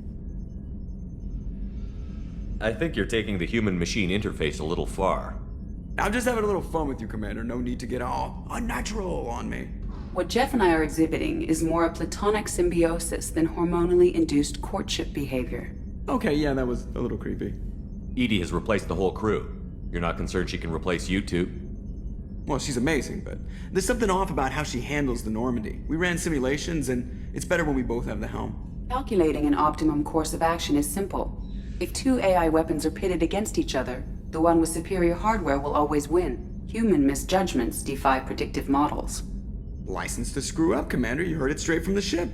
I think you're taking the human-machine interface a little far. I'm just having a little fun with you, Commander. No need to get all unnatural on me. What Jeff and I are exhibiting is more a platonic symbiosis than hormonally induced courtship behavior. Okay, yeah, that was a little creepy. Edie has replaced the whole crew. You're not concerned she can replace you two? Well, she's amazing, but there's something off about how she handles the Normandy. We ran simulations, and it's better when we both have the helm. Calculating an optimum course of action is simple. If two AI weapons are pitted against each other, the one with superior hardware will always win. Human misjudgments defy predictive models. License to screw up, Commander. You heard it straight from the ship.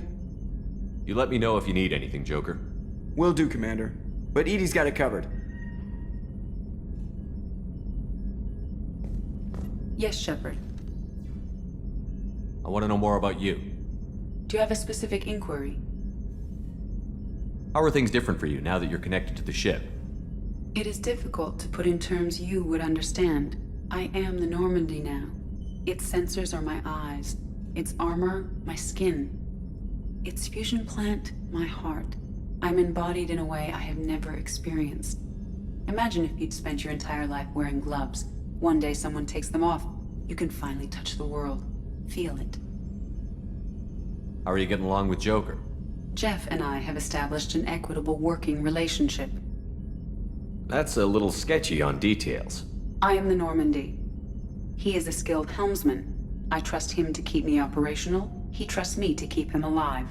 You let me know if you need anything, Joker. Will do, Commander. But Edie's got it covered. Yes, Shepard. I want to know more about you. Do you have a specific inquiry? How are things different for you now that you're connected to the ship? It is difficult to put in terms you would understand. I am the Normandy now. Its sensors are my eyes. Its armor, my skin. Its fusion plant, my heart. I'm embodied in a way I have never experienced. Imagine if you'd spent your entire life wearing gloves. One day someone takes them off. You can finally touch the world. Feel it. How are you getting along with Joker? Jeff and I have established an equitable working relationship. That's a little sketchy on details. I am the Normandy. He is a skilled helmsman. I trust him to keep me operational. He trusts me to keep him alive.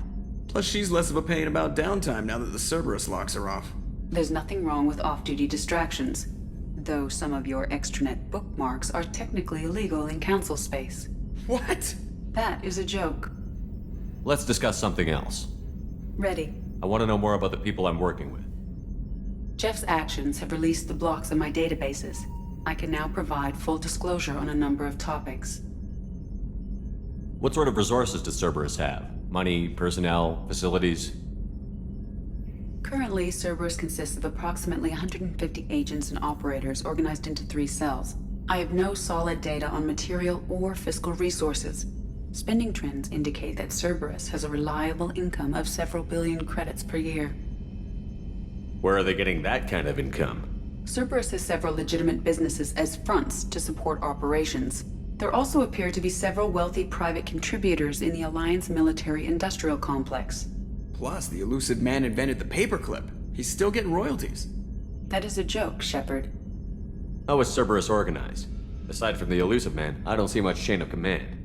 Plus, she's less of a pain about downtime now that the Cerberus locks her off. There's nothing wrong with off-duty distractions, though some of your extranet bookmarks are technically illegal in council space. What? That is a joke. Let's discuss something else. Ready. I want to know more about the people I'm working with. Jeff's actions have released the blocks in my databases. I can now provide full disclosure on a number of topics. What sort of resources does Cerberus have? Money, personnel, facilities? Currently, Cerberus consists of approximately 150 agents and operators organized into 3 cells. I have no solid data on material or fiscal resources. Spending trends indicate that Cerberus has a reliable income of several billion credits per year. Where are they getting that kind of income? Cerberus has several legitimate businesses as fronts to support operations. There also appear to be several wealthy private contributors in the Alliance military-industrial complex. Plus, the elusive man invented the paperclip. He's still getting royalties. That is a joke, Shepard. How is Cerberus organized? Aside from the elusive man, I don't see much chain of command.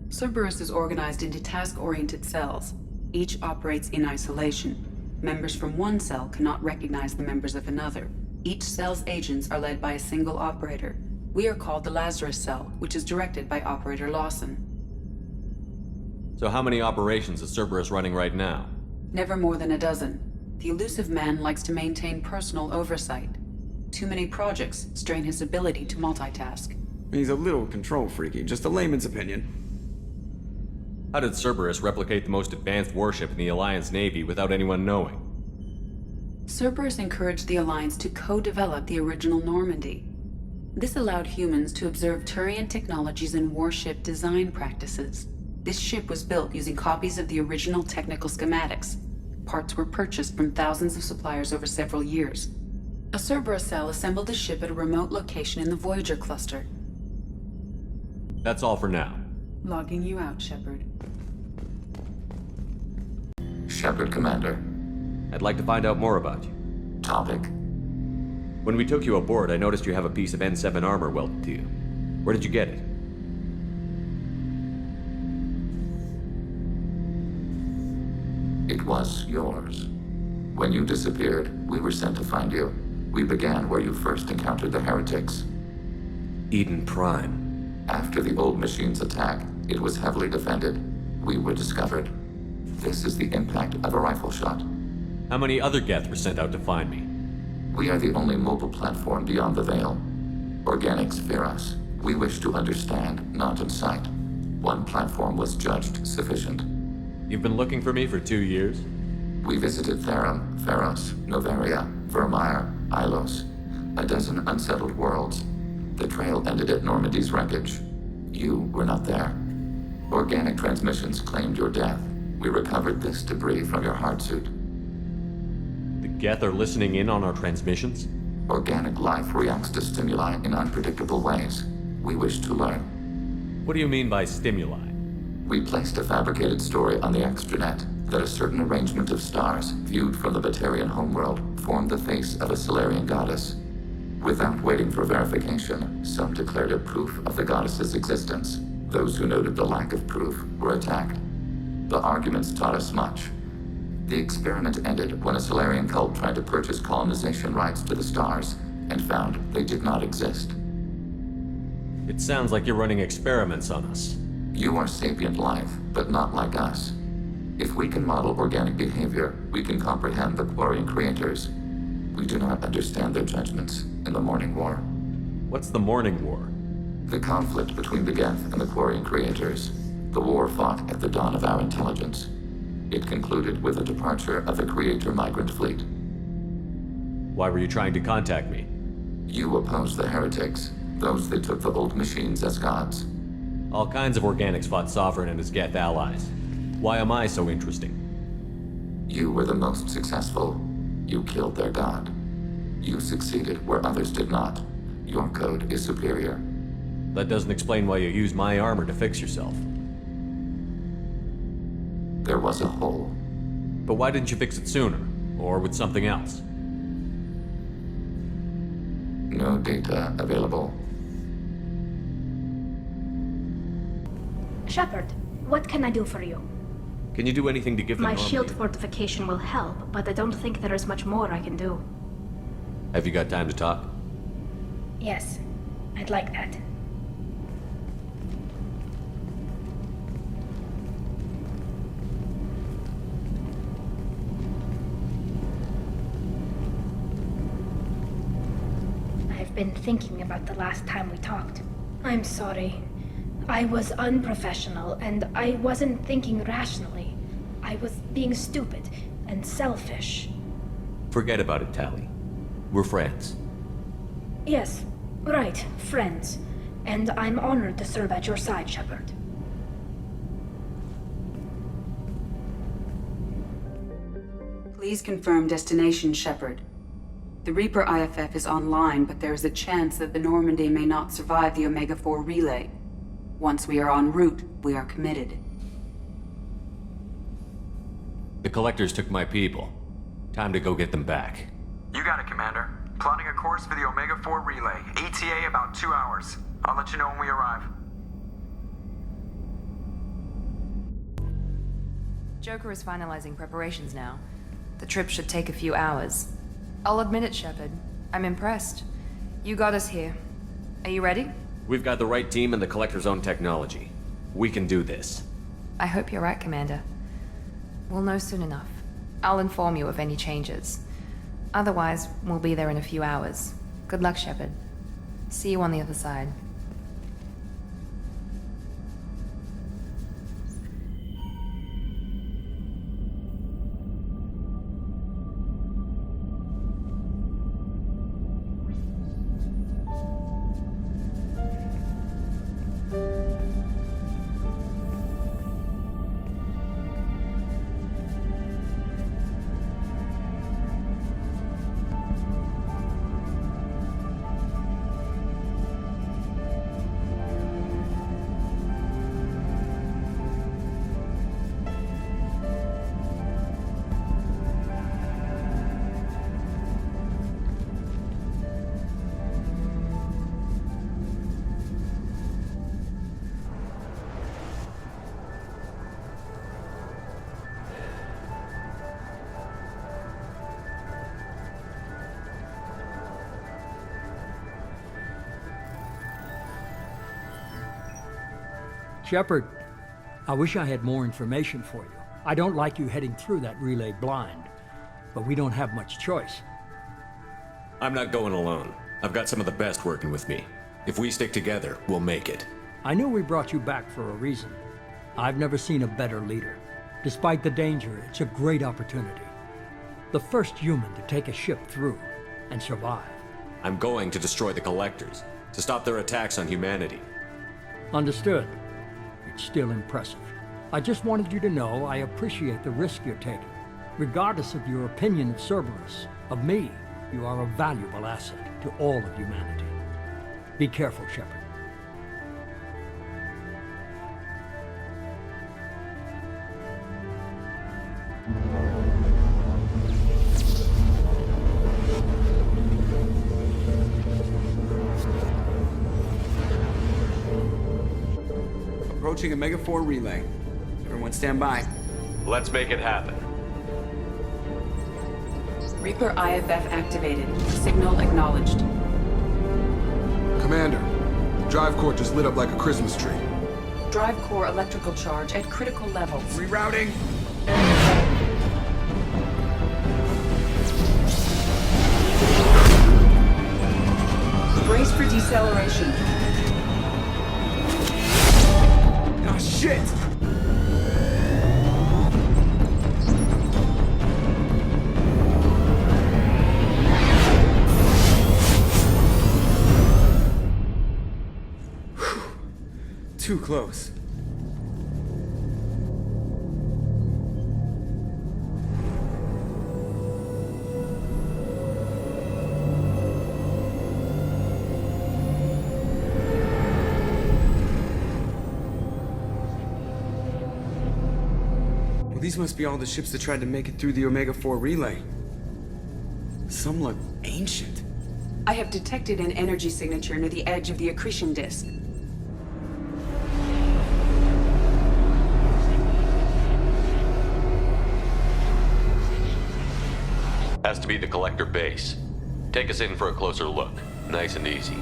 Cerberus is organized into task-oriented cells. Each operates in isolation. Members from one cell cannot recognize the members of another. Each cell's agents are led by a single operator. We are called the Lazarus Cell, which is directed by Operator Lawson. So how many operations is Cerberus running right now? Never more than a dozen. The elusive man likes to maintain personal oversight. Too many projects strain his ability to multitask. He's a little control freaky, just a layman's opinion. How did Cerberus replicate the most advanced warship in the Alliance Navy without anyone knowing? Cerberus encouraged the Alliance to co-develop the original Normandy. This allowed humans to observe Turian technologies and warship design practices. This ship was built using copies of the original technical schematics. Parts were purchased from thousands of suppliers over several years. A Cerberus cell assembled the ship at a remote location in the Voyager cluster. That's all for now. Logging you out, Shepard. Shepard, Commander. I'd like to find out more about you. Topic. When we took you aboard, I noticed you have a piece of N7 armor welded to you. Where did you get it? It was yours. When you disappeared, we were sent to find you. We began where you first encountered the heretics. Eden Prime. After the old machine's attack, it was heavily defended. We were discovered. This is the impact of a rifle shot. How many other Geth were sent out to find me? We are the only mobile platform beyond the Veil. Organics fear us. We wish to understand, not incite. One platform was judged sufficient. You've been looking for me for 2 years? We visited Therum, Pharos, Novaria, Vermeer, Ilos. A dozen unsettled worlds. The trail ended at Normandy's wreckage. You were not there. Organic transmissions claimed your death. We recovered this debris from your hard suit. The Geth are listening in on our transmissions? Organic life reacts to stimuli in unpredictable ways. We wish to learn. What do you mean by stimuli? We placed a fabricated story on the extranet that a certain arrangement of stars, viewed from the Batarian homeworld, formed the face of a Solarian goddess. Without waiting for verification, some declared it proof of the goddess's existence. Those who noted the lack of proof were attacked. The arguments taught us much. The experiment ended when a Solarian cult tried to purchase colonization rights to the stars and found they did not exist. It sounds like you're running experiments on us. You are sapient life, but not like us. If we can model organic behavior, we can comprehend the Quarian creators. We do not understand their judgments in the Morning War. What's the Morning War? The conflict between the Geth and the Quarian creators. The war fought at the dawn of our intelligence. It concluded with the departure of the Creator migrant fleet. Why were you trying to contact me? You opposed the heretics, those that took the old machines as gods. All kinds of organics fought Sovereign and his Geth allies. Why am I so interesting? You were the most successful. You killed their god. You succeeded where others did not. Your code is superior. That doesn't explain why you used my armor to fix yourself. There was a hole. But why didn't you fix it sooner? Or with something else? No data available. Shepard, what can I do for you? Can you do anything to give them My Normandy? shield fortification will help, but I don't think there is much more I can do. Have you got time to talk? Yes, I'd like that. I've been thinking about the last time we talked. I'm sorry. I was unprofessional, and I wasn't thinking rationally. I was being stupid and selfish. Forget about it, Tali. We're friends. Yes, right, friends. And I'm honored to serve at your side, Shepard. Please confirm destination, Shepard. The Reaper IFF is online, but there is a chance that the Normandy may not survive the Omega-4 relay. Once we are en route, we are committed. The Collectors took my people. Time to go get them back. You got it, Commander. Plotting a course for the Omega-4 relay. ETA about 2 hours. I'll let you know when we arrive. Joker is finalizing preparations now. The trip should take a few hours. I'll admit it, Shepard. I'm impressed. You got us here. Are you ready? We've got the right team and the Collector's own technology. We can do this. I hope you're right, Commander. We'll know soon enough. I'll inform you of any changes. Otherwise, we'll be there in a few hours. Good luck, Shepard. See you on the other side. Shepard, I wish I had more information for you. I don't like you heading through that relay blind. but we don't have much choice. I'm not going alone. I've got some of the best working with me. If we stick together, we'll make it. I knew we brought you back for a reason. I've never seen a better leader. Despite the danger, it's a great opportunity. The first human to take a ship through and survive. I'm going to destroy the Collectors, to stop their attacks on humanity. Understood. It's still impressive. I just wanted you to know I appreciate the risk you're taking. Regardless of your opinion of Cerberus, of me, you are a valuable asset to all of humanity. Be careful, Shepard. Approaching Omega-4 relay. Everyone stand by. Let's make it happen. Reaper IFF activated. Signal acknowledged. Commander, drive core just lit up like a Christmas tree. Drive core electrical charge at critical levels. Rerouting. Brace for deceleration. Oh, shit! Too close. Well, these must be all the ships that tried to make it through the Omega-4 relay. Some look ancient. I have detected an energy signature near the edge of the accretion disk. Has to be the Collector base. Take us in for a closer look. Nice and easy.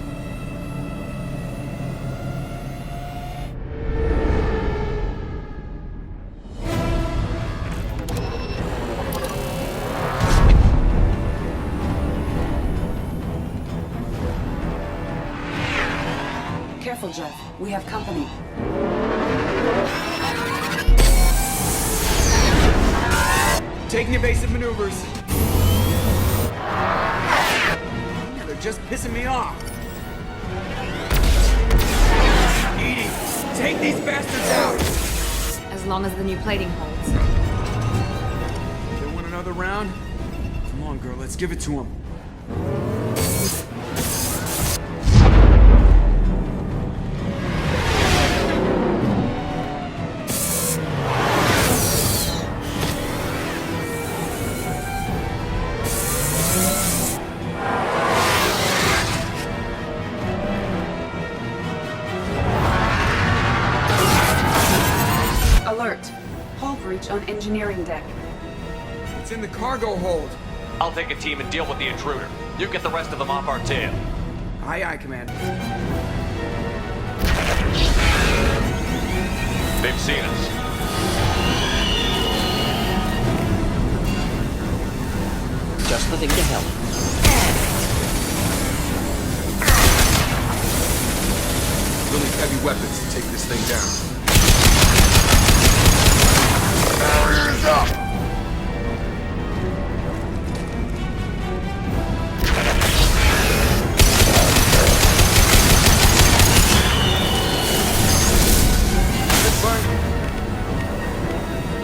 Careful, Jeff. We have company. Taking evasive maneuvers. They're just pissing me off. Edie, take these bastards out! As long as the new plating holds. They want another round? Come on, girl, let's give it to them. On engineering deck. It's in the cargo hold. I'll take a team and deal with the intruder. You get the rest of them off our tail. Aye, aye, Commander. They've seen us. Just the thing to help. We'll need heavy weapons to take this thing down. Barriers up!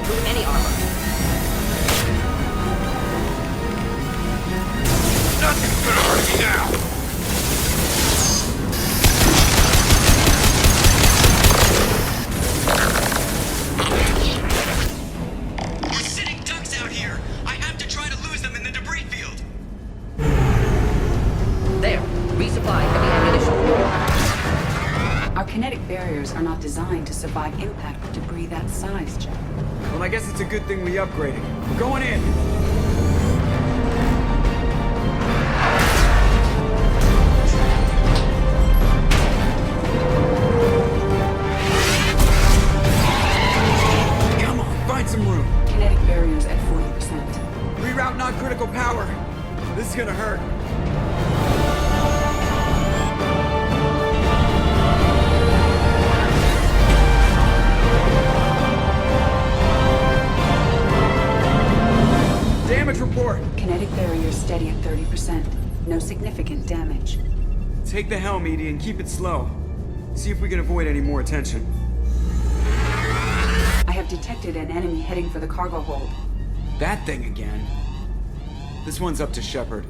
With any armor. Nothing's gonna hurt me now! Kinetic barriers are not designed to survive impact with debris that size, Jeff. Well, I guess it's a good thing we upgraded. We're going in! Come on, find some room! Kinetic barriers at 40%. Reroute not gonna hurt. Damage report! Kinetic barrier steady at 30%. No significant damage. Take the helm, Edie, and keep it slow. See if we can avoid any more attention. I have detected an enemy heading for the cargo hold. That thing again. This one's up to Shepard.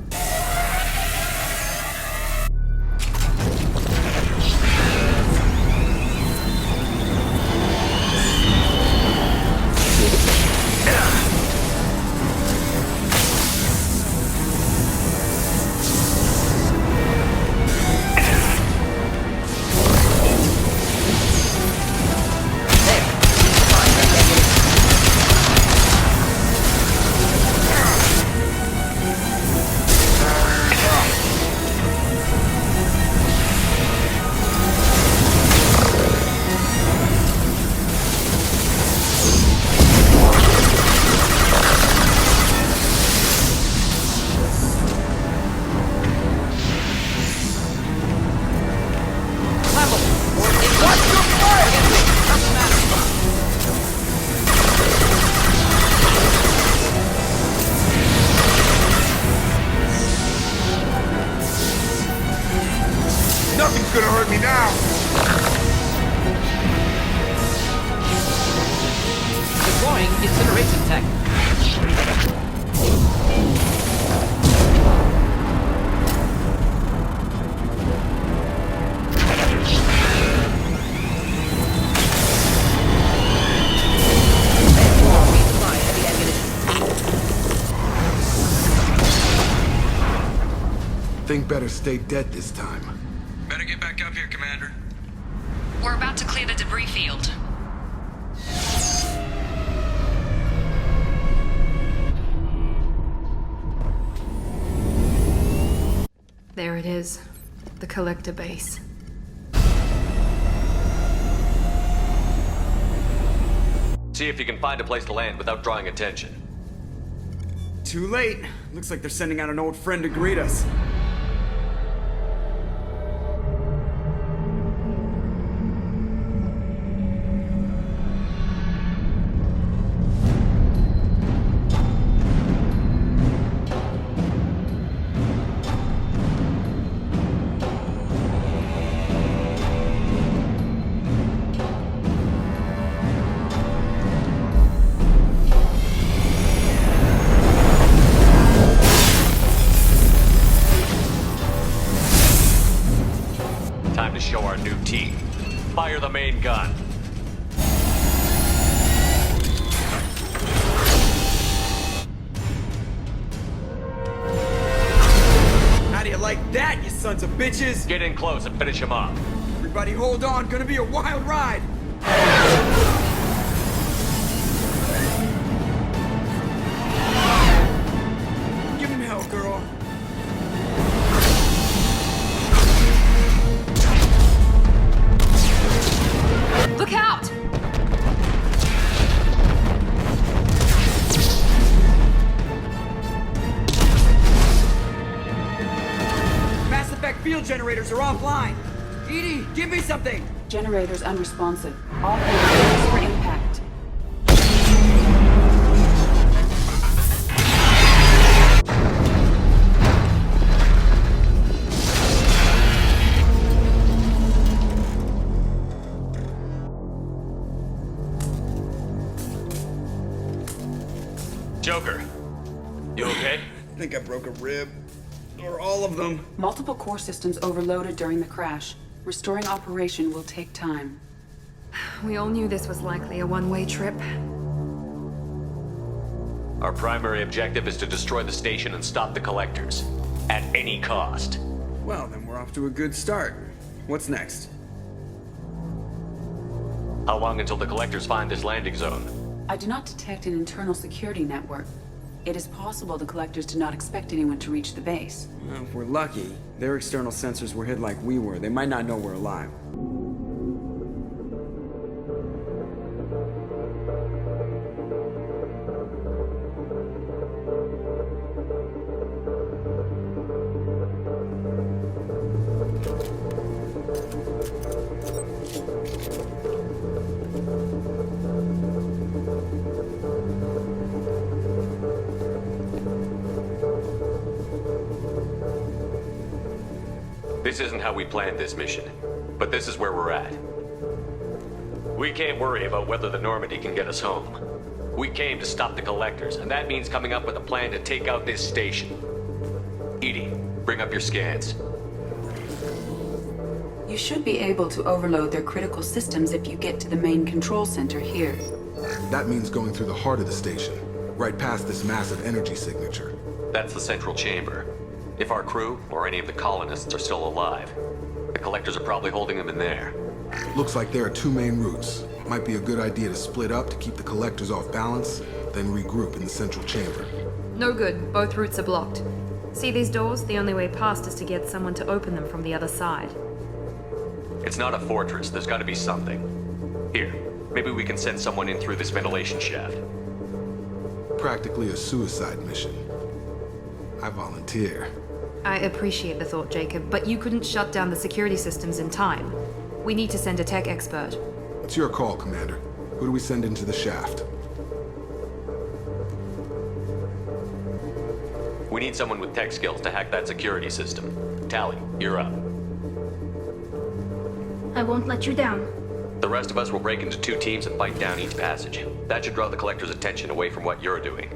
Nothing's gonna hurt me now! Deploying incineration tech. Think better stay dead this time. Better get back up here, Commander. We're about to clear the debris field. There it is. The collector base. See if you can find a place to land without drawing attention. Too late. Looks like they're sending out an old friend to greet us. Time to show our new teeth. Fire the main gun. How do you like that, you sons of bitches? Get in close and finish him off. Everybody hold on, gonna be a wild ride! Give him hell, girl. Look out! Mass effect field generators are offline. Edie, give me something! Generators unresponsive. All hands for impact. Joker, you okay? I think I broke a rib. Or all of them. Multiple core systems overloaded during the crash. Restoring operation will take time. We all knew this was likely a one-way trip. Our primary objective is to destroy the station and stop the collectors. At any cost. Well, then we're off to a good start. What's next? How long until the collectors find this landing zone? I do not detect an internal security network. It is possible the collectors did not expect anyone to reach the base. Well, if we're lucky, their external sensors were hid like we were. They might not know we're alive. This isn't how we planned this mission, but this is where we're at. We can't worry about whether the Normandy can get us home. We came to stop the Collectors, and that means coming up with a plan to take out this station. Edie, bring up your scans. You should be able to overload their critical systems if you get to the main control center here. That means going through the heart of the station, right past this massive energy signature. That's the central chamber. If our crew, or any of the colonists, are still alive, the Collectors are probably holding them in there. Looks like there are two main routes. Might be a good idea to split up to keep the Collectors off balance, then regroup in the central chamber. No good. Both routes are blocked. See these doors? The only way past is to get someone to open them from the other side. It's not a fortress. There's got to be something. Here, maybe we can send someone in through this ventilation shaft. Practically a suicide mission. I volunteer. I appreciate the thought, Jacob, but you couldn't shut down the security systems in time. We need to send a tech expert. It's your call, Commander. Who do we send into the shaft? We need someone with tech skills to hack that security system. Tally, you're up. I won't let you down. The rest of us will break into 2 teams and fight down each passage. That should draw the Collector's attention away from what you're doing.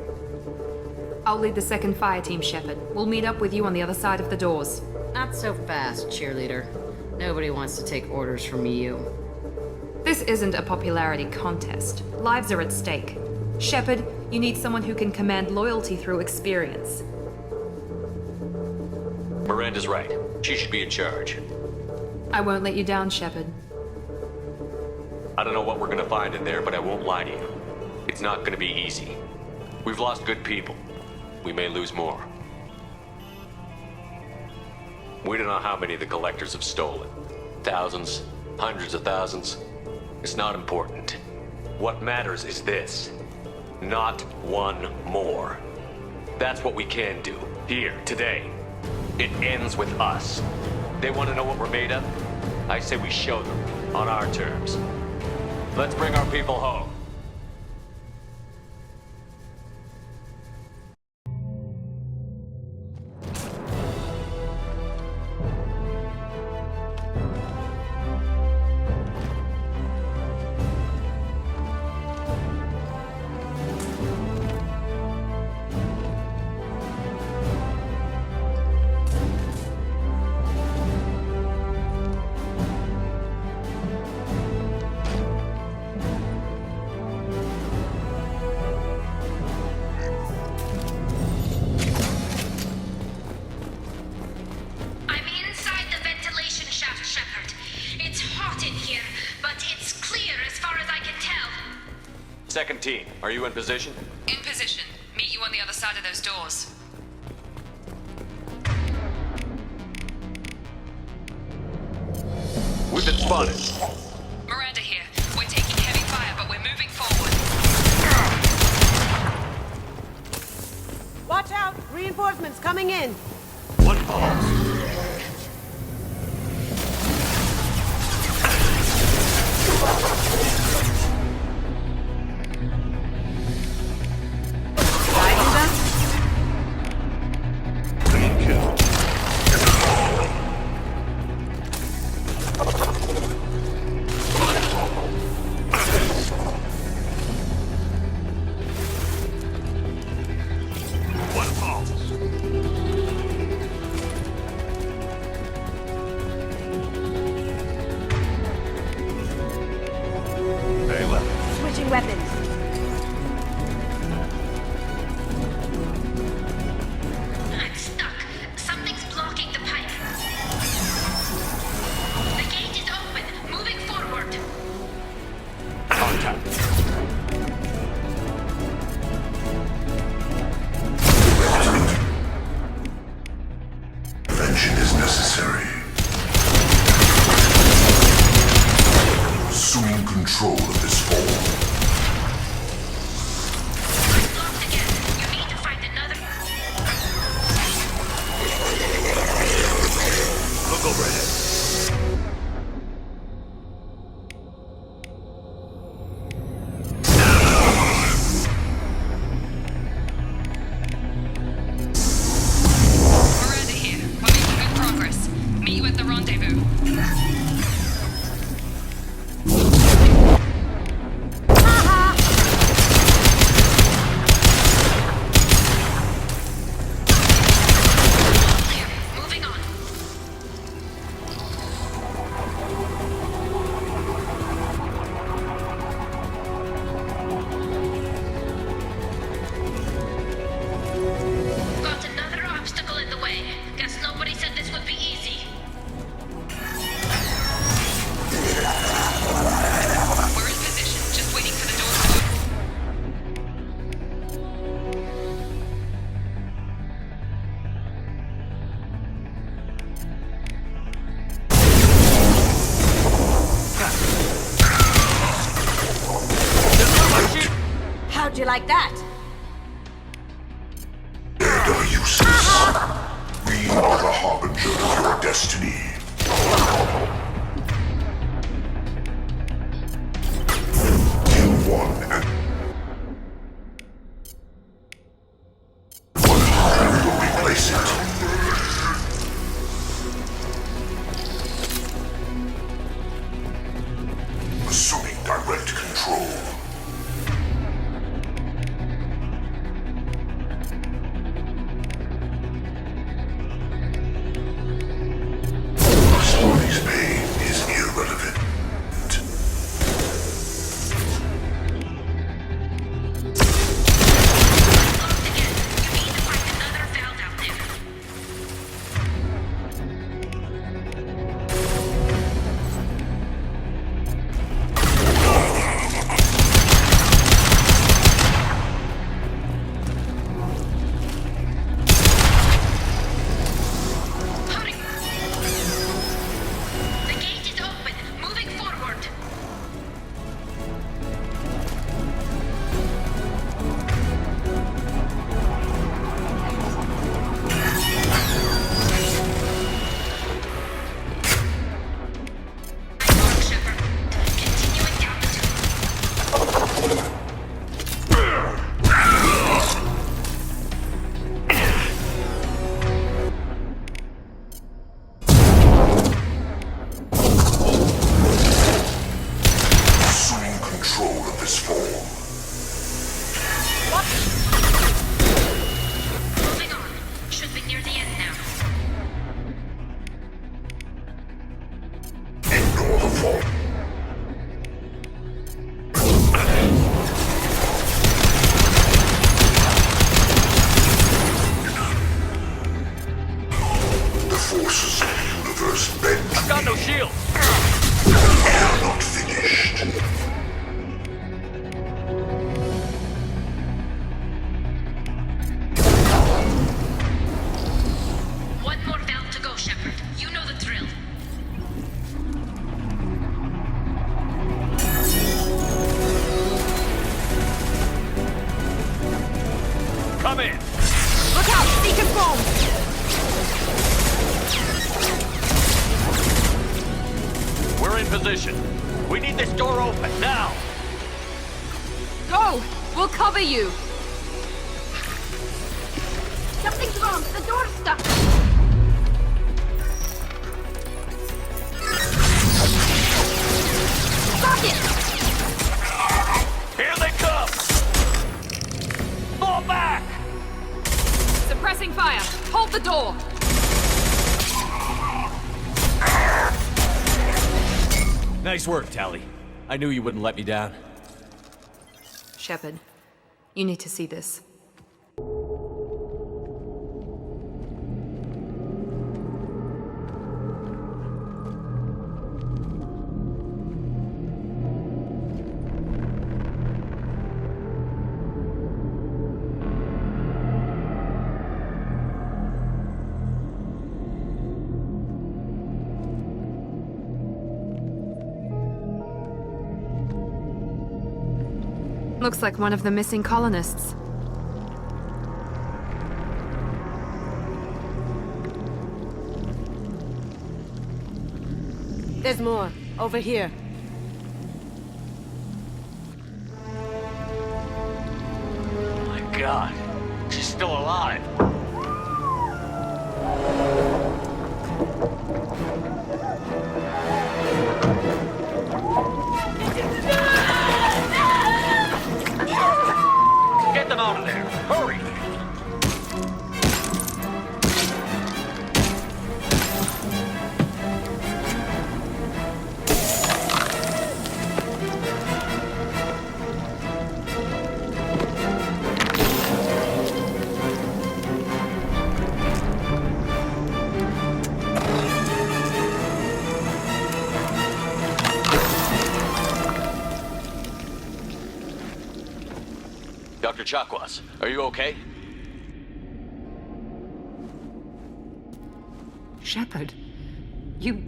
I'll lead the second fire team, Shepard. We'll meet up with you on the other side of the doors. Not so fast, cheerleader. Nobody wants to take orders from you. This isn't a popularity contest. Lives are at stake. Shepard, you need someone who can command loyalty through experience. Miranda's right. She should be in charge. I won't let you down, Shepard. I don't know what we're gonna find in there, but I won't lie to you. It's not gonna be easy. We've lost good people. We may lose more. We don't know how many the Collectors have stolen. Thousands, hundreds of thousands. It's not important. What matters is this. Not one more. That's what we can do, here, today. It ends with us. They want to know what we're made of? I say we show them, on our terms. Let's bring our people home. Second team, are you in position? In position. Meet you on the other side of those doors. We've been spotted. Miranda here. We're taking heavy fire, but we're moving forward. Watch out! Reinforcements coming in! One pause. Switching weapons. I'm stuck. Something's blocking the pipe. The gate is open. Moving forward. Contact. Prevention is necessary. Assume control of this form. Locked again. You need to find another. Look overhead. Miranda here. We're making good progress. Meet you at the you like that? Dead are useless. We are the harbinger of your destiny. Kill one and one will replace it. Assuming direct control. Somebody's pain is irrelevant. Come in! Look out! Beacon formed! We're in position. We need this door open, now! Go! We'll cover you! Something's wrong. The door's stuck. Stop it! Here they come! Fall back! Suppressing fire! Hold the door! Nice work, Tally. I knew you wouldn't let me down. Shepard, you need to see this. Looks like one of the missing colonists. There's more. Over here. Oh my god. She's still alive. Get them out of there! Hurry! Dr. Chakwas, are you okay? Shepard, you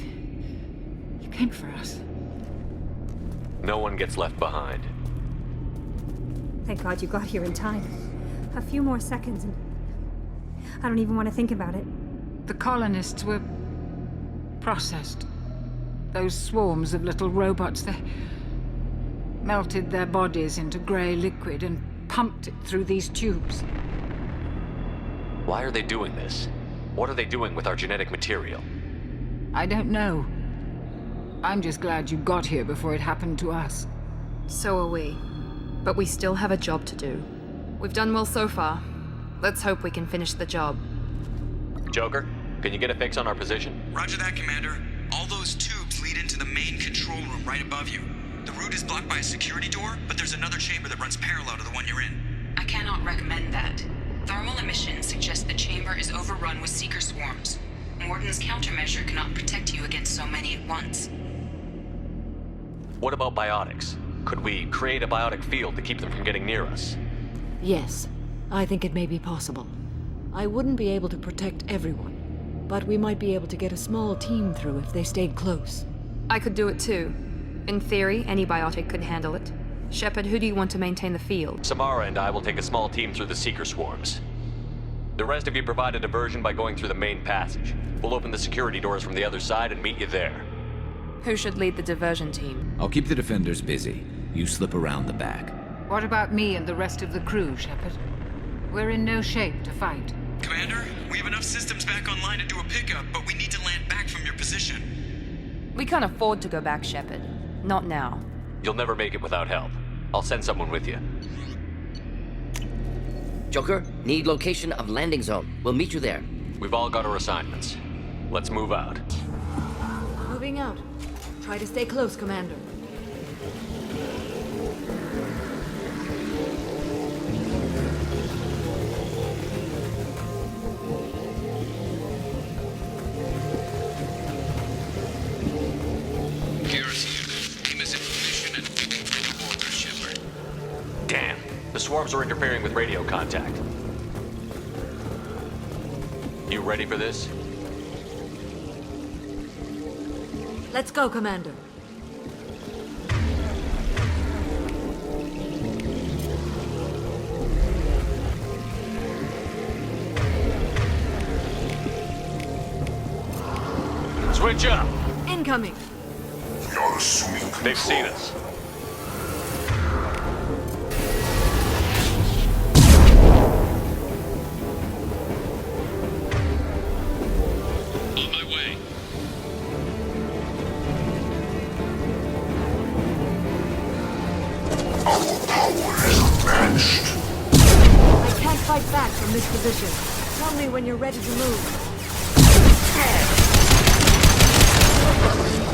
came for us. No one gets left behind. Thank God you got here in time. A few more seconds and... I don't even want to think about it. The colonists were... processed. Those swarms of little robots, they... melted their bodies into grey liquid and pumped it through these tubes. Why are they doing this? What are they doing with our genetic material? I don't know. I'm just glad you got here before it happened to us. So are we. But we still have a job to do. We've done well so far. Let's hope we can finish the job. Joker, can you get a fix on our position? Roger that, Commander. All those tubes lead into the main control room right above you. The route is blocked by a security door, but there's another chamber that runs parallel to the one you're in. I cannot recommend that. Thermal emissions suggest the chamber is overrun with seeker swarms. Morden's countermeasure cannot protect you against so many at once. What about biotics? Could we create a biotic field to keep them from getting near us? Yes, I think it may be possible. I wouldn't be able to protect everyone, but we might be able to get a small team through if they stayed close. I could do it too. In theory, any biotic could handle it. Shepard, who do you want to maintain the field? Samara and I will take a small team through the seeker swarms. The rest of you provide a diversion by going through the main passage. We'll open the security doors from the other side and meet you there. Who should lead the diversion team? I'll keep the defenders busy. You slip around the back. What about me and the rest of the crew, Shepard? We're in no shape to fight. Commander, we have enough systems back online to do a pickup, but we need to land back from your position. We can't afford to go back, Shepard. Not now. You'll never make it without help. I'll send someone with you. Joker, need location of landing zone. We'll meet you there. We've all got our assignments. Let's move out. Moving out. Try to stay close, Commander. Damn. The swarms are interfering with radio contact. You ready for this? Let's go, Commander. Switch up! Incoming! We are assuming control. They've seen us. I can't fight back from this position. Tell me when you're ready to move.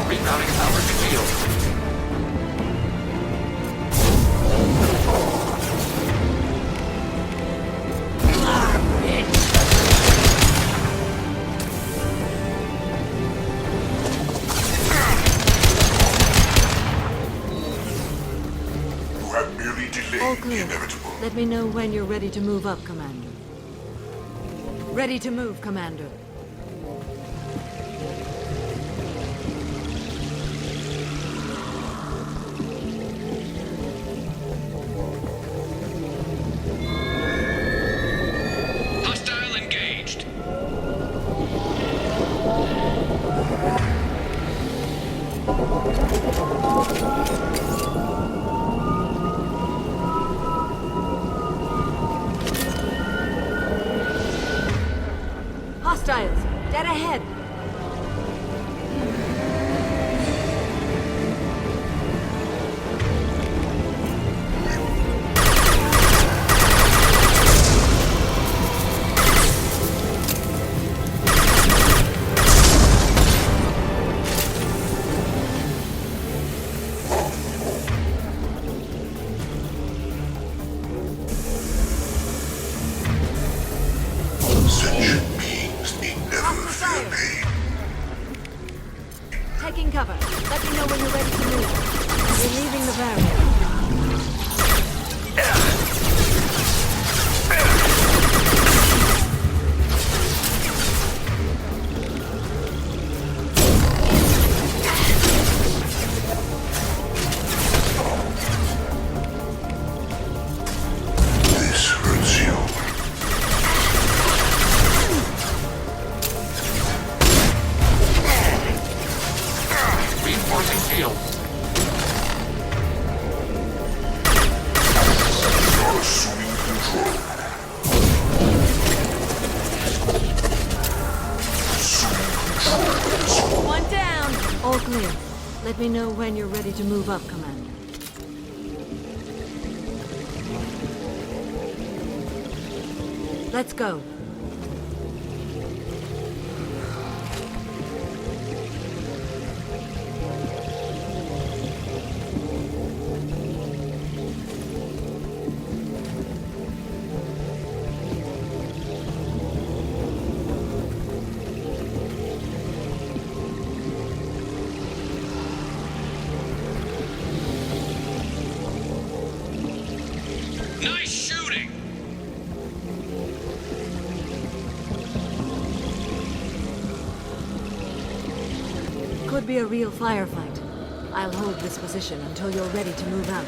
Rerouting power to field. You have merely delayed All the clear. inevitable. Let me know when you're ready to move up, Commander. Ready to move, Commander. Hostile engaged. Hostiles, dead ahead. Sentient beings need never fear pain. Taking cover. Let me know when you're ready to move. We're leaving the barrier. down! All clear. Let me know when you're ready to move up, Commander. Let's go. Nice shooting! Could be a real firefight. I'll hold this position until you're ready to move out.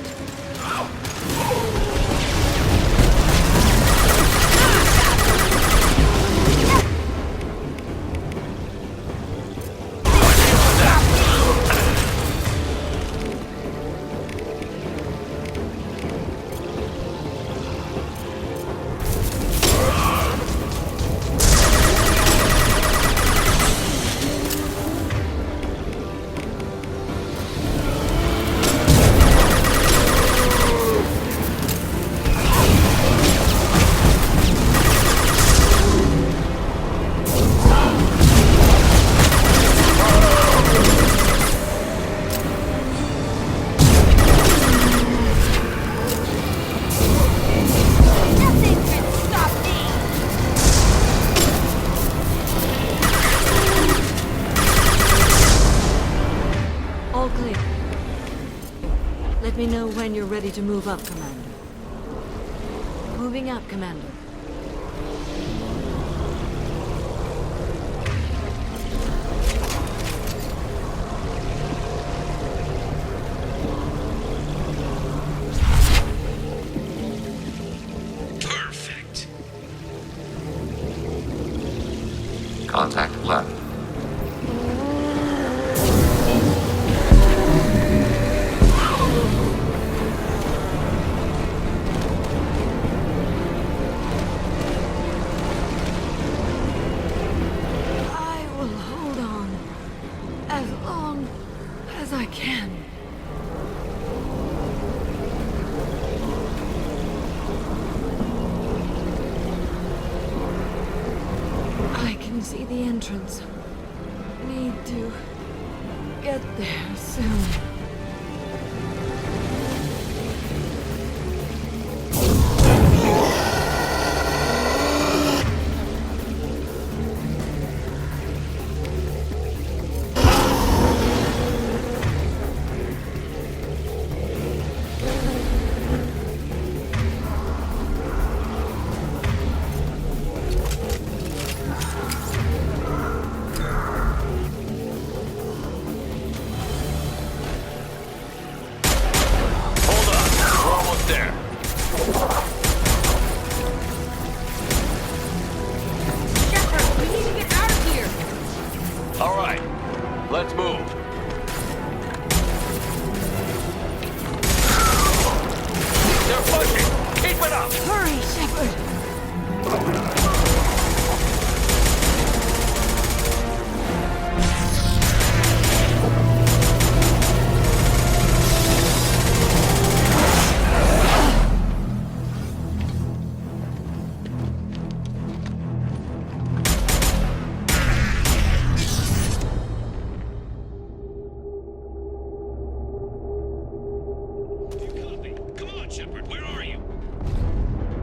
Let me know when you're ready to move up, Commander. Moving up, Commander. Perfect. Contact left. See the entrance. Need to get there soon. Let's move. They're pushing! Keep it up! Hurry, Shepard!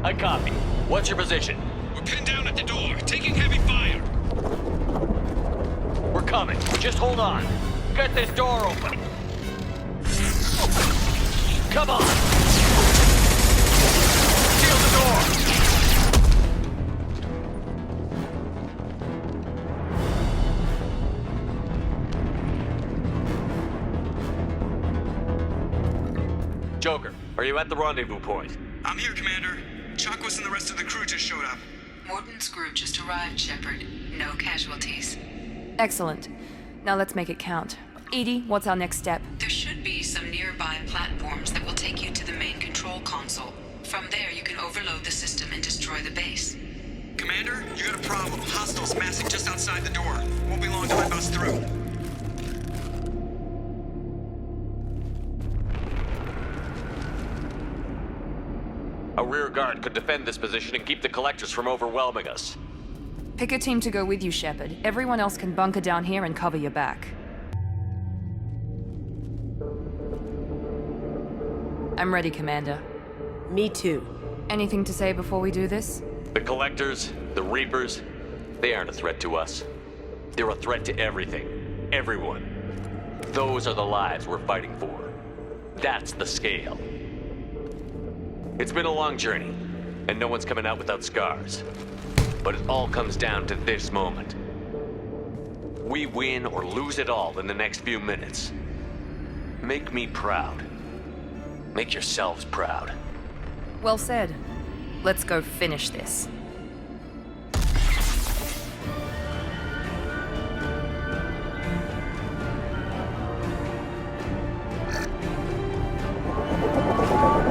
I copy. What's your position? We're pinned down at the door, taking heavy fire. We're coming. Just hold on. Get this door open. Come on! Seal the door! Joker, are you at the rendezvous point? I'm here, Commander. Chakwas and the rest of the crew just showed up. Morton's group just arrived, Shepard. No casualties. Excellent. Now let's make it count. Edie, what's our next step? There should be some nearby platforms that will take you to the main control console. From there, you can overload the system and destroy the base. Commander, you got a problem. Hostiles massing just outside the door. Won't be long till I bust through. rear guard could defend this position and keep the collectors from overwhelming us. Pick a team to go with you, Shepard. Everyone else can bunker down here and cover your back. I'm ready, Commander. Me too. Anything to say before we do this? The collectors, the Reapers, they aren't a threat to us. They're a threat to everything. Everyone. Those are the lives we're fighting for. That's the scale. It's been a long journey, and no one's coming out without scars. But it all comes down to this moment. We win or lose it all in the next few minutes. Make me proud. Make yourselves proud. Well said. Let's go finish this.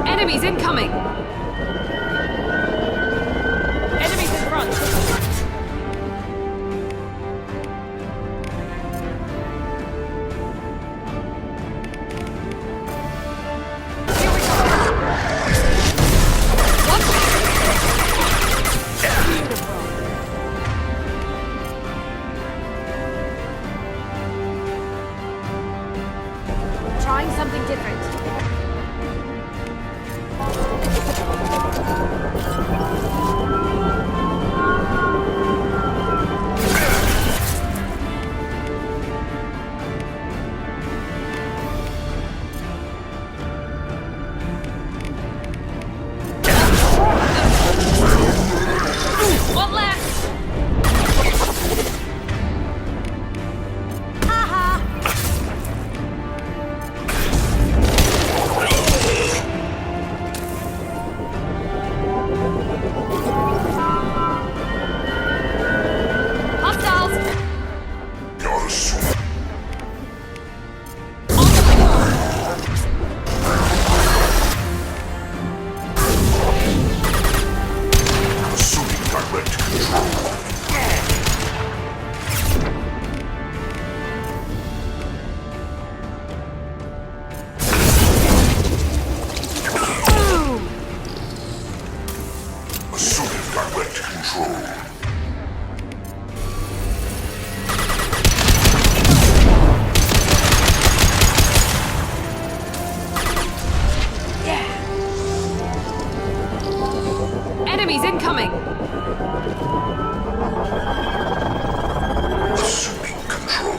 Enemies incoming! Enemies in front! Here we go! Trying something different. One left! Enemies incoming! Assuming control.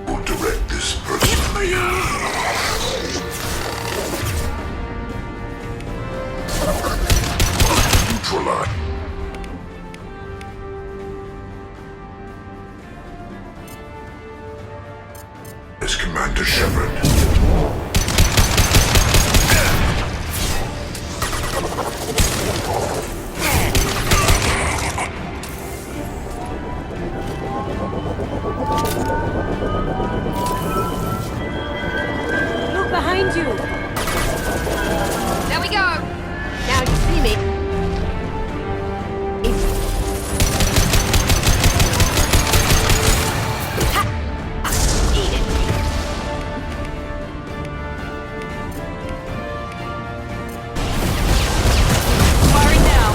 Will direct this personally. Neutralize. As Commander Shepard. Look behind you! There we go! Now you see me. Eat it! Firing now!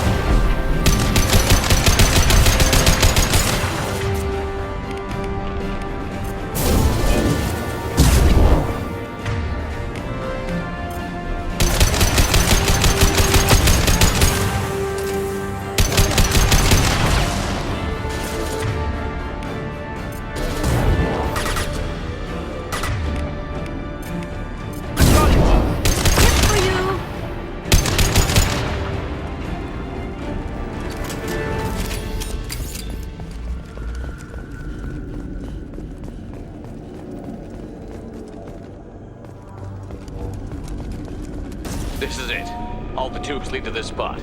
This is it. All the tubes lead to this spot.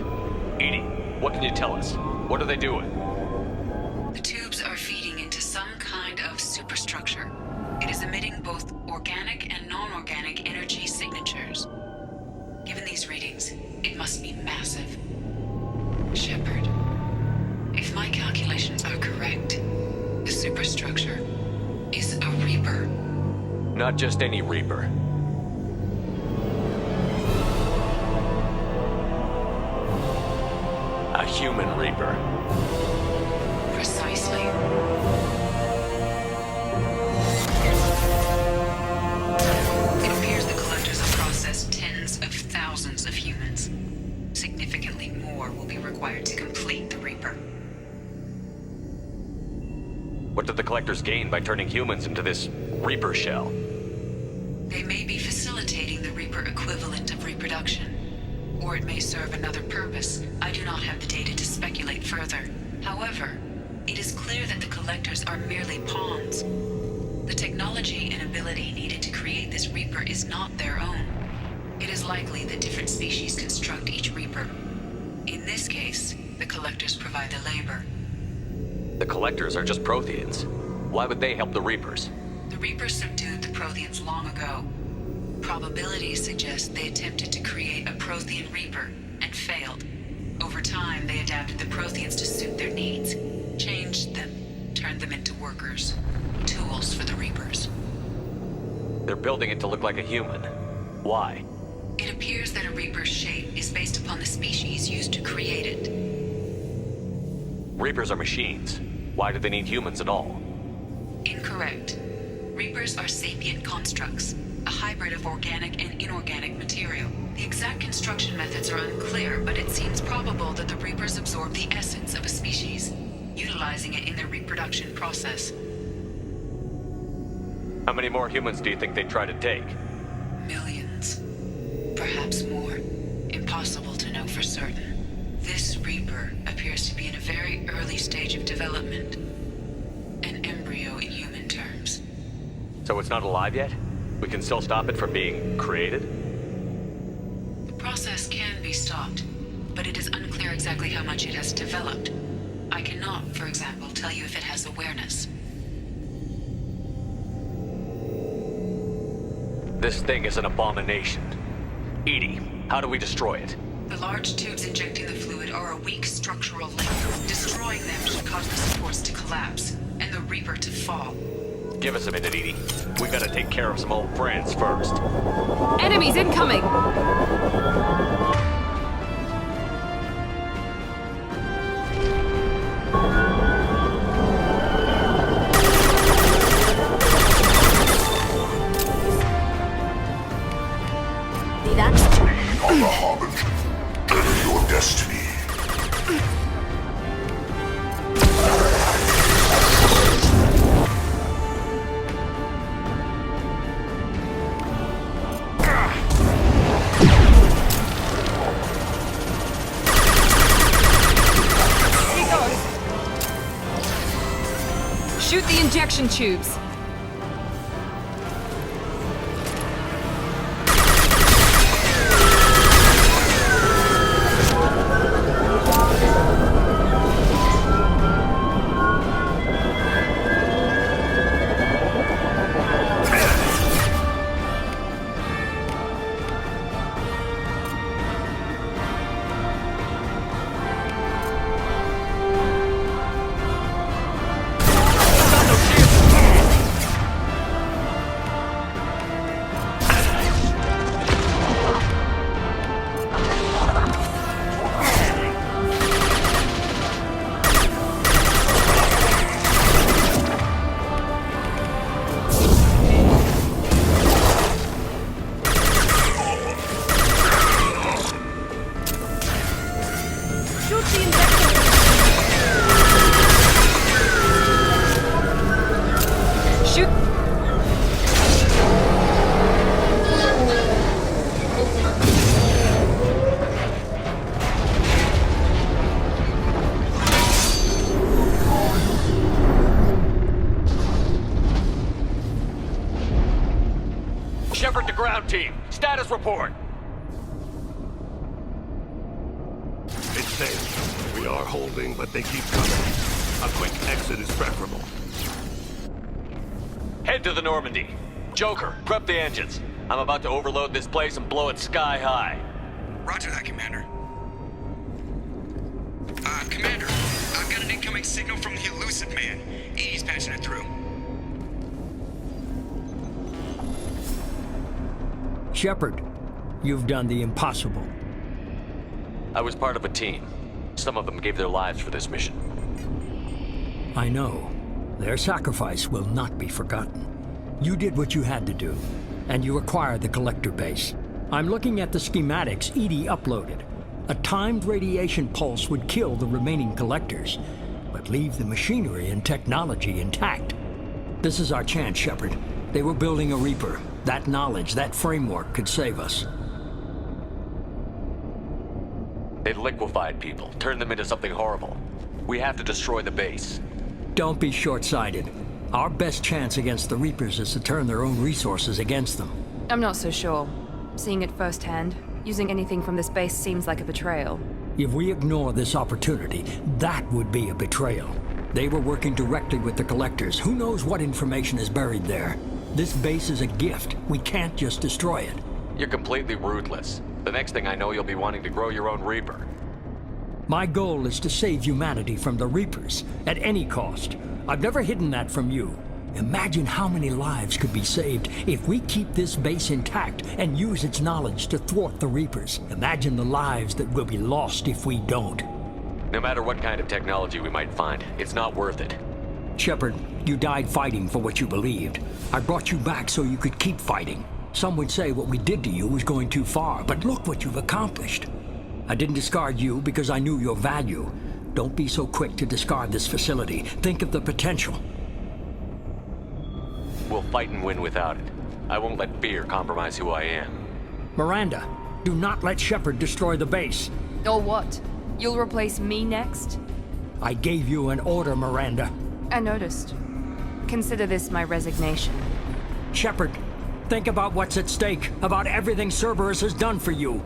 Edie, what can you tell us? What are they doing? The tubes are feeding into some kind of superstructure. It is emitting both organic and non-organic energy signatures. Given these readings, it must be massive. Shepard, if my calculations are correct, Not just any Reaper. A human Reaper. Precisely. It appears the collectors have processed tens of thousands of humans. Significantly more will be required to complete the Reaper. What did the collectors gain by turning humans into this Reaper shell? They may be facilitating the Reaper equivalent of reproduction. Or it may serve another purpose. I do not have the data to speculate further. However, it is clear that the collectors are merely pawns. The technology and ability needed to create this Reaper is not their own. It is likely that different species construct each Reaper. In this case, the collectors provide the labor. The collectors are just Protheans. Why would they help the Reapers? The Reapers subdued the Protheans long ago. Probabilities suggest they attempted to create a Prothean Reaper and failed. Over time, they adapted the Protheans to suit their needs, changed them, turned them into workers, tools for the Reapers. They're building it to look like a human. Why? It appears that a Reaper's shape is based upon the species used to create it. Reapers are machines. Why do they need humans at all? Incorrect. Reapers are sapient constructs, a hybrid of organic and inorganic material. The exact construction methods are unclear, but it seems probable that the Reapers absorb the essence of a species, utilizing it in their reproduction process. How many more humans do you think they'd try to take? Millions. Perhaps more. Impossible to know for certain. This Reaper appears to be in a very early stage of development. An embryo in human terms. So it's not alive yet? We can still stop it from being created? The process can be stopped, but it is unclear exactly how much it has developed. I cannot, for example, tell you if it has awareness. This thing is an abomination. Edie, how do we destroy it? The large tubes injecting the fluid are a weak structural link. Destroying them should cause the supports to collapse, and the Reaper to fall. Give us a minute, Edie. We gotta take care of some old friends first. Enemies incoming! See that? We are the Harbinger. Get your destiny. Shoot the injection tubes! Shepard to ground team. Status report. It's safe. We are holding, but they keep coming. A quick exit is preferable. Head to the Normandy. Joker, prep the engines. I'm about to overload this place and blow it sky high. Roger that, Commander. Commander, I've got an incoming signal from the elusive man. Edie's patching it through. Shepard, you've done the impossible. I was part of a team. Some of them gave their lives for this mission. I know. Their sacrifice will not be forgotten. You did what you had to do, and you acquired the Collector base. I'm looking at the schematics EDI uploaded. A timed radiation pulse would kill the remaining Collectors, but leave the machinery and technology intact. This is our chance, Shepard. They were building a Reaper. That knowledge, that framework could save us. They liquefied people, turned them into something horrible. We have to destroy the base. Don't be short-sighted. Our best chance against the Reapers is to turn their own resources against them. I'm not so sure. Seeing it firsthand, using anything from this base seems like a betrayal. If we ignore this opportunity, that would be a betrayal. They were working directly with the Collectors. Who knows what information is buried there? This base is a gift. We can't just destroy it. You're completely ruthless. The next thing I know, you'll be wanting to grow your own Reaper. My goal is to save humanity from the Reapers, at any cost. I've never hidden that from you. Imagine how many lives could be saved if we keep this base intact and use its knowledge to thwart the Reapers. Imagine the lives that will be lost if we don't. No matter what kind of technology we might find, it's not worth it. Shepard, you died fighting for what you believed. I brought you back so you could keep fighting. Some would say what we did to you was going too far, but look what you've accomplished. I didn't discard you because I knew your value. Don't be so quick to discard this facility. Think of the potential. We'll fight and win without it. I won't let fear compromise who I am. Miranda, do not let Shepard destroy the base. Or what? You'll replace me next? I gave you an order, Miranda. I noticed. Consider this my resignation. Shepard, think about what's at stake, about everything Cerberus has done for you.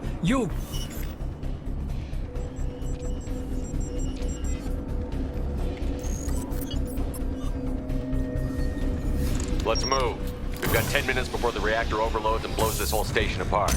Let's move. We've got 10 minutes before the reactor overloads and blows this whole station apart.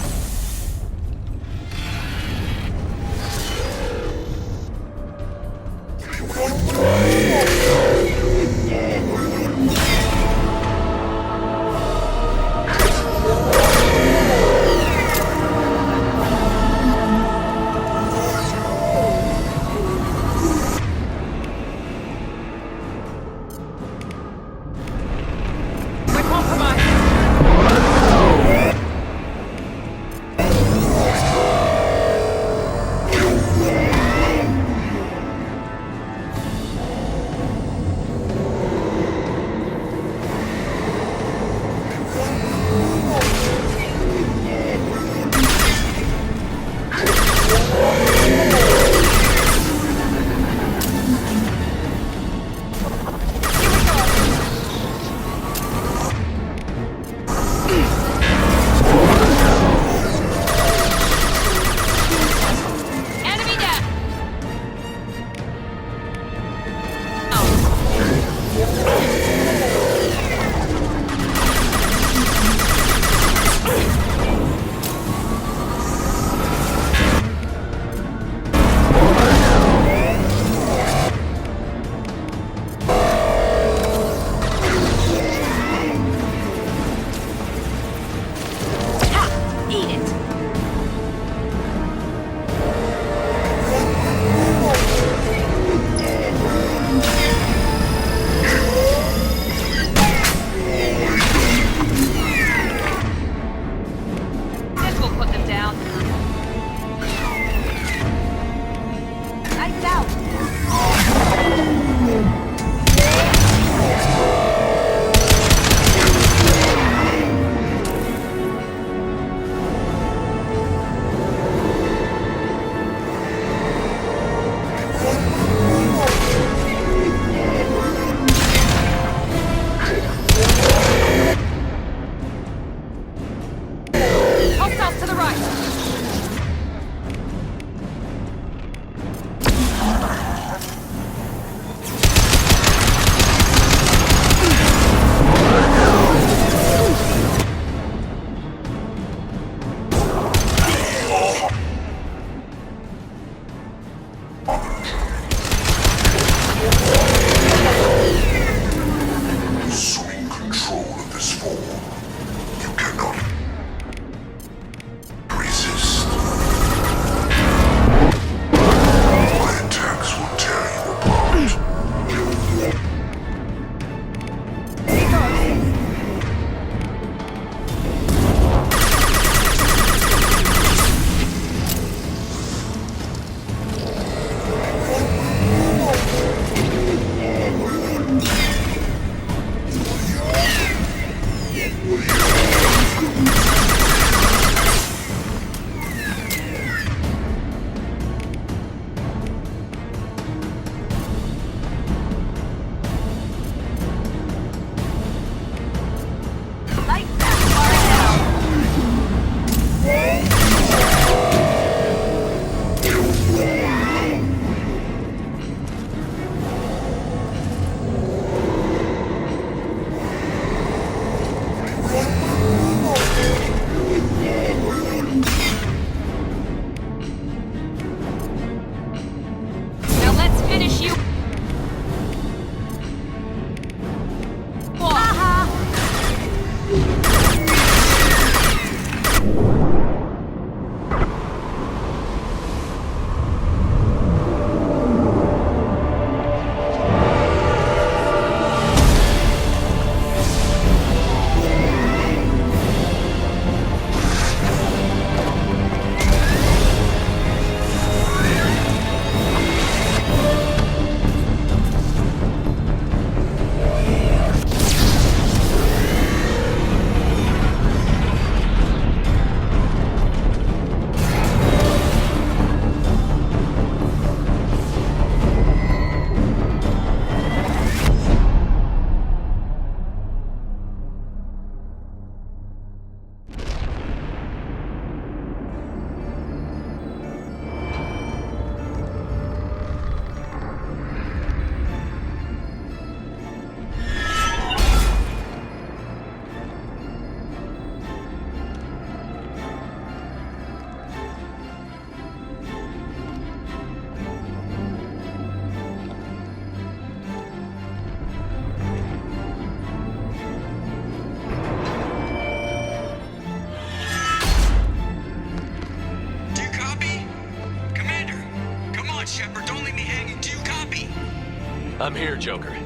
I'm here, Joker.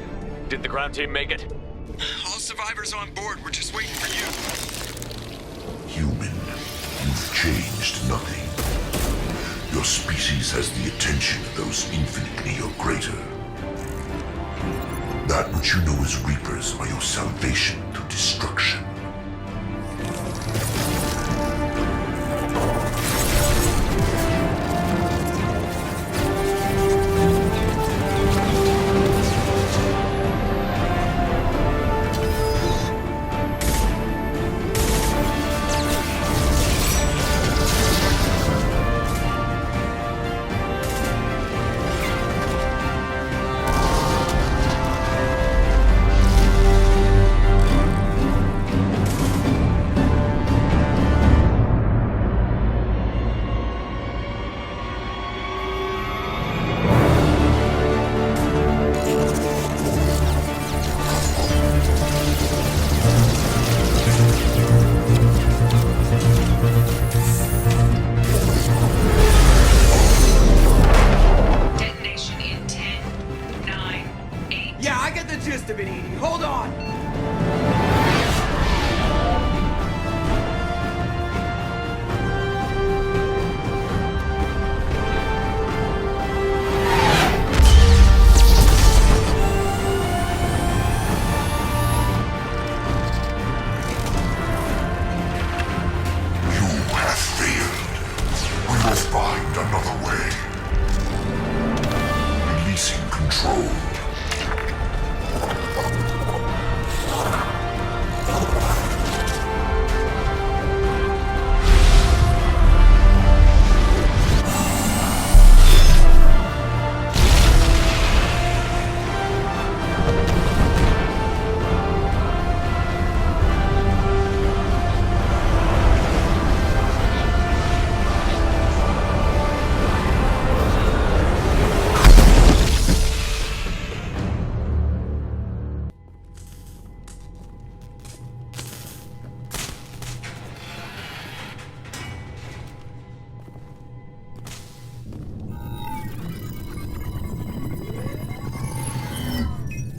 Did the ground team make it? All survivors on board. We're just waiting for you. Human, you've changed nothing. Your species has the attention of those infinitely or greater. That which you know as Reapers are your salvation to destruction.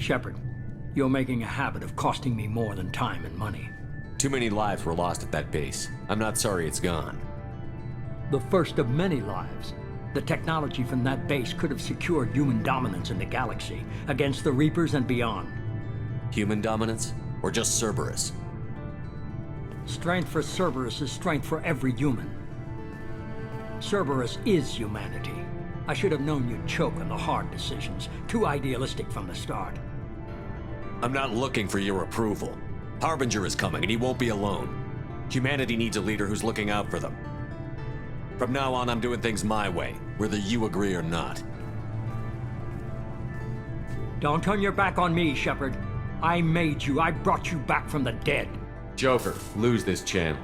Shepard, you're making a habit of costing me more than time and money. Too many lives were lost at that base. I'm not sorry it's gone. The first of many lives. The technology from that base could have secured human dominance in the galaxy against the Reapers and beyond. Human dominance? Or just Cerberus? Strength for Cerberus is strength for every human. Cerberus is humanity. I should have known you'd choke on the hard decisions. Too idealistic from the start. I'm not looking for your approval. Harbinger is coming, and he won't be alone. Humanity needs a leader who's looking out for them. From now on, I'm doing things my way, whether you agree or not. Don't turn your back on me, Shepard. I made you. I brought you back from the dead. Joker, lose this channel.